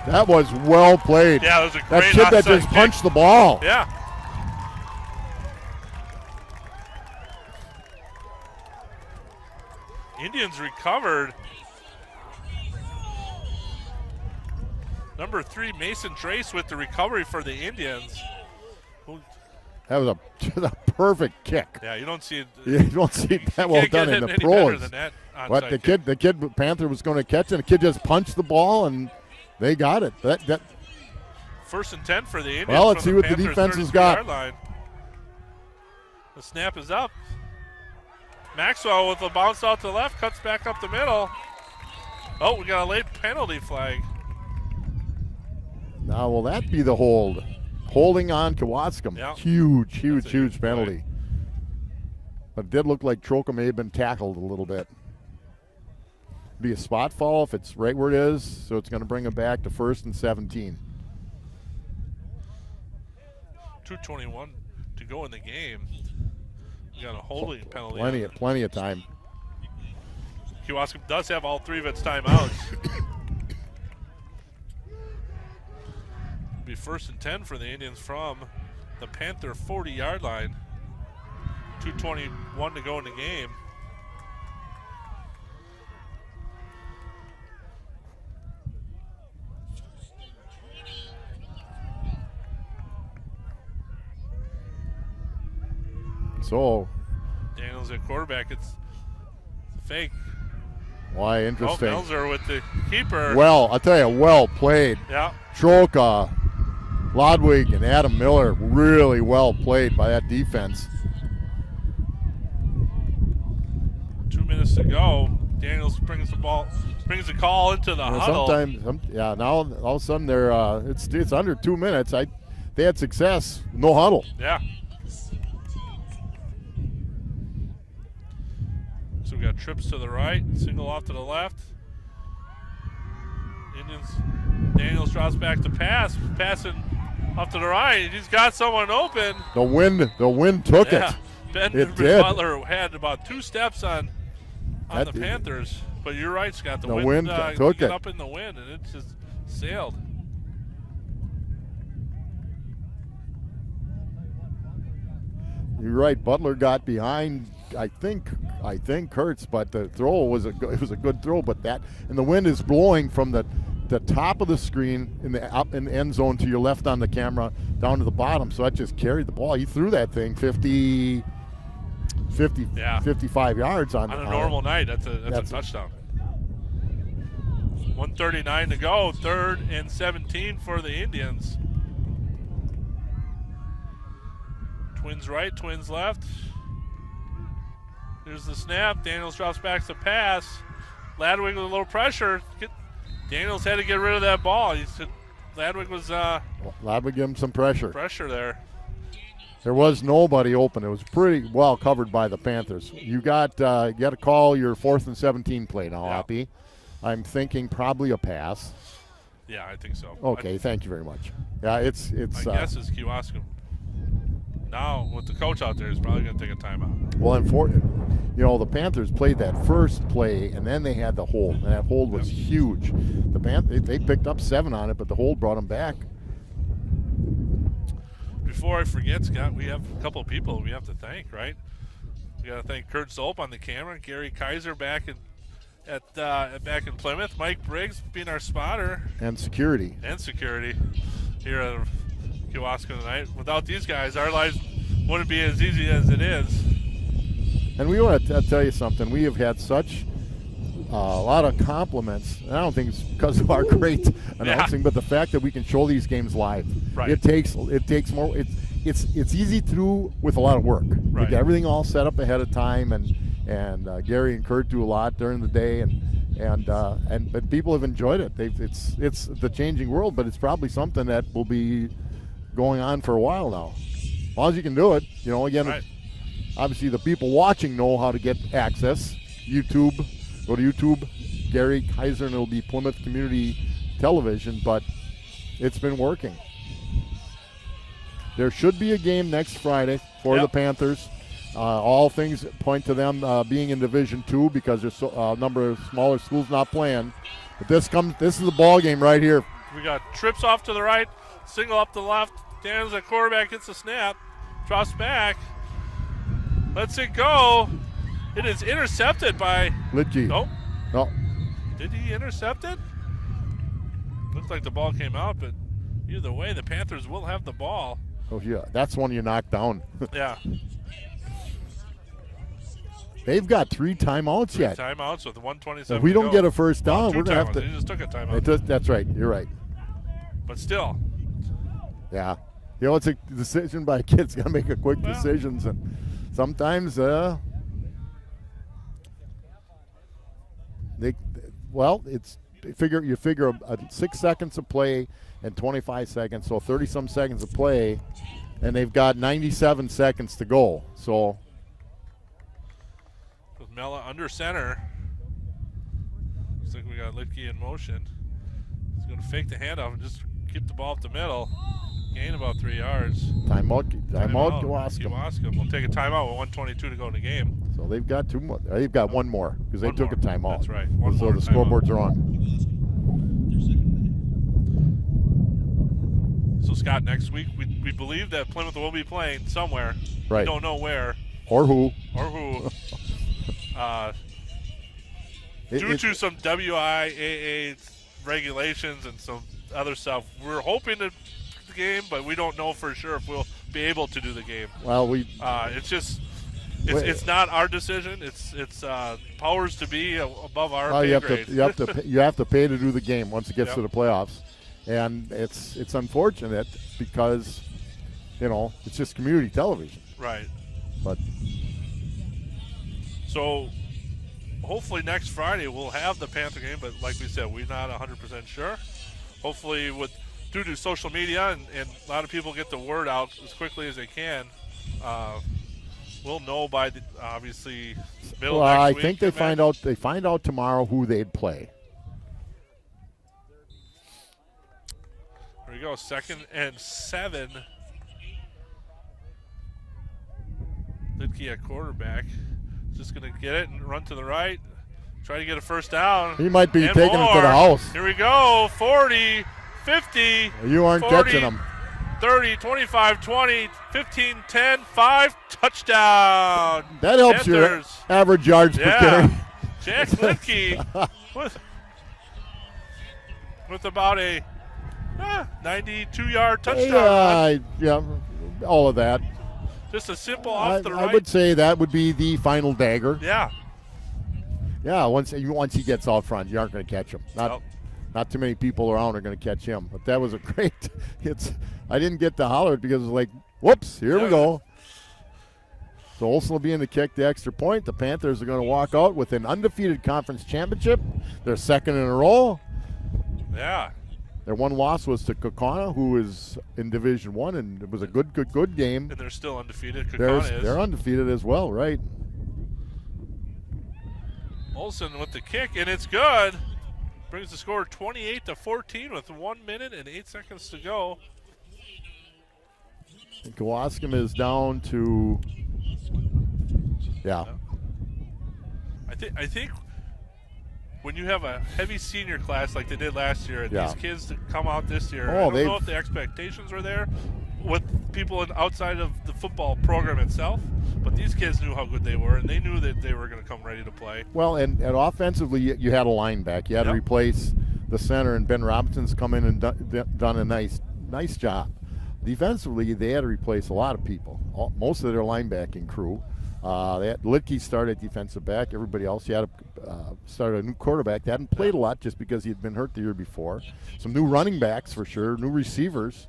That was well played. Yeah, that was a great that kid that just kick. punched the ball. Yeah. Indians recovered. Number 3, Mason Trace with the recovery for the Indians. That was a perfect kick. Yeah, you don't see it. You don't see it that well done in the pros. But the kid Panther was going to catch it. The kid just punched the ball and they got it. That 1st and 10 for the Indians. Well, let's see what the defense has got. Line. The snap is up. Maxwell with a bounce out to the left, cuts back up the middle. Oh, we got a late penalty flag. Now, will that be the hold? Holding on Kewaskum. Yeah. Huge penalty. But it did look like Troca may have been tackled a little bit. Be a spot foul if it's right where it is, so it's going to bring it back to 1st and 17. 2:21 to go in the game. We got a holding penalty. Plenty of time. Kewaskum does have all 3 of its timeouts. Be 1st and 10 for the Indians from the Panther 40-yard line. 2:21 to go in the game. So Daniels at quarterback. It's fake. Why, interesting. Oh, Melzer with the keeper. Well, I'll tell you, well played. Yeah. Troca, Lodwig, and Adam Miller, really well played by that defense. 2 minutes to go. Daniels brings the call into the huddle. Now all of a sudden they're it's under 2 minutes. They had success, no huddle. Yeah. So we got trips to the right, single off to the left. Daniels drops back to passing off to the right. He's got someone open. The wind took it. Ben It did. Butler had about 2 steps on the Panthers, but you're right, Scott. The wind took it up in the wind, and it just sailed. You're right. Butler got behind. I think Kurtz, but the throw was a good throw. But and the wind is blowing from the top of the screen in the end zone to your left on the camera down to the bottom. So that just carried the ball. He threw that thing 55 yards on a normal night. That's a touchdown. 1:39 to go. 3rd and 17 for the Indians. Twins right, twins left. Here's the snap. Daniels drops back to pass. Ladwig with a little pressure. Daniels had to get rid of that ball. Ladwig was Ladwig gave him some pressure. Pressure there. There was nobody open. It was pretty well covered by the Panthers. You got to call your 4th and 17 play now, Hoppy. I'm thinking probably a pass. Yeah, I think so. Okay, thank you very much. Yeah, it's. My guess is Kewaskum. Now, with the coach out there, he's probably going to take a timeout. Well, the Panthers played that first play, and then they had the hold, and that hold was huge. They picked up 7 on it, but the hold brought them back. Before I forget, Scott, we have a couple of people we have to thank, right? We got to thank Kurt Zolp on the camera, Gary Kaiser back in Plymouth, Mike Briggs being our spotter. And security here at Kewaskum tonight. Without these guys, our lives wouldn't be as easy as it is. And we want to tell you something. We have had such a lot of compliments. And I don't think it's because of our great announcing, but the fact that we can show these games live. Right. It takes more. It's easy to do with a lot of work. Right. We get everything all set up ahead of time, and Gary and Kurt do a lot during the day, but people have enjoyed it. It's the changing world, but it's probably something that will be going on for a while now. As long as you can do it, Right. Obviously the people watching know how to get access. YouTube, go to YouTube, Gary Kaiser, and it'll be Plymouth Community Television, but it's been working. There should be a game next Friday for the Panthers. All things point to them being in Division II because there's a number of smaller schools not playing. But this is the ball game right here. We got trips off to the right, single up to the left. Daniels at quarterback gets the snap, drops back, lets it go. It is intercepted by Litchi. Nope. No. Did he intercept it? Looks like the ball came out, but either way, the Panthers will have the ball. Oh yeah, that's one you knocked down. Yeah. They've got 3 timeouts yet. Timeouts with 1:27. If we don't get a first down, we're gonna have to. They just took a timeout. That's right. You're right. But still. Yeah. It's a decision by kids. Got to make quick decisions, and sometimes you figure 6 seconds of play and 25 seconds, so 30-some seconds of play, and they've got 97 seconds to go. So Mella under center. Looks like we got Litke in motion. He's going to fake the handoff and just keep the ball up the middle. Gain about 3 yards. Timeout, Kewaskum. Kewaskum will take a timeout with 1:22 to go in the game. So they've got 2 more. They've got 1 more because they took a timeout. That's right. So the scoreboard's wrong. So Scott, next week we believe that Plymouth will be playing somewhere. Right. We don't know where or who. Due to some WIAA regulations and some other stuff, we're hoping to do the game, but we don't know for sure if we'll be able to do the game. Well, it's not our decision. It's powers to be above our pay grade. You have to pay to do the game once it gets to the playoffs, and it's unfortunate because it's just community television. Right. But so hopefully next Friday we'll have the Panther game, but like we said, we're not 100% sure. Hopefully due to social media and a lot of people get the word out as quickly as they can, we'll know by obviously middle of next week. I think they find out tomorrow who they'd play. There we go, 2nd and 7. Litke at quarterback. Just going to get it and run to the right. Try to get a first down. He might be taking it to the house. Here we go. 40, 50. You aren't 40, catching him. 30, 25, 20, 15, 10, 5. Touchdown. That helps your average yards per carry. Jack Litke with about a 92-yard touchdown. Yeah, all of that. Just a simple off the right. I would say that would be the final dagger. Yeah. Yeah, once he gets out front, you aren't going to catch him. Not too many people around are going to catch him. But that was a great I didn't get to holler it because it was like, whoops, here we go. So Olsen will be in to kick the extra point. The Panthers are going to walk out with an undefeated conference championship. They're 2nd in a row. Yeah. Their one loss was to Kaukauna, who is in Division I, and it was a good game. And they're still undefeated. They're undefeated as well, right? Olsen with the kick, and it's good. Brings the score 28-14 with 1 minute and 8 seconds to go. And Kewaskum is down to, I think when you have a heavy senior class like they did last year, and these kids that come out this year, I don't know if the expectations were there with people outside of the football program itself, but these kids knew how good they were, and they knew that they were going to come ready to play. Well, and offensively, you had a line back. You had to replace the center, and Ben Robinson's come in and done a nice job. Defensively, they had to replace a lot of people, most of their linebacking crew. They had Litke start at defensive back. Everybody else, you had to start a new quarterback. They hadn't played a lot just because he had been hurt the year before. Some new running backs for sure, new receivers.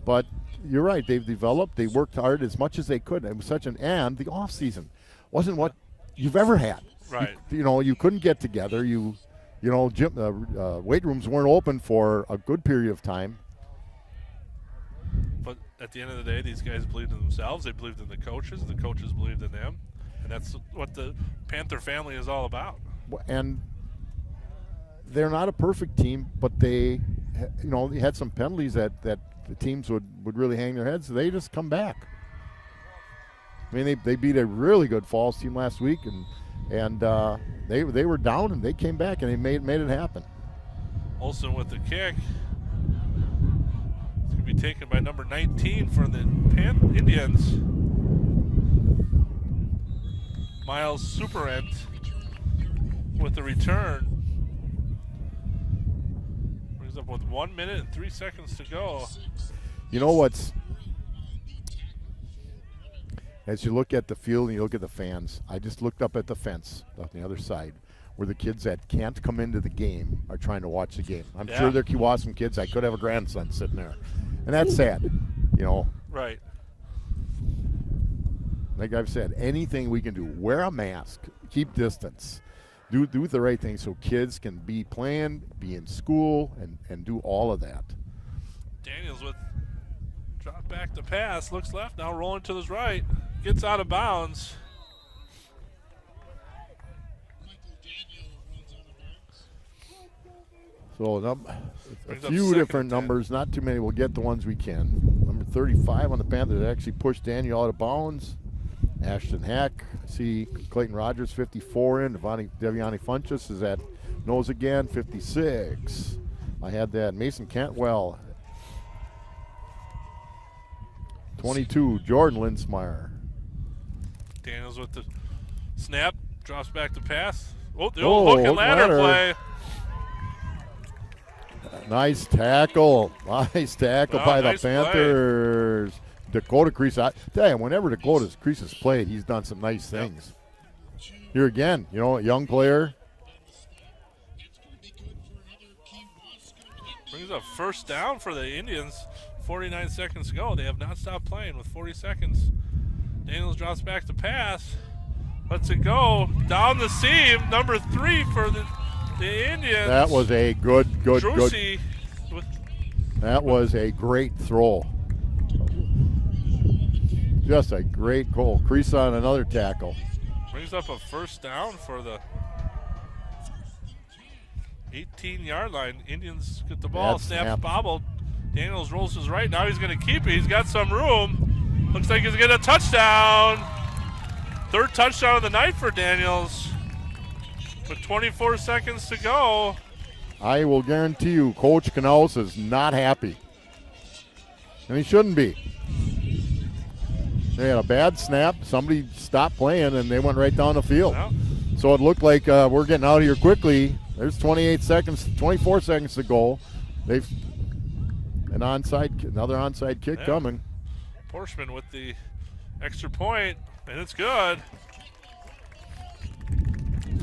But you're right, they've developed. They worked hard as much as they could. It was and the off season wasn't what you've ever had. Right. You couldn't get together. Gym, weight rooms weren't open for a good period of time. But at the end of the day, these guys believed in themselves. They believed in the coaches believed in them. And that's what the Panther family is all about. And they're not a perfect team, but they had some penalties that the teams would really hang their heads. So they just come back. I mean, they beat a really good Falls team last week, and they were down, and they came back, and they made it happen. Olsen with the kick. It's going to be taken by number 19 for the Indians. Miles Superent with the return. Brings up with 1 minute and 3 seconds to go. You know what's, as you look at the field and you look at the fans, I just looked up at the fence on the other side where the kids that can't come into the game are trying to watch the game. I'm sure they're Kewaskum kids. I could have a grandson sitting there. And that's sad, Right. Like I've said, anything we can do, wear a mask, keep distance, do the right thing so kids can be playing, be in school, and do all of that. Daniels with drop back to pass, looks left, now rolling to his right, gets out of bounds. So a Brings up few second different and 10. numbers, not too many. We'll get the ones we can. Number 35 on the Panthers actually pushed Daniel out of bounds. Ashton Hack. I see Clayton Rogers, 54 in. Deviani Funchess is at nose again, 56. I had that. Mason Cantwell, 22. Jordan Linsmeyer. Daniels with the snap, drops back to pass. Oh, the Oh, old hook and hook ladder ladder. play. Nice tackle. Nice tackle Wow, by nice the play. Panthers. Dakota Crease. I tell you, whenever Dakota Crease has played, he's done some nice things. Here again, a young player. Brings up first down for the Indians. 49 seconds to go. They have not stopped playing with 40 seconds. Daniels drops back to pass. Lets it go. Down the seam. Number 3 for the Indians. That was a good. Drusi That was a great throw. Just a great goal. Crease on another tackle. brings up a first down for the 18-yard line. Indians get the ball. Bad Snaps snap. bobbled. Daniels rolls his right. Now he's going to keep it. He's got some room. Looks like he's going to get a touchdown. Third touchdown of the night for Daniels. With 24 seconds to go. I will guarantee you, Coach Knaus is not happy. And he shouldn't be. They had a bad snap. Somebody stopped playing, and they went right down the field. Well, So it looked like we're getting out of here quickly. There's 24 seconds to go. They've another onside kick coming. Porschman with the extra point, and it's good.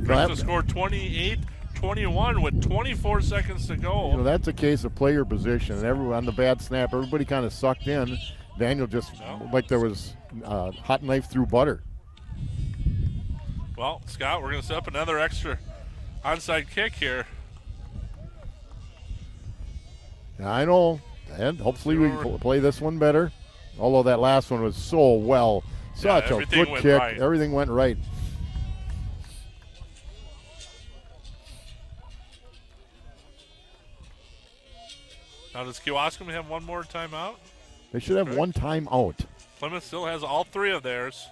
Brings the score 28-21 with 24 seconds to go. That's a case of player position. And everyone on the bad snap, everybody kind of sucked in. Daniel just like there was hot knife through butter. Well, Scott, we're going to set up another extra onside kick here. I know, and hopefully we can play this one better. Although that last one was so well, such a good kick. Right. Everything went right. Now, does Kewaskum have one more timeout? They should have one time out. Plymouth still has all 3 of theirs.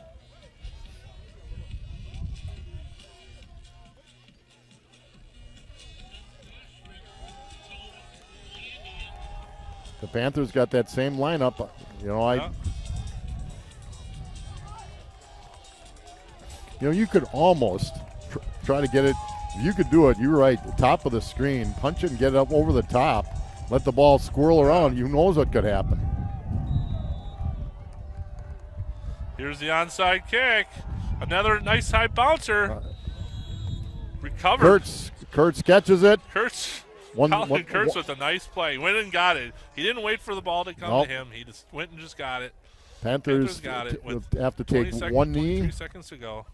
The Panthers got that same lineup. You could almost try to get it. If you could do it, you're right, the top of the screen, punch it and get it up over the top, let the ball swirl around. You knows what could happen. Here's the onside kick. Another nice high bouncer. Recovered. Kurtz catches it. Colin Kurtz with a nice play. Went and got it. He didn't wait for the ball to come to him. He just went and just got it. Panthers got it with have to take one knee. 23 seconds to go.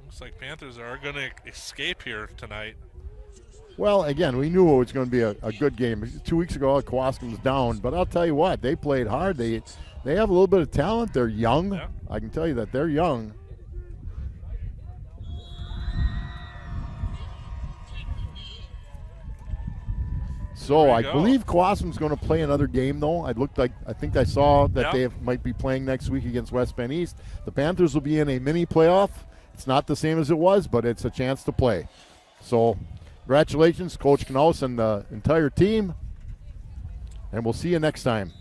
Looks like Panthers are going to escape here tonight. Well, again, we knew it was going to be a good game. 2 weeks ago, Kewaskum was down, but I'll tell you what, they played hard. They have a little bit of talent. They're young. Yeah. I can tell you that they're young. So I believe Kewaskum's going to play another game, though. I think I saw that they might be playing next week against West Bend East. The Panthers will be in a mini playoff. It's not the same as it was, but it's a chance to play. So congratulations, Coach Knaus and the entire team, and we'll see you next time.